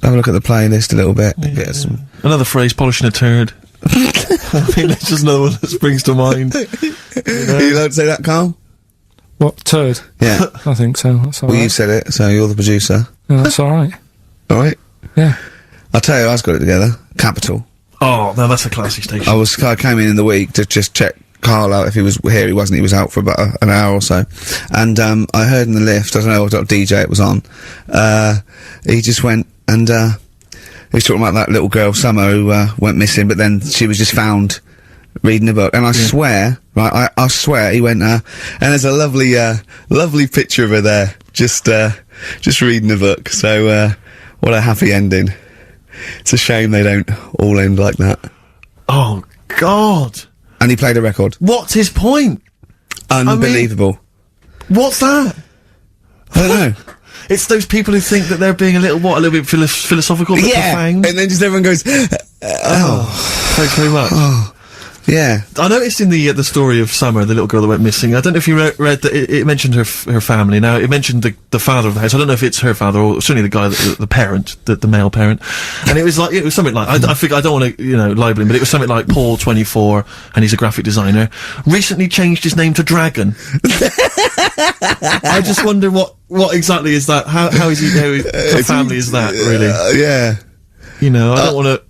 have a look at the playlist a little bit. Get us some. another phrase, polishing a turd. I mean, that's just another one that springs to mind. Are you allowed to say that, Carl? What, turd? Yeah. I think so, that's Well, you alright. said it, so you're the producer. Yeah, that's alright. Alright? Yeah. I'll tell you, I've got it together. Capital. Oh, no, that's a classic station. I came in the week to just check Carl out if he was here. He wasn't. He was out for about an hour or so. And, I heard in the lift, I don't know what DJ it was on, he just went and, he was talking about that little girl, Summer, who, went missing, but then she was just found reading a book. And I swear, right, I swear, he went, and there's a lovely, lovely picture of her there, just reading a book. So, what a happy ending. It's a shame they don't all end like that. Oh, God. And he played a record. What's his point? Unbelievable. What's that? I don't know. It's those people who think that they're being a little bit philosophical, a bit profound. And then just everyone goes, Thanks very much. yeah. I noticed in the story of Summer, the little girl that went missing, I don't know if you read that it mentioned her family. Now, it mentioned the father of the house. I don't know if it's her father or certainly the guy, the parent, the male parent. And it was something like, I think, I don't want to, libel him, but it was something like Paul, 24, and he's a graphic designer, recently changed his name to Dragon. I just wonder what exactly is that? How is he, how family is that, really? Yeah. I don't want to...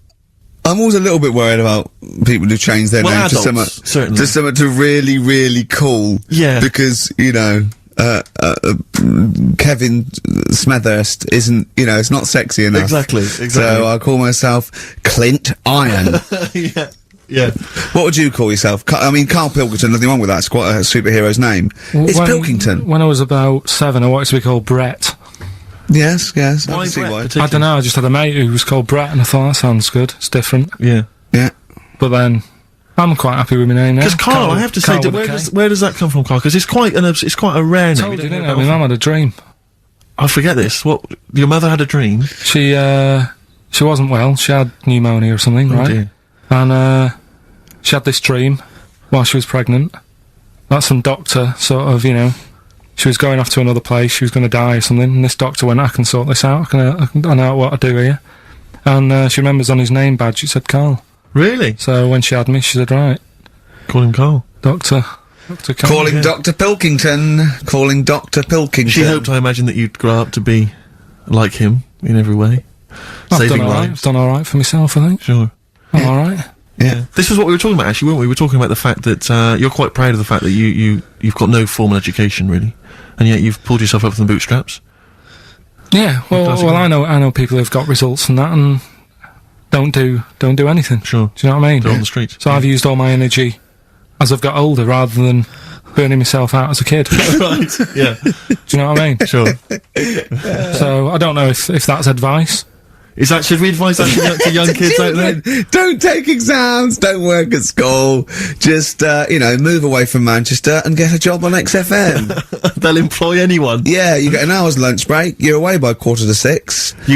I'm always a little bit worried about people who change their name to something to really, really cool. Yeah. Because, Kevin Smethurst isn't, it's not sexy enough. Exactly. So I call myself Clint Iron. Yeah. What would you call yourself? Karl Pilkington, nothing wrong with that. It's quite a superhero's name. It's Pilkington. When I was about 7, I wanted to be called Brett. Yes. I Why can see why. I don't know, I just had a mate who was called Brett, and I thought that sounds good. It's different. Yeah. Yeah. But then, I'm quite happy with my name now. Because Karl, I have to say, Karl with a K. where does that come from, Karl? Because it's quite a rare name. Told you, didn't I? My mum had a dream. I forget this. What? Your mother had a dream? She wasn't well. She had pneumonia or something, right? Dear. And, she had this dream while she was pregnant. That some doctor sort of, she was going off to another place, she was going to die or something, and this doctor went, I can sort this out, I know what to do here. And she remembers on his name badge it said Karl. Really? So when she had me, she said, right. Call him Karl. Dr. Karl. Calling Dr. Pilkington. Calling Dr. Pilkington. She hoped, I imagine, that you'd grow up to be like him in every way. Saving lives. I've done alright for myself, I think. Sure. I'm alright. Yeah. This was what we were talking about, actually, weren't we? We were talking about the fact that you're quite proud of the fact that you've got no formal education, really, and yet you've pulled yourself up from the bootstraps. Yeah. Well, I know people who've got results from that and don't do anything. Sure. Do you know what I mean? They're on the street. So I've used all my energy as I've got older rather than burning myself out as a kid. Right. Yeah. Do you know what I mean? Sure. So I don't know if that's advice. Should we advise that to young kids out there? Don't take exams, don't work at school, just, move away from Manchester and get a job on XFM. They'll employ anyone. Yeah, you get an hour's lunch break, you're away by 5:45.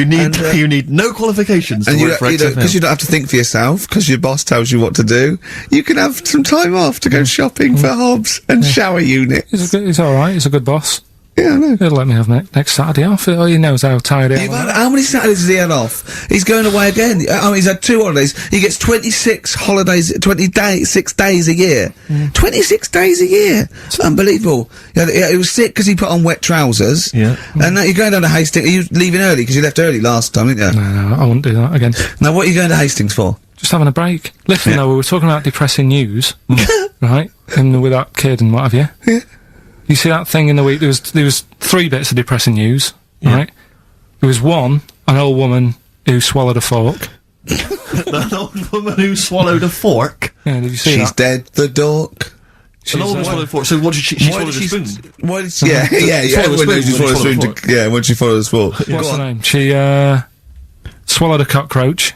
You need no qualifications to work for XFM. Because you don't have to think for yourself, because your boss tells you what to do, you can have some time off to go shopping for hobs and shower units. He's alright, he's a good boss. Yeah, I know. He'll let me have next Saturday off. Oh, he knows how tired I am. How many Saturdays has he had off? He's going away again. He's had 2 holidays. He gets 26 holidays, 6 days a year. 26 days a year. Unbelievable. He was sick because he put on wet trousers. Yeah. And now you're going down to Hastings. Are you leaving early? Because you left early last time, didn't you? No, I wouldn't do that again. Now, what are you going to Hastings for? Just having a break. Listen, though, we were talking about depressing news, right? And with that kid and what have you. Yeah. You see that thing in the week? There was 3 bits of depressing news, right? There was one, an old woman who swallowed a fork. An old woman who swallowed a fork? Yeah, did you see that? She's dead, the dork. An old woman swallowed a fork. So what did she swallowed a spoon? Why did she? Yeah. Everyone knows she swallowed a spoon. Yeah, when she swallowed a spoon. What's her name? She swallowed a cockroach.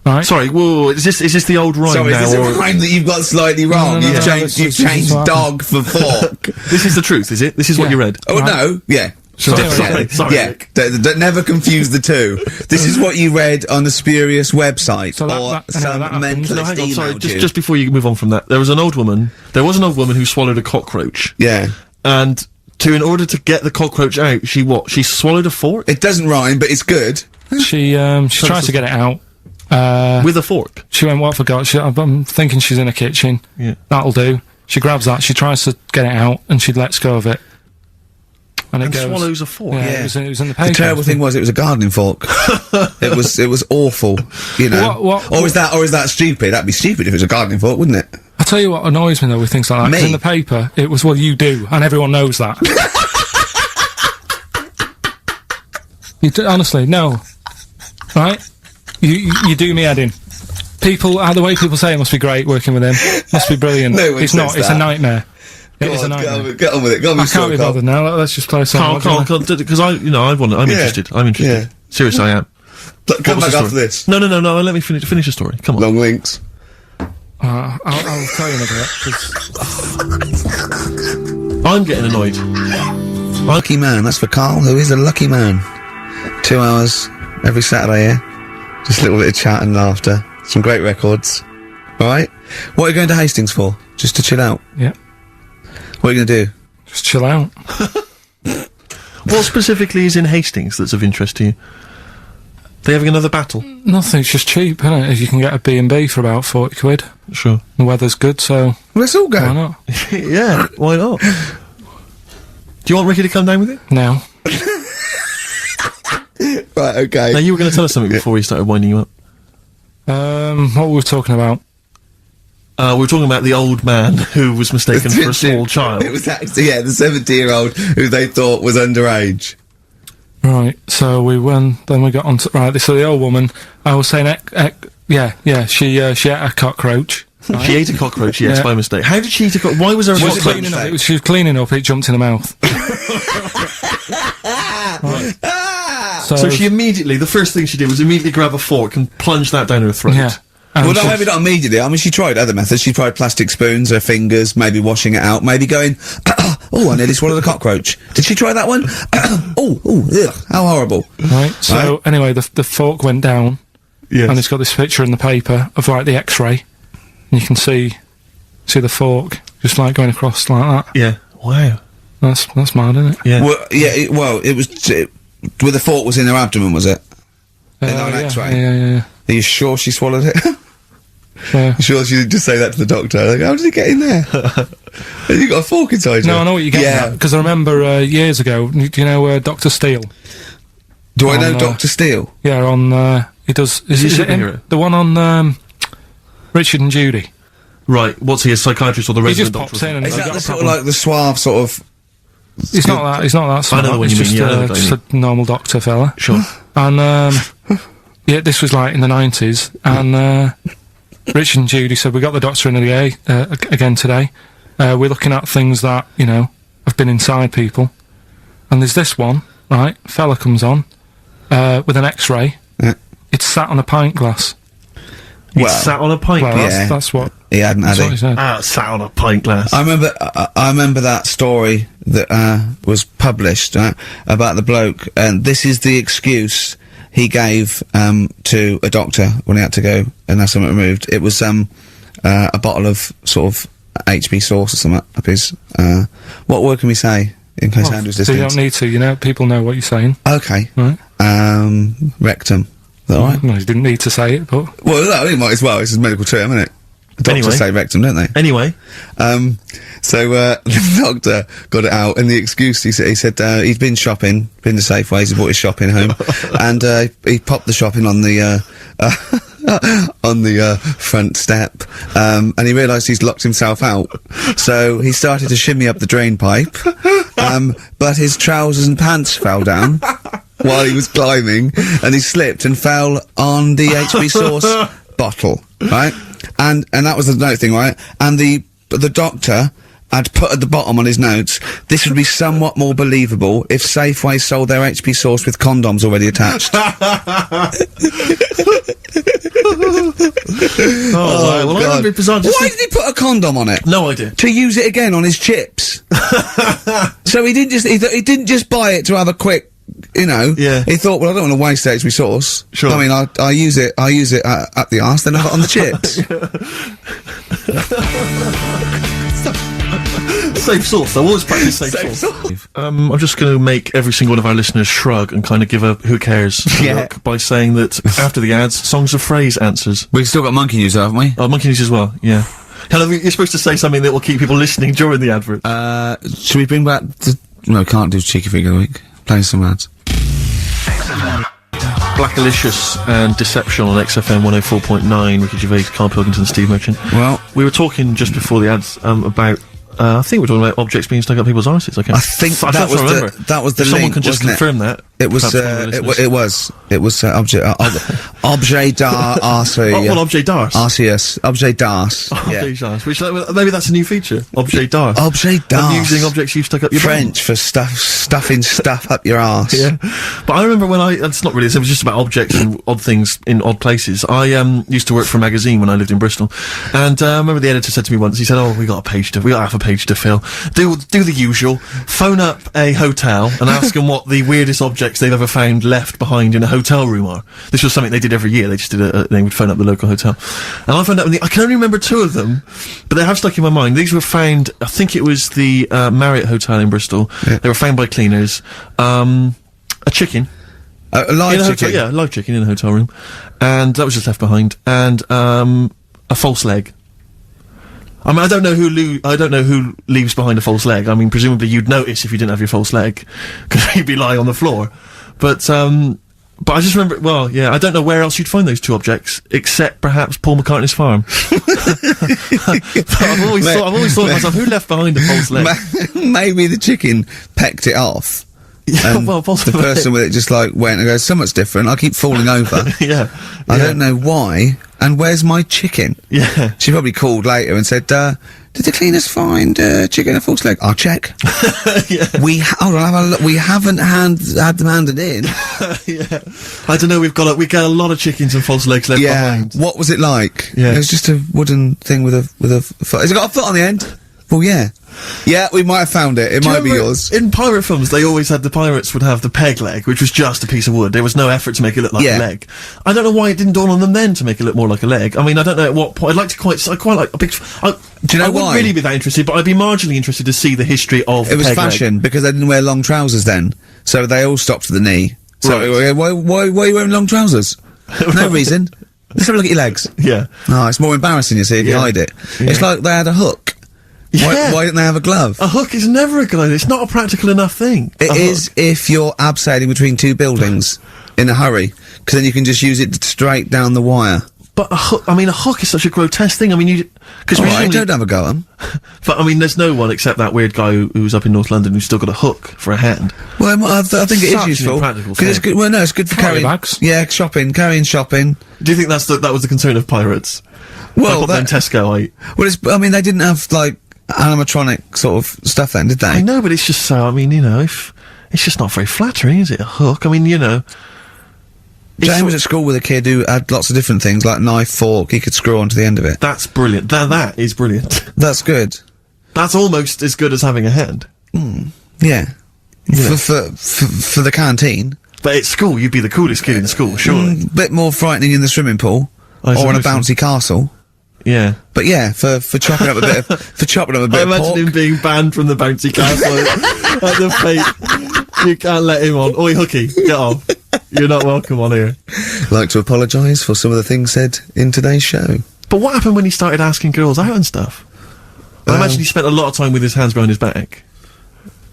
Right. Sorry, whoa, is this the old rhyme Sorry, now? is this a rhyme that you've got slightly wrong? No, You've changed dog for fork. This is the truth, is it? This is what you read? Oh, no, yeah. Sorry. Yeah, never confuse the two. This is what you read on a spurious website, So or some mentalist No, hang on, sorry, emailed you. just before you move on from that, there was an old woman who swallowed a cockroach. Yeah. And in order to get the cockroach out, she swallowed a fork? It doesn't rhyme, but it's good. She tries to get it out. With a fork? She went, what, forgot? I'm thinking she's in the kitchen. Yeah. That'll do. She grabs that, she tries to get it out, and she lets go of it. And it goes, swallows a fork? Yeah, Yeah. It was in the paper. The terrible thing was, it was a gardening fork. it was awful, you know. Or is that stupid? That'd be stupid if it was a gardening fork, wouldn't it? I'll tell you what annoys me though with things like that. 'Cause in the paper, it was, well, you do, and everyone knows that. Honestly, no. Right? You do me head in. The way people say it must be great working with him. Must be brilliant. No one it's not, says it's that. a nightmare. It is a Go on, nightmare. get on with it. Go on I with can't be bothered now. Let's just play a song. Carl, because I'm interested. I'm interested. Yeah. Seriously, I am. Come back after this. No, let me finish the story. Come on. Long links. I'll tell you in a bit, 'cause I'm getting annoyed. Lucky man, that's for Carl, who is a lucky man. 2 hours every Saturday here. Just a little bit of chat and laughter. Some great records. Alright? What are you going to Hastings for? Just to chill out? yeah, What are you going to do? just chill out. What specifically is in Hastings that's of interest to you? They having another battle? Nothing, it's just cheap, isn't it? If you can get a B&B for about 40 quid. Sure. The weather's good, so Well, let's all go. why not? Yeah, why not? Do you want Ricky to come down with you? Now. Right, okay. Now, you were going to tell us something before he started winding you up. What were we talking about? We were talking about the old man who was mistaken for a small child. It was actually, the 70-year-old who they thought was underage. Right, so then we got on to, right, so the old woman, I was saying, she ate a cockroach. Right? She ate a cockroach, yes, Yeah. by mistake. How did she eat a cockroach? Why was there a She was cockroach? cleaning up, she was cleaning up, it jumped in her mouth. So she immediately, the first thing she did was immediately grab a fork and plunge that down her throat. Yeah. Well, no, maybe not immediately. I mean, she tried other methods. She tried plastic spoons, her fingers, maybe washing it out, maybe going, oh, I nearly swallowed a cockroach. Did she try that one? Ugh, how horrible. Right, so anyway, the fork went down, Yes. and it's got this picture in the paper of, like, the X-ray, and you can see the fork just, like, going across like that. Yeah. Wow. That's mad, isn't it? Yeah. Well, it was, where the fork was in her abdomen, was it? In an X-ray? Yeah. Are you sure she swallowed it? Yeah. Sure she didn't just say that to the doctor? Like, how did it get in there? You got a fork inside you? No, I know what you're getting at, because I remember years ago, do you know Dr. Steele? Do I know on, Dr. Steele? Yeah, he does... Is he a it him? superhero? The one on Richard and Judy. Right. What's he, a psychiatrist or the He resident just doctor? pops in and Is he's that got the a sort of problem. like the suave sort of... He's not that smart. I know the one He's you mean, just, yeah, I know the guy you just a normal doctor fella. Sure. And, yeah, this was like in the 90s, and Richard and Judy said, we got the doctor in again today. We're looking at things that, have been inside people. And there's this one, right? Fella comes on, with an X-ray. Yeah. It's sat on a pint glass. He sat on a pint Well, glass. yeah. that's what... He hadn't, had That's what he he? said. Ah, sat on a pint glass. I remember that story that was published about the bloke, and this is the excuse he gave to a doctor when he had to go and have something removed. It was a bottle of sort of HB sauce or something up his. What word can we say in case Andrew's So you listening? don't need to, people know what you're saying. Okay. Right. Rectum. Is that all right? No, you didn't need to say it, but... Well, no, he might as well. It's a medical term, isn't it? Doctors Anyway. say rectum, don't they? Anyway. So the doctor got it out, and the excuse he said he'd been shopping, been to Safeways, he brought his shopping home, and he popped the shopping on the front step, and he realised he's locked himself out. So he started to shimmy up the drain pipe, but his trousers and pants fell down while he was climbing, and he slipped and fell on the HB sauce bottle, right? And that was the note thing, right? And the doctor had put at the bottom on his notes, this would be somewhat more believable if Safeway sold their HP sauce with condoms already attached. Oh, wow. Well, God. I'm a bit bizarre. Why did he put a condom on it? No idea. To use it again on his chips. So he didn't just buy it to have a quick, Yeah. He thought, well, I don't want to waste HP sauce. Sure. I mean, I use it up the arse, then I have it on the chips. Safe sauce. I always practice safe sauce. I'm just going to make every single one of our listeners shrug and kind of give a who cares Yeah. look by saying that after the ads, songs of phrase answers. We've still got monkey news, haven't we? Oh, monkey news as well. Yeah. Hello, you're supposed to say something that will keep people listening during the advert. Should we bring back no, can't do cheeky figure of the week. Playing some ads. Blackalicious and Deception on XFM 104.9. Ricky Gervais, Karl Pilkington, Steve Merchant. Well, We were talking just before the ads about. I think we were talking about objects being stuck up people's arses. Okay. I think that was the If someone link, can just wasn't it? confirm that. It was, objet d'art, What objet d'art? Arceus, objet d'art. Objet d'art. Which, maybe that's a new feature. Objet d'art. Objet d'art. Using objects you've stuck up your French for stuffing stuff up your arse. Yeah. But I remember when it's not really, it was just about objects and odd things in odd places. I, used to work for a magazine when I lived in Bristol. And, I remember the editor said to me once, he said, "Oh, we got half a page to fill. Do the usual. Phone up a hotel and ask them what the weirdest objects they've ever found left behind in a hotel room are." This was something they did every year. They just they would phone up the local hotel. And I found out, I can only remember 2 of them, but they have stuck in my mind. These were found, I think it was the, Marriott Hotel in Bristol. Yeah. They were found by cleaners. A chicken. A live chicken? Hotel, yeah, a live chicken in a hotel room. And that was just left behind. And, a false leg. I mean, I don't know who leaves behind a false leg. I mean, presumably you'd notice if you didn't have your false leg, because you'd be lying on the floor. But I just remember, well, yeah, I don't know where else you'd find those 2 objects, except perhaps Paul McCartney's farm. But I've always thought to myself, who left behind a false leg? Maybe the chicken pecked it off. Yeah, well, possibly. The person with it just like went and goes, so much different, I keep falling over. Yeah. I don't know why, and where's my chicken? Yeah. She probably called later and said, did the cleaners find, chicken a false leg? I'll check. Yeah. Hold on, have a look. We haven't had them handed in. Yeah. I don't know, we get a lot of chickens and false legs left behind. What was it like? Yeah. It was just a wooden thing with a foot. Has it got a foot on the end? Well, yeah. Yeah, we might have found it. It might be yours. In pirate films, they always had, the pirates would have the peg leg, which was just a piece of wood. There was no effort to make it look like a leg. I don't know why it didn't dawn on them then to make it look more like a leg. I mean, I don't know at what point. I quite like a big. Do you know I why? wouldn't really be that interested, but I'd be marginally interested to see the history of It was peg fashion, leg. because they didn't wear long trousers then. So they all stopped to the knee. So, Right. why are you wearing long trousers? No reason. Let's have a look at your legs. Yeah. No, it's more embarrassing, you see, if you hide it. Yeah. It's like they had a hook. Yeah. Why didn't they have a glove? A hook is never a glove. It's not a practical enough thing. It is if you're abseiling between 2 buildings in a hurry, because then you can just use it straight down the wire. But a hook is such a grotesque thing. I mean, because Alright, don't have a go at 'em. But I mean, there's no one except that weird guy who was up in North London who's still got a hook for a hand. Well, I think it is useful. Impractical Because it's good. Well, no, it's good for Carry carrying bags. Yeah, carrying shopping. Do you think that was the concern of pirates? Well, like Tesco. I mean, they didn't have like animatronic sort of stuff then, did they? I know, but it's just so. I mean, if it's just not very flattering, is it? A hook. I mean, Jane was at school with a kid who had lots of different things, like knife, fork, he could screw onto the end of it. That's brilliant. That is brilliant. That's good. That's almost as good as having a hand. Yeah. For the canteen. But at school, you'd be the coolest kid in school, surely. Bit more frightening in the swimming pool. Or on a bouncy castle. Yeah. But yeah, for chopping up a bit of, I imagine him being banned from the bouncy castle at the fate. You can't let him on. Oi, Hooky, get off. You're not welcome on here. I'd like to apologise for some of the things said in today's show. But what happened when he started asking girls out and stuff? I imagine he spent a lot of time with his hands behind his back.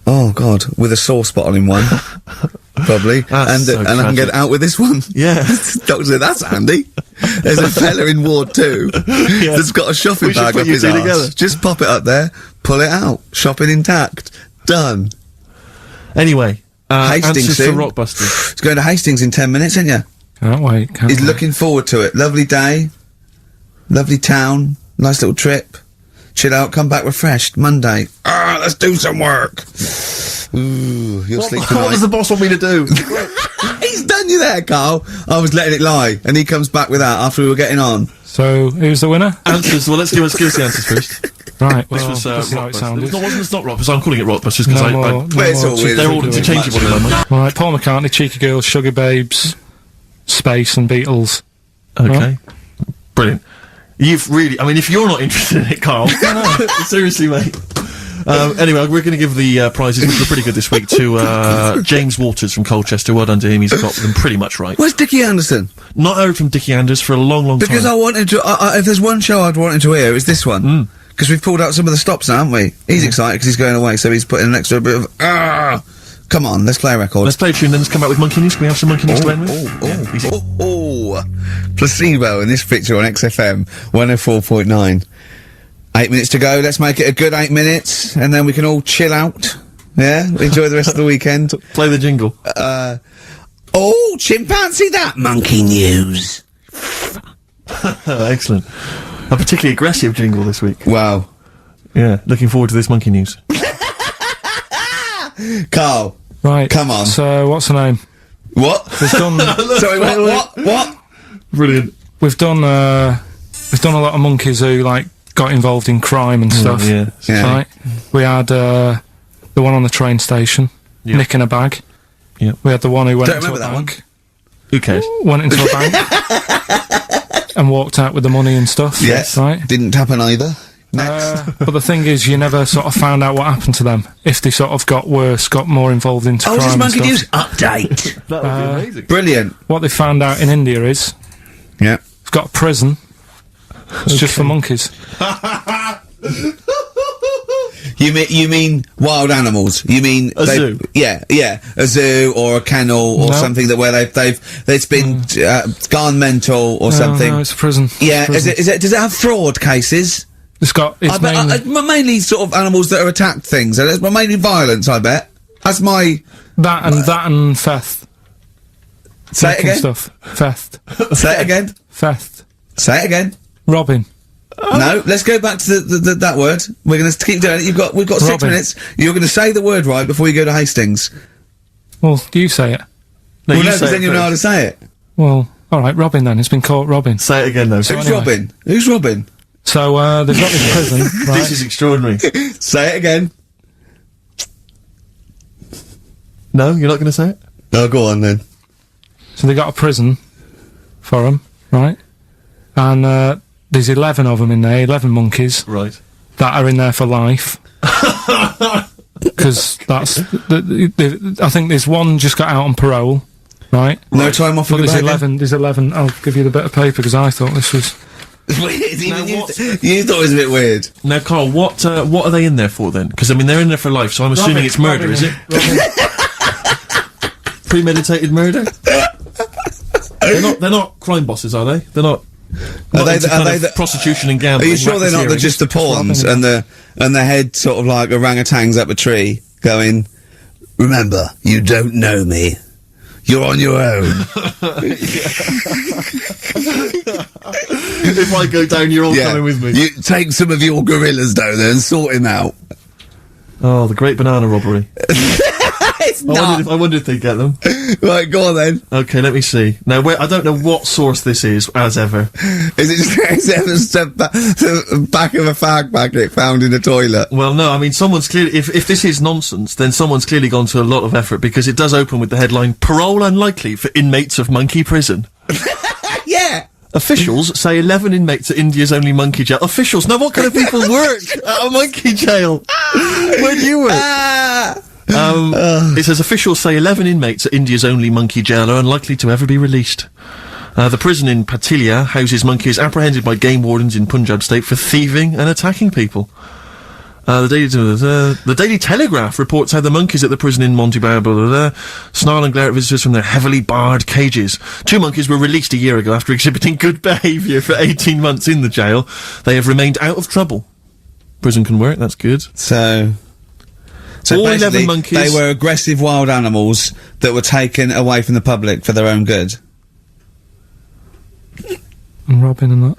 Oh God, with a sore spot on him one. Probably. That's so and I can get out with this one. Yeah. Doctor said, that's handy. There's a fella in Ward 2 that's got a shopping We should bag put up you his two arse. together. Just pop it up there, pull it out. Shopping intact. Done. Anyway, Hastings answers soon. for Rockbusters. He's going to Hastings in 10 minutes, isn't you? Can't wait. He's looking forward to it. Lovely day. Lovely town. Nice little trip. Chill out, come back refreshed. Monday. Let's do some work. Ooh, you'll sleep tonight. What does the boss want me to do? He's done you there, Carl. I was letting it lie, and he comes back with that after we were getting on. So, who's the winner? Answers. Well, let's give us the answers first. Right, well, This was this is how it sounded. It's not Rockbusters. I'm calling it Rockbusters because It's all weird. they're all interchangeable in my mind. Right, Paul McCartney, Cheeky Girls, Sugar Babes, Space and Beatles. Okay. Brilliant. You've really, I mean, if you're not interested in it, Carl, seriously, mate. Anyway, we're going to give the prizes, which were pretty good this week, to James Waters from Colchester. Well done to him. He's got them pretty much right. Where's Dickie Anderson? Not heard from Dickie Anders for a long, long Because time. I wanted to, if there's one show I'd wanted to hear, it's this one. Because we've pulled out some of the stops now, haven't we? He's excited because he's going away, so he's putting an extra bit of, Come on, let's play a record. Let's play a tune, then let's come back with Monkey News. Can we have some Monkey News to end with? Easy. Placebo in this picture on XFM 104.9. 8 minutes to go. Let's make it a good 8 minutes, and then we can all chill out Yeah? Enjoy the rest of the weekend. Play the jingle. Oh, chimpanzee that monkey news. Excellent. A particularly aggressive jingle this week. Wow. Yeah, looking forward to this monkey news. Carl. Right. Come on. So, what's the name? What? We've done. Sorry, what? Brilliant. We've done a lot of monkeys who like got involved in crime and stuff. Yeah. Right. We had the one on the train station, nicking a bag. Yeah. We had the one who went Don't into a remember that bank. Who cares? Went into a bank and walked out with the money and stuff. Yes. Right. Didn't happen either. Next. But the thing is, you never sort of found out what happened to them. If they sort of got worse, got more involved into crime just and monkey stuff. news update. That would be amazing. Brilliant. What they found out in India is Yeah. it's got a prison. It's just for monkeys. You mean wild animals? You mean A zoo? Yeah, a zoo or a kennel or No. something that where it's been gone mental or something. No, it's a prison. Yeah, It's a prison. is it? Does it have fraud cases? It's Mainly sort of animals that are attacked things. It's mainly violence, I bet. That's my. that and theft. Say it Nicking again. Stuff. Theft. Say it again. Theft. Say it again. Robbing. No, let's go back to that word. We're going to keep doing it. We've got 6 Robin. minutes. You're going to say the word right before you go to Hastings. Well, you say it. No, Well, you no, say because then it you'll know how first. to say it. Well, alright, robbing then. It's been caught robbing. Say it again, though. Who's anyway. Robin? Who's Robin? So, they've got this prison, right? This is extraordinary. Say it again. No, you're not going to say it? Oh, go on then. So they got a prison for them, right? And, there's 11 of them in there, 11 monkeys. Right. That are in there for life. Because that's... I think there's one just got out on parole, right? No time off But for there's the 11, I'll give you the bit of paper, because I thought this was... Weird. Even Now you, what- you thought it was a bit weird. Now, Carl, what are they in there for, then? Because, I mean, they're in there for life, so I'm assuming it's murder, is it? Premeditated murder? They're not crime bosses, are they? They're not... Are they into the- are kind they of the- prostitution and Are gambling? you sure they're not racketeering? just the pawns and the head sort of like orangutans up a tree going, remember, you don't know me. You're on your own. If I go down, you're all coming with me. You take some of your gorillas down there and sort him out. Oh, the great banana robbery. It's I wonder if they get them. Right, go on then. Okay, let me see. Now, I don't know what source this is, as ever. Is it just the back of a fag packet found in a toilet? Well, no, I mean, someone's clearly... If this is nonsense, then someone's clearly gone to a lot of effort, because it does open with the headline, "Parole unlikely for inmates of monkey prison." Yeah. Officials say 11 inmates at India's only monkey jail. Officials? Now, what kind of people work at a monkey jail? Where do you work? It says officials say 11 inmates at India's only monkey jail are unlikely to ever be released. The prison in Patilia houses monkeys apprehended by game wardens in Punjab state for thieving and attacking people. The Daily Telegraph reports how the monkeys at the prison in Montebello snarl and glare at visitors from their heavily barred cages. 2 monkeys were released a year ago after exhibiting good behaviour for 18 months in the jail. They have remained out of trouble. Prison can work, that's good. So all 11 basically, monkeys- they were aggressive wild animals that were taken away from the public for their own good. And robbing and that.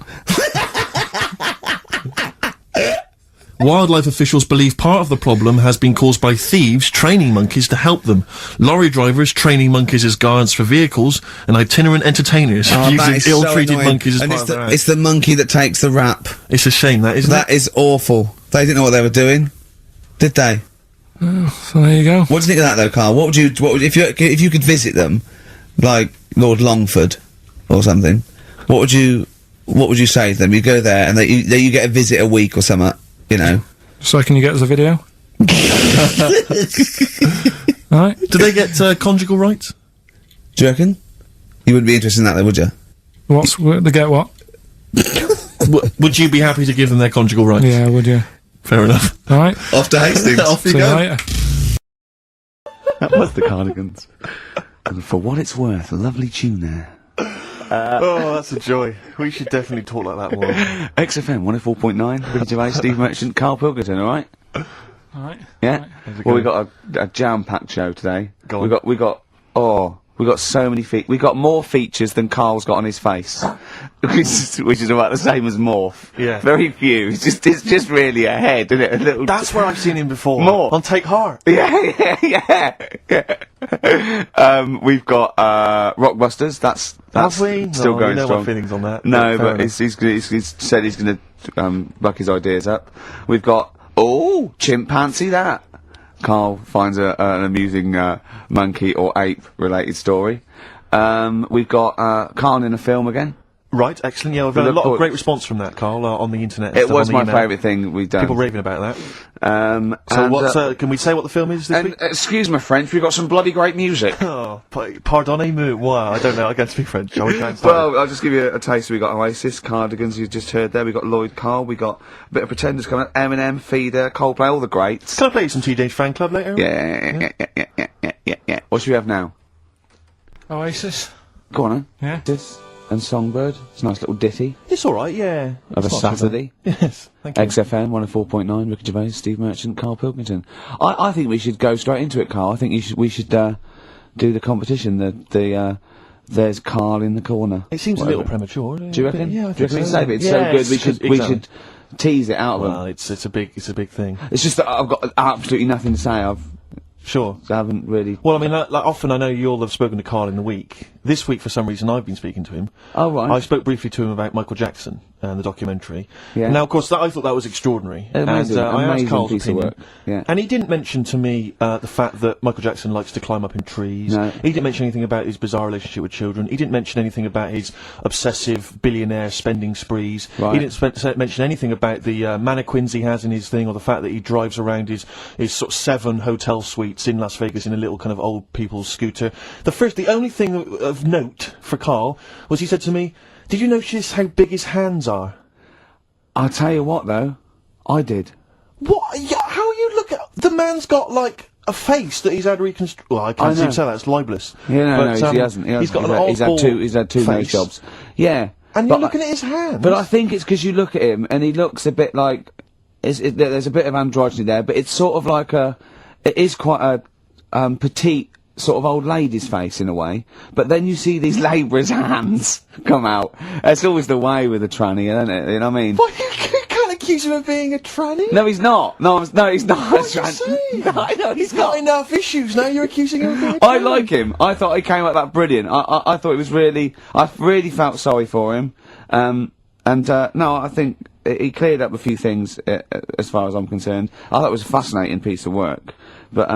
Wildlife officials believe part of the problem has been caused by thieves training monkeys to help them. Lorry drivers training monkeys as guards for vehicles, and itinerant entertainers That using is so ill-treated annoying. monkeys as And part it's of their act. it's the monkey that takes the rap. It's a shame, that, isn't That it? is awful. They didn't know what they were doing, did they? So there you go. What do you think of that though, Carl? What would you if you could visit them, like Lord Longford or something? What would you say to them? You go there and you get a visit a week or something, you know. So can you get us a video? Alright. Do they get conjugal rights? Do you reckon? You wouldn't be interested in that though, would you? They get what? Would you be happy to give them their conjugal rights? Yeah, would you? Fair enough. Alright. Off to Hastings. Off you See you go. later. That was the Cardigans. And for what it's worth, a lovely tune there. Oh, that's a joy. We should definitely talk like that more. XFM 104.9, Ricky Gervais, Steve Merchant, Karl Pilkington, alright? Alright. Yeah. How's it Well, we going? got a jam-packed show today. Go We on. we got so many we got more features than Carl's got on his face, which is about the same as Morph. Yeah. Very few. It's just really a head, isn't it? A little. That's where I've seen him before. More. On Take Heart. Yeah. We've got Rockbusters. That's Have we? still No, going you know strong. my feelings on that. No, Fair but enough. he's said he's going to buck his ideas up. We've got chimpanzee that. Carl finds an amusing monkey or ape related story. We've got Carl in a film again. Right, excellent. Yeah, I've had a look lot of forward- great response from that, Carl, on the internet. And It stuff, was on the my email. favourite thing we've done. People raving about that. So and, what's can we say what the film is this and week? excuse my French, we've got some bloody great music. Oh, pardonnez-moi. Wow, I don't know. I can't speak French. I can't Well, I'll just give you a taste. We got Oasis, Cardigans, you just heard there. We got Lloyd Cole. We got a bit of Pretenders coming up. Eminem, Feeder, Coldplay, all the greats. Can I play you some Teenage Fan Club later? Yeah. What should we have now? Oasis. Go on, then. Yeah. This and Songbird. It's a nice little ditty It's all right. Yeah. of a It's not so Saturday. bad. Yes. Thank you. XFM 104.9. Ricky Gervais, Steve Merchant, Karl Pilkington. I think we should go straight into it, Carl. I think we should do the competition. There's Carl in the corner. It seems a Whatever. little premature. Do you reckon? Yeah, I Do you think reckon we so. save it? It's Yeah, so good. We exactly. should tease it out of Well, them. it's a big thing. It's just that I've got absolutely nothing to say. I Sure. haven't really. Well, I mean, like often I know you all have spoken to Carl in the week. This week, for some reason, I've been speaking to him. Oh, right. I spoke briefly to him about Michael Jackson and the documentary. Yeah. Now, of course, I thought that was extraordinary. Amazing, and I asked amazing Carl's piece of opinion. work. Yeah. And he didn't mention to me the fact that Michael Jackson likes to climb up in trees. No. He didn't mention anything about his bizarre relationship with children. He didn't mention anything about his obsessive billionaire spending sprees. Right. He didn't mention anything about the mannequins he has in his thing, or the fact that he drives around his sort of 7 hotel suites in Las Vegas in a little kind of old people's scooter. The only thing of note for Carl was he said to me, "Did you notice how big his hands are?" I'll tell you what, though, I did. What? Yeah, how you look at the man's got like a face that he's had reconstructed. Well, I I can't know. say that's libelous. Yeah, But, no, he hasn't. He's got an odd he's had two nose face. jobs. Yeah, And but you're looking at his hands. But I think it's because you look at him and he looks a bit like there's a bit of androgyny there, but it's sort of like it is quite a petite sort of old lady's face in a way. But then you see these labourers' hands come out. It's always the way with a tranny, isn't it? You know what I mean? What, you can't accuse him of being a tranny. No, he's not. No, he's not. What are you saying? No, I know He's got enough issues now. You're accusing him of being a tranny. I like him. I thought he came out that brilliant. I thought it was really. I really felt sorry for him. No, I think he cleared up a few things as far as I'm concerned. I thought it was a fascinating piece of work, but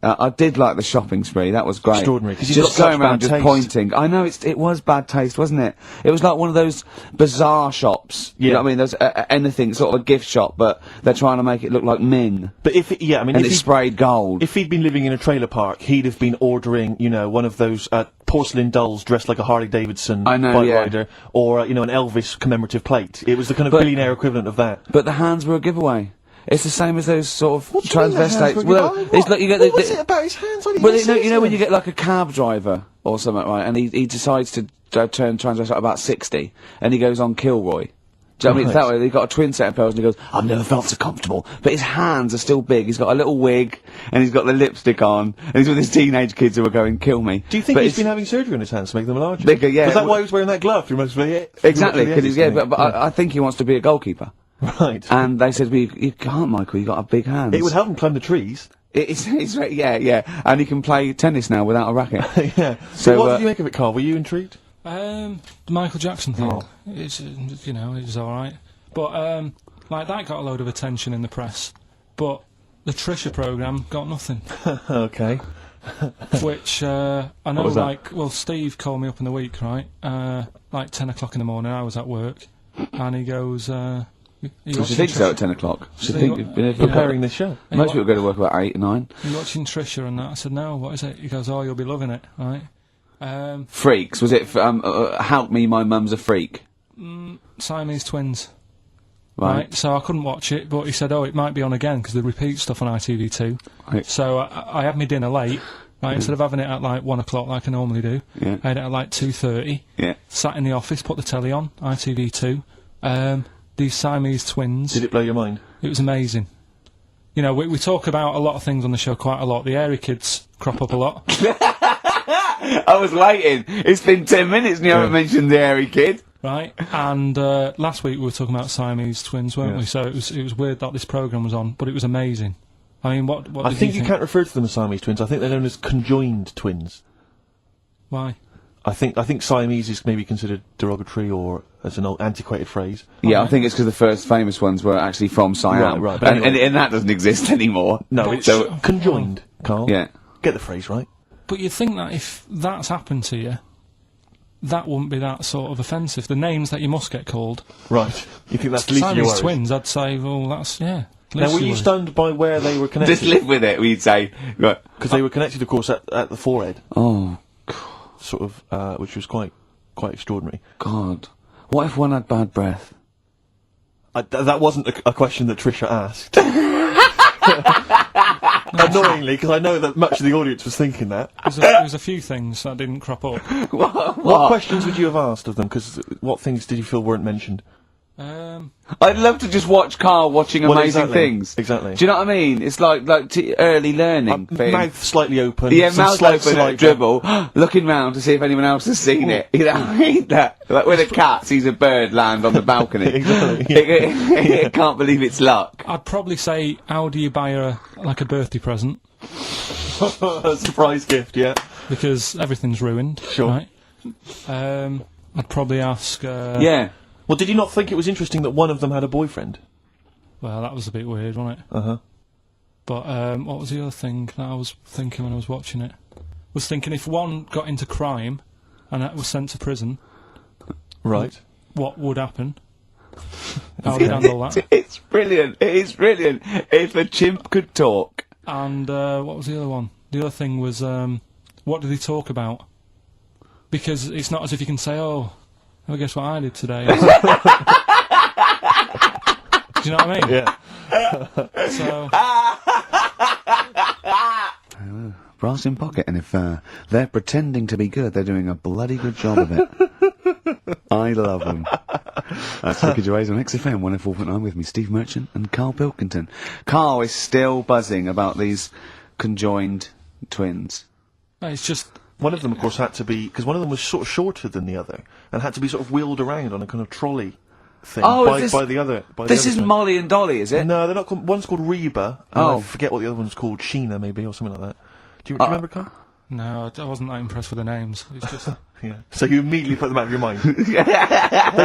I did like the shopping spree. That was great. Extraordinary, 'cause he's Just got such going around, bad just taste. pointing. I know it was bad taste, wasn't it? It was like one of those bazaar shops. You Yeah. know what I mean? There's anything sort of a gift shop, but they're trying to make it look like Ming, But if I mean, and if it's sprayed gold. if he'd been living in a trailer park, he'd have been ordering, one of those porcelain dolls dressed like a Harley Davidson I know, bike yeah. rider, or an Elvis commemorative plate. It was the kind of But- billionaire equivalent of that. But the hands were a giveaway. It's the same as those sort of What do you mean the hands transvestites. were Well, good? it's like you get What was it about his hands? I didn't Well, even see you know his when you hands. get like a cab driver or something, right? And he decides to turn transvestite about 60, and he goes on Kilroy. Do you know what I mean? It's Right. that way. They've got a twin set of pearls, and he goes, "I've never felt so comfortable." But his hands are still big. He's got a little wig, and he's got the lipstick on, and he's with his teenage kids who are going, "Kill me." Do you think But he's it's been having surgery on his hands to make them larger? Bigger, yeah. Was that Well- why he was wearing that glove through most of the exactly? through the Cause edges, but I think he wants to be a goalkeeper. Right. And they said, "Well, you can't, Michael. You got a big hands." It would help him climb the trees. Yeah, and he can play tennis now without a racket. Yeah. So, So what did you make of it, Carl? Were you intrigued? The Michael Jackson thing. Oh. It's it was alright. But like that got a load of attention in the press. But the Trisha programme got nothing. Okay. Which I know, was that? Steve called me up in the week, right? Like 10 o'clock in the morning. I was at work, and he goes, "You She watching thinks so Trisha? at 10 o'clock. She So think you- Preparing this show. Hey, most what- people go to work about 8 or 9. You watching Trisha and that?" I said, "No, what is it?" He goes, "Oh, you'll be loving it, right?" Freaks, was it? Help me, my mum's a freak. Siamese twins. Right. Right, so I couldn't watch it, but he said, "Oh, it might be on again because they repeat stuff on ITV2." Right. So I had my dinner late. Right, instead of having it at like 1 o'clock like I normally do, Yeah. I had it at like 2:30. Yeah. Sat in the office, put the telly on ITV2. These Siamese twins. Did it blow your mind? It was amazing. You know, we talk about a lot of things on the show quite a lot. The Airy Kids crop up a lot. I was waiting. It's been 10 minutes and you haven't mentioned the Airy Kid. Right, and last week we were talking about Siamese twins, weren't we? So it was weird that this programme was on, but it was amazing. I mean, what I did think you you can't refer to them as Siamese twins. I think they're known as conjoined twins. Why? I think Siamese is maybe considered derogatory or as an old antiquated phrase. Yeah, I think it's because the first famous ones were actually from Siam. Right, but anyway. and that doesn't exist anymore. No, But it's so- conjoined, Carl. Yeah. Get the phrase right. But you'd think that if that's happened to you, that wouldn't be that sort of offensive. The names that you must get called. Right. You think that's the least of your Siamese worries? twins, I'd say, well, that's, yeah. Now, were you stunned by where they were connected? Just live with it, we'd say. Right. Because they were connected, of course, at the forehead. Oh, Sort of, which was quite extraordinary. God. What if one had bad breath? That wasn't a question that Trisha asked. Annoyingly, because I know that much of the audience was thinking that. There was a few things that didn't crop up. What questions would you have asked of them? Because what things did you feel weren't mentioned? I'd love to just watch Carl watching Well, amazing exactly, things. exactly. Do you know what I mean? It's like early learning. thing. Mouth slightly open. Yeah, some mouth slight open at saliva. dribble, looking round to see if anyone else has seen it. You know what I mean? Like when a cat sees a bird land on the balcony. Exactly, It can't believe its luck. I'd probably say, how do you buy her, like, a birthday present? A surprise gift, yeah. Because everything's ruined. Sure. Right? I'd probably ask... Yeah. Well, did you not think it was interesting that one of them had a boyfriend? Well, that was a bit weird, wasn't it? Uh-huh. But what was the other thing that I was thinking when I was watching it? Was thinking if one got into crime and that was sent to prison, Right. what would happen? How would you handle that? It's brilliant. It is brilliant. If a chimp could talk. And what was the other one? The other thing was what did he talk about? Because it's not as if you can say, oh, well, guess what I did today? Do you know what I mean? Yeah. So, Brass in pocket, and if they're pretending to be good, they're doing a bloody good job of it. I love them. That's Ricky Gervais on XFM 104.9 with me, Steve Merchant and Karl Pilkington. Karl is still buzzing about these conjoined twins. it's just... One of them, of course, had to be... Because one of them was sort of shorter than the other, and had to be sort of wheeled around on a kind of trolley thing by the other... This is Molly and Dolly, is it? No, they're not called... One's called Reba, and Oh. I forget what the other one's called, Sheena, maybe, or something like that. Do you remember, Carl? No, I wasn't that impressed with the names. It's just... Yeah. So you immediately put them out of your mind. Those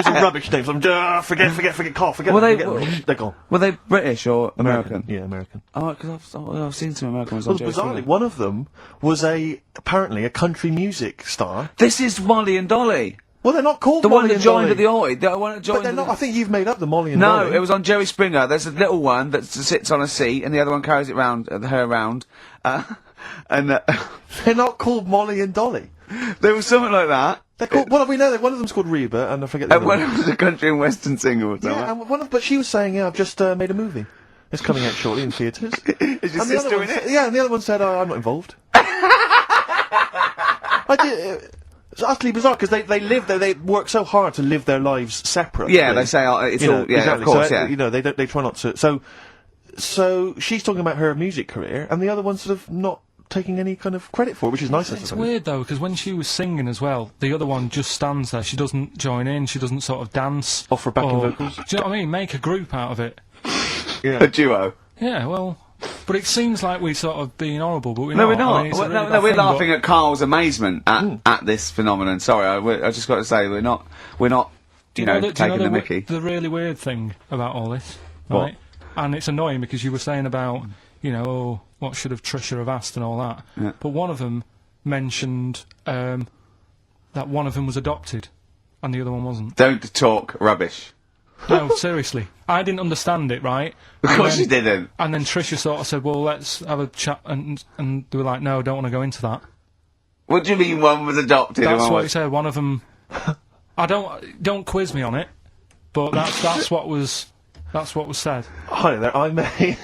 are rubbish names. I'm forget, Carl, forget Well, them. They're gone. Were they British or American? Yeah, American. Oh, because I've seen some American ones Well, on Jerry bizarrely, Springer. one of them was apparently a country music star. This is Molly and Dolly. Well, they're not called The Molly one that and joined Dolly. at the Oi. The one that joined But they're at not. the- I think you've made up the Molly and No, Dolly. it was on Jerry Springer. There's a little one that sits on a seat, and the other one carries it round, her around. And They're not called Molly and Dolly. there was something like that. They're called. Well, we know that one of them's called Reba, and I forget the other One one. was a country and western singer or something. Yeah, and but she was saying, "Yeah, I've just made a movie. It's coming out shortly in theatres." Is your And the other sister one in it? Yeah, and the other one said, "I'm not involved." It's utterly bizarre because they live there. They work so hard to live their lives separately. Yeah, they say it's You all. know, Yeah, exactly. of course. So, Yeah. you know, they try not to. So she's talking about her music career, and the other one's sort of not taking any kind of credit for it, which is nice. I It's suppose. weird though, because when she was singing as well, the other one just stands there. She doesn't join in. She doesn't sort of dance. Offer backing or- vocals? Do you know what I mean? Make a group out of it. A duo. Yeah, well, but it seems like we're sort of being horrible, but we're No, not. we're not. I mean, it's a Well, really no, bad we're thing, laughing at Carl's amazement at this phenomenon. Sorry, I just got to say we're not. Do you know taking the the Mickey. the really weird thing about all this, What? right? And it's annoying because you were saying about, you know, oh, what should have Trisha have asked and all that. Yeah. But one of them mentioned that one of them was adopted, and the other one wasn't. Don't talk rubbish. No, seriously, I didn't understand it, right? Of course you didn't. And then Trisha sort of said, "Well, let's have a chat," and they were like, "No, don't want to go into that." What do you mean one was adopted? and That's one what he was... said. One of them. I don't quiz me on it, but that's what was said. Hello there,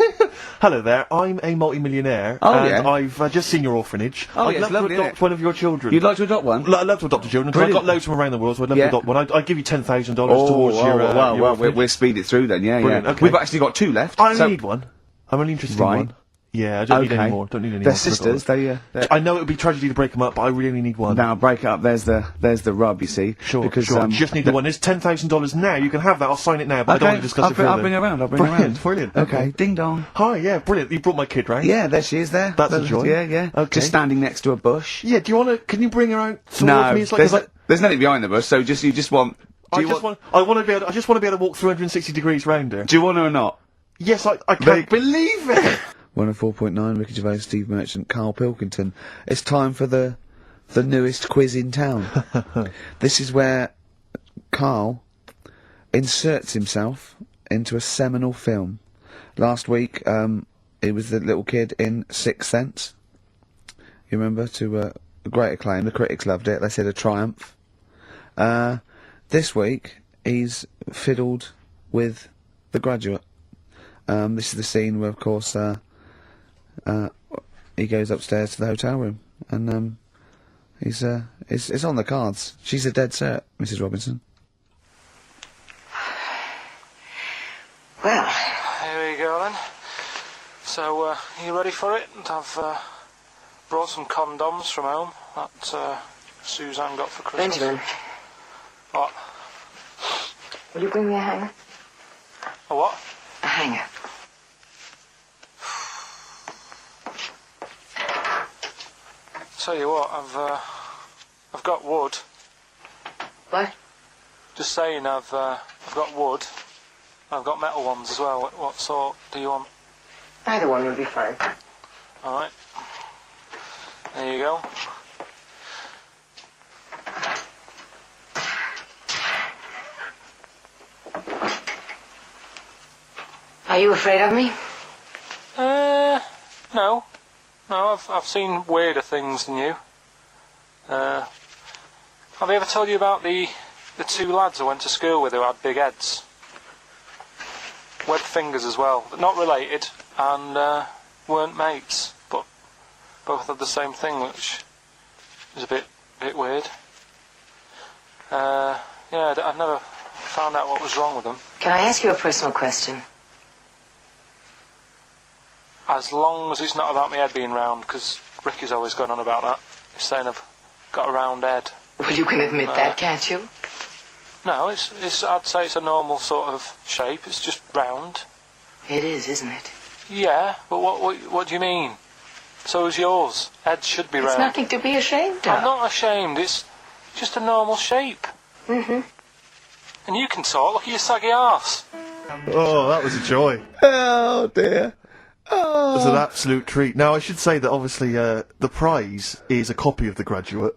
Hello there, I'm a multi-millionaire, Oh, and yeah. I've just seen your orphanage. Oh, I'd yeah, love it's lovely, to adopt innit? one of your children. You'd like to adopt one? I'd love to adopt a children, because I've got Brilliant. loads from around the world, so I'd love Yeah. to adopt one. I'd give you $10,000 Oh, towards your well, orphanage. we'll speed it through then. Yeah, Brilliant, yeah. okay. We've actually got two left. I so need one. I'm only interested Right. in one. Yeah, I don't need Okay. any more. Don't need any They're more. sisters. They're I know it would be tragedy to break them up, but I really only need one. now break it up. There's the rub. You see. Sure, Because sure. You just need the one. There's $10,000 now. You can have that. I'll sign it now, but I don't want to discuss I'll it further. I'll bring her around. I'll bring Brilliant, her around. brilliant. Okay. Ding dong. Hi, yeah, brilliant. You brought my kid round. Yeah, there she is. There. That's a joy. Yeah, yeah. Okay. Just standing next to a bush. Yeah, do you want to, can you bring her out towards No, me? It's like, there's, 'cause there's nothing behind the bush. So you just want. I just want to be able to walk 360 degrees round her. Do you want her or not? Yes, I can't believe it! 104.9, Ricky Gervais, Steve Merchant, Karl Pilkington. It's time for the newest quiz in town. This is where Karl inserts himself into a seminal film. Last week, he was the little kid in Sixth Sense. You remember? To great acclaim. The critics loved it. They said a triumph. This week, he's fiddled with The Graduate. This is the scene where, of course, he goes upstairs to the hotel room, and it's on the cards. She's a dead cert, Mrs. Robinson. Well, Here we go then. So, are you ready for it? I've brought some condoms from home that Suzanne got for Christmas. Benjamin, What? will you bring me a hanger? A what? A hanger. Tell you what, I've got wood. What? Just saying, I've got wood. I've got metal ones as well. What sort do you want? Either one would be fine. All right. There you go. Are you afraid of me? No. No, I've seen weirder things than you. Have I ever told you about the two lads I went to school with who had big heads? Webbed fingers as well, but not related, and weren't mates, but both had the same thing, which is a bit weird. Yeah, I've never found out what was wrong with them. Can I ask you a personal question? As long as it's not about my head being round, because Ricky's always going on about that. He's saying I've got a round head. Well, you can admit that, can't you? No, it's. I'd say it's a normal sort of shape. It's just round. It is, isn't it? Yeah, but what do you mean? So is yours. Head should be It's round. nothing to be ashamed I'm of. not ashamed. It's just a normal shape. Mm-hmm. And you can talk. Look at your saggy arse. Oh, that was a joy. Oh dear. It was an absolute treat. Now, I should say that obviously the prize is a copy of The Graduate.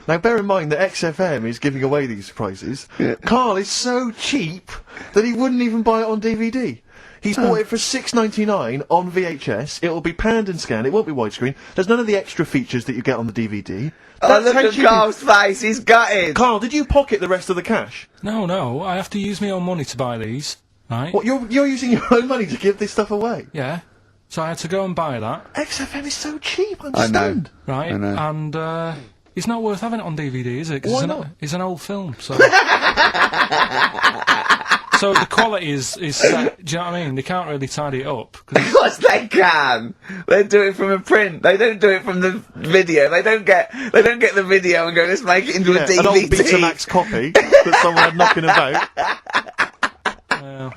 Now, bear in mind that XFM is giving away these prizes. Yeah. Karl is so cheap that he wouldn't even buy it on DVD. He's bought it for $6.99 on VHS. It will be panned and scanned. It won't be widescreen. There's none of the extra features that you get on the DVD. Oh, look how at cheap Karl's face. He's gutted. Karl, did you pocket the rest of the cash? No, I have to use my own money to buy these, right? What, you're using your own money to give this stuff away? Yeah. So I had to go and buy that, XFM is so cheap, I I know. understand. right? I know. And it's not worth having it on DVD, is it? 'Cause Why it's not? It's an old film, so. So the quality is do you know what I mean? They can't really tidy it up. 'Cause Of course they can. They do it from a print. They don't do it from the video. They don't get the video and go, let's make it into a DVD. An old Betamax copy that someone had knocking about.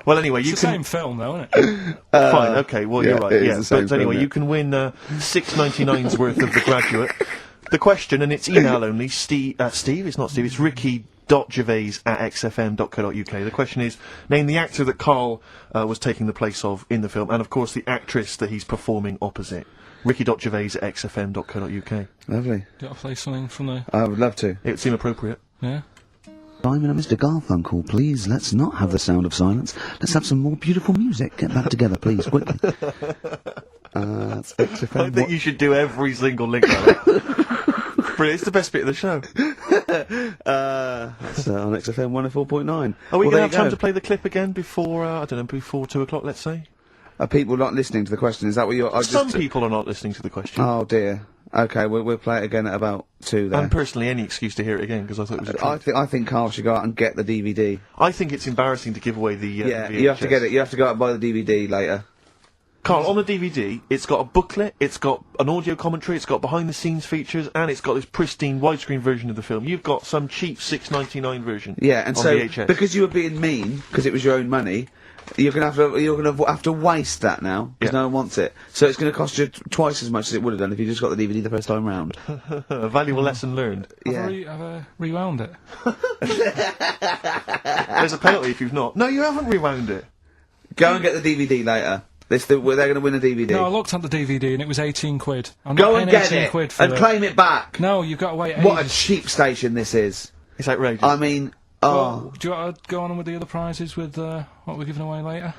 Well, anyway, it's you the can. same film, though, isn't it? Fine, okay, well, yeah, you're right, it is yeah. the same But anyway, film, yeah. you can win $6.99's worth of The Graduate. The question, and it's email only, Steve, it's not Steve, it's ricky.gervais@xfm.co.uk. The question is, name the actor that Karl was taking the place of in the film, and of course the actress that he's performing opposite. ricky.gervais@xfm.co.uk. Lovely. Do you want to play something from the... I would love to. It would seem appropriate. Yeah? Simon and Mr. Garfunkel, please, let's not have the sound of silence. Let's have some more beautiful music. Get back together, please, quickly. That's XFM. I think you should do every single link like that. Brilliant, it's the best bit of the show. That's on XFM 104.9. Are we Well, going to there have you time go. to play the clip again before, I don't know, before 2 o'clock, let's say? Are people not listening to the question? Is that what you're... Some people are not listening to the question. Oh dear. Okay, we'll play it again at about 2 then. And personally, any excuse to hear it again, because I thought it was a treat. I think Karl should go out and get the DVD. I think it's embarrassing to give away the Yeah, VHS. you have to get it. You have to go out and buy the DVD later. Carl, on the DVD, it's got a booklet, it's got an audio commentary, it's got behind-the-scenes features, and it's got this pristine widescreen version of the film. You've got some cheap $6.99 version. Yeah, and on so VHS. because you were being mean, because it was your own money, you're gonna have to waste that now because Yeah. no one wants it. So it's gonna cost you twice as much as it would have done if you just got the DVD the first time round. A valuable lesson learned. Yeah. Have I rewound it? There's a penalty if you've not. No, you haven't rewound it. Go and get the DVD later. They're going to win a DVD. No, I looked at the DVD and it was 18 quid. I'm Go not and paying get 18 it quid for and it. claim it back. No, you've got to wait What a ages. cheap station this is. It's outrageous. I mean, Well, do you want to go on with the other prizes with what we're giving away later?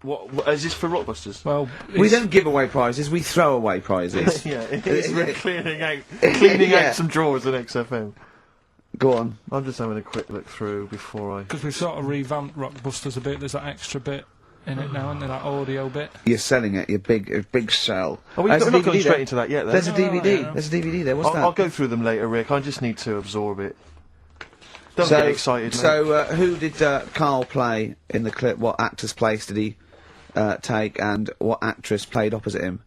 what is this for Rockbusters? Well, we it's- don't give away prizes, we throw away prizes. Yeah, it's really cleaning Yeah. out some drawers in XFM. Go on. I'm just having a quick look through before I... Because we've sort of revamped Rockbusters a bit, there's that extra bit in it now, and that audio bit. You're selling it, your big sell. Oh, we're There's not a going DVD straight there. into that yet, then. There's a No, no, DVD. no. There's a DVD there. What's that? I'll go through them later, Rick. I just need to absorb it. Don't so, get excited, mate. So, who did Carl play in the clip? What actor's place did he take, and what actress played opposite him?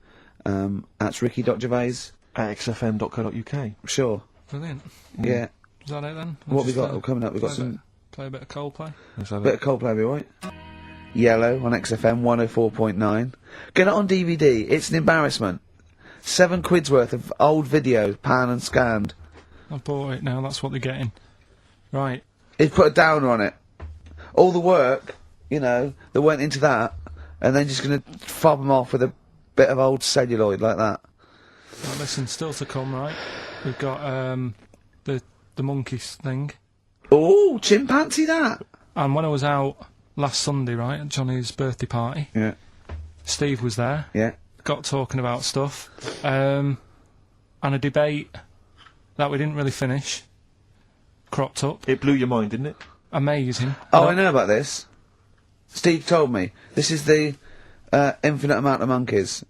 That's Ricky.Gervais. At xfm.co.uk. Sure. Brilliant. Yeah. Is that it then? What we Just, got coming up? We've got play a some bit- Play a bit of Coldplay. bit of Coldplay, be right? Yellow on XFM 104.9. Get it on DVD. It's an embarrassment. £7 worth of old video, pan and scanned. I've bought it now, that's what they're getting. Right. He's put a downer on it. All the work, you know, that went into that, and then just gonna fob them off with a bit of old celluloid like that. Now listen, still to come, right? We've got the monkeys thing. Oh, chimpanzee that! And when I was out last Sunday, right, at Johnny's birthday party, Yeah, Steve was there, yeah. got talking about stuff, and a debate that we didn't really finish cropped up. It blew your mind, didn't it? Amazing. Oh, I know about this. Steve told me. This is the infinite amount of monkeys.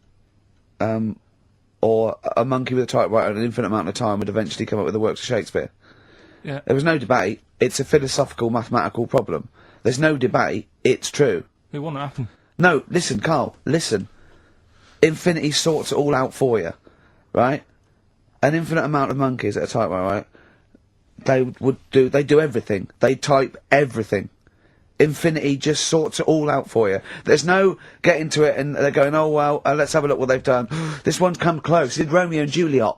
Or a monkey with a typewriter at an infinite amount of time would eventually come up with the works of Shakespeare. Yeah. There was no debate. It's a philosophical, mathematical problem. There's no debate. It's true. It wouldn't happen. No, listen, Carl, listen. Infinity sorts it all out for you, right? An infinite amount of monkeys at a typewriter, right? They do everything. They type everything. Infinity just sorts it all out for you. There's no getting to it and they're going, oh well, let's have a look what they've done. This one's come close. Did Romeo and Juliet.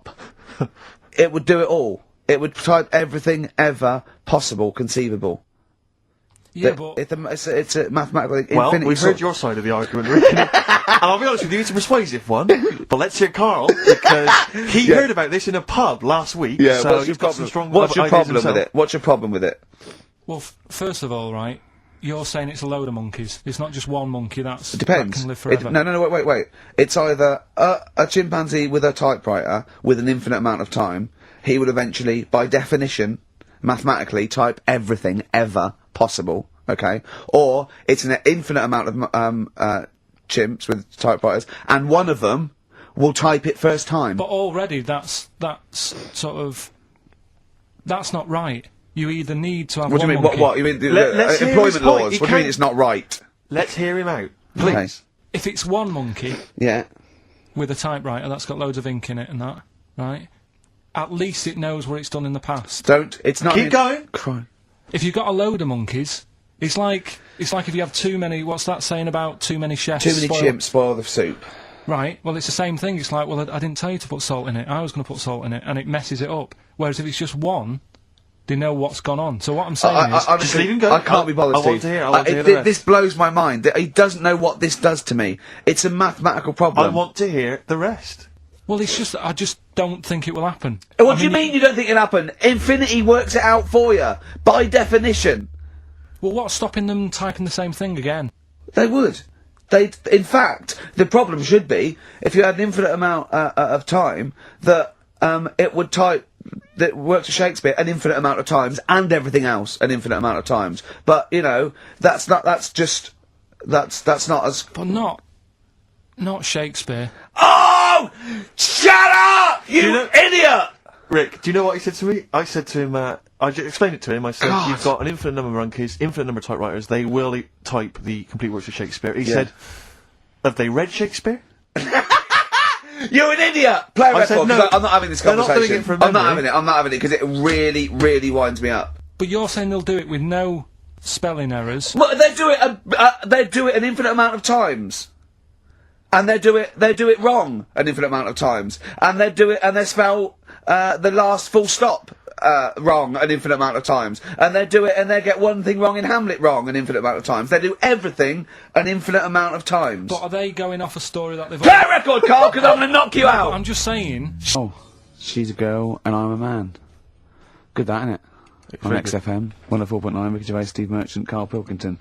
It would do it all. It would type everything ever possible, conceivable. Yeah, That- but it's a mathematical thing. Well, Infinity we've sort- heard your side of the argument, Rick. And I'll be honest with you, it's a persuasive one. But let's hear Carl, because he Yeah. heard about this in a pub last week. Yeah, so what's your he's got some problem? strong What's your ideas problem with himself. it? What's your problem with it? well, first of all, right, you're saying it's a load of monkeys. It's not just one monkey that Depends. can live It- forever. no, wait. It's either a chimpanzee with a typewriter with an infinite amount of time. He would eventually, by definition, mathematically, type everything ever possible. Okay, or it's an infinite amount of chimps with typewriters, and one of them will type it first time. But already that's sort of that's not right. You either need to have What do one you mean? monkey. What? You mean Let's hear his employment point. laws? He What do you mean can't- it's not right? Let's hear him out. Okay. Please. If it's one monkey Yeah. with a typewriter that's got loads of ink in it and that, right? At least it knows what it's done in the past. Don't. It's not. Keep going. Cry. If you've got a load of monkeys, it's like if you have too many. What's that saying about too many chefs? Too many spoil- chimps spoil the soup. Right. Well, it's the same thing. It's like, well, I didn't tell you to put salt in it. I was going to put salt in it, and it messes it up. Whereas if it's just one, they know what's gone on. So what I'm saying is, honestly, leave him go. I can't be bothered, I want Steve. to hear- I want to hear the rest. This blows my mind. He doesn't know what this does to me. It's a mathematical I problem. want to hear the rest. well, it's just I just don't think it will happen. What I do you mean you don't think it'll happen? Infinity works it out for you, by definition. Well, what's stopping them typing the same thing again? They would. In fact, the problem should be if you had an infinite amount of time that it would type that works for Shakespeare an infinite amount of times and everything else an infinite amount of times. But you know, that's not as. But not Shakespeare. Oh! Shut up, you know- idiot! Rick, do you know what he said to me? I said to him, I explained it to him. I said, God. you've got an infinite number of monkeys, infinite number of typewriters. They will type the complete works of Shakespeare. He said, Have they read Shakespeare? You're an idiot! Play a I said record, no. 'cause I'm not having this They're not conversation. doing it from I'm not memory. having it, because it really, really winds me up. But you're saying they'll do it with no spelling errors. Well, they do it an infinite amount of times. And they do it wrong an infinite amount of times. And they spell, the last full stop, wrong an infinite amount of times. And they get one thing wrong in Hamlet wrong an infinite amount of times. They do everything an infinite amount of times. But are they going off a story that they've... Play a record, Carl, because I'm gonna knock you out! I'm just saying... Oh, she's a girl and I'm a man. Good that, innit? On Very good. XFM, 104.9, Ricky Gervais, Steve Merchant, Karl Pilkington.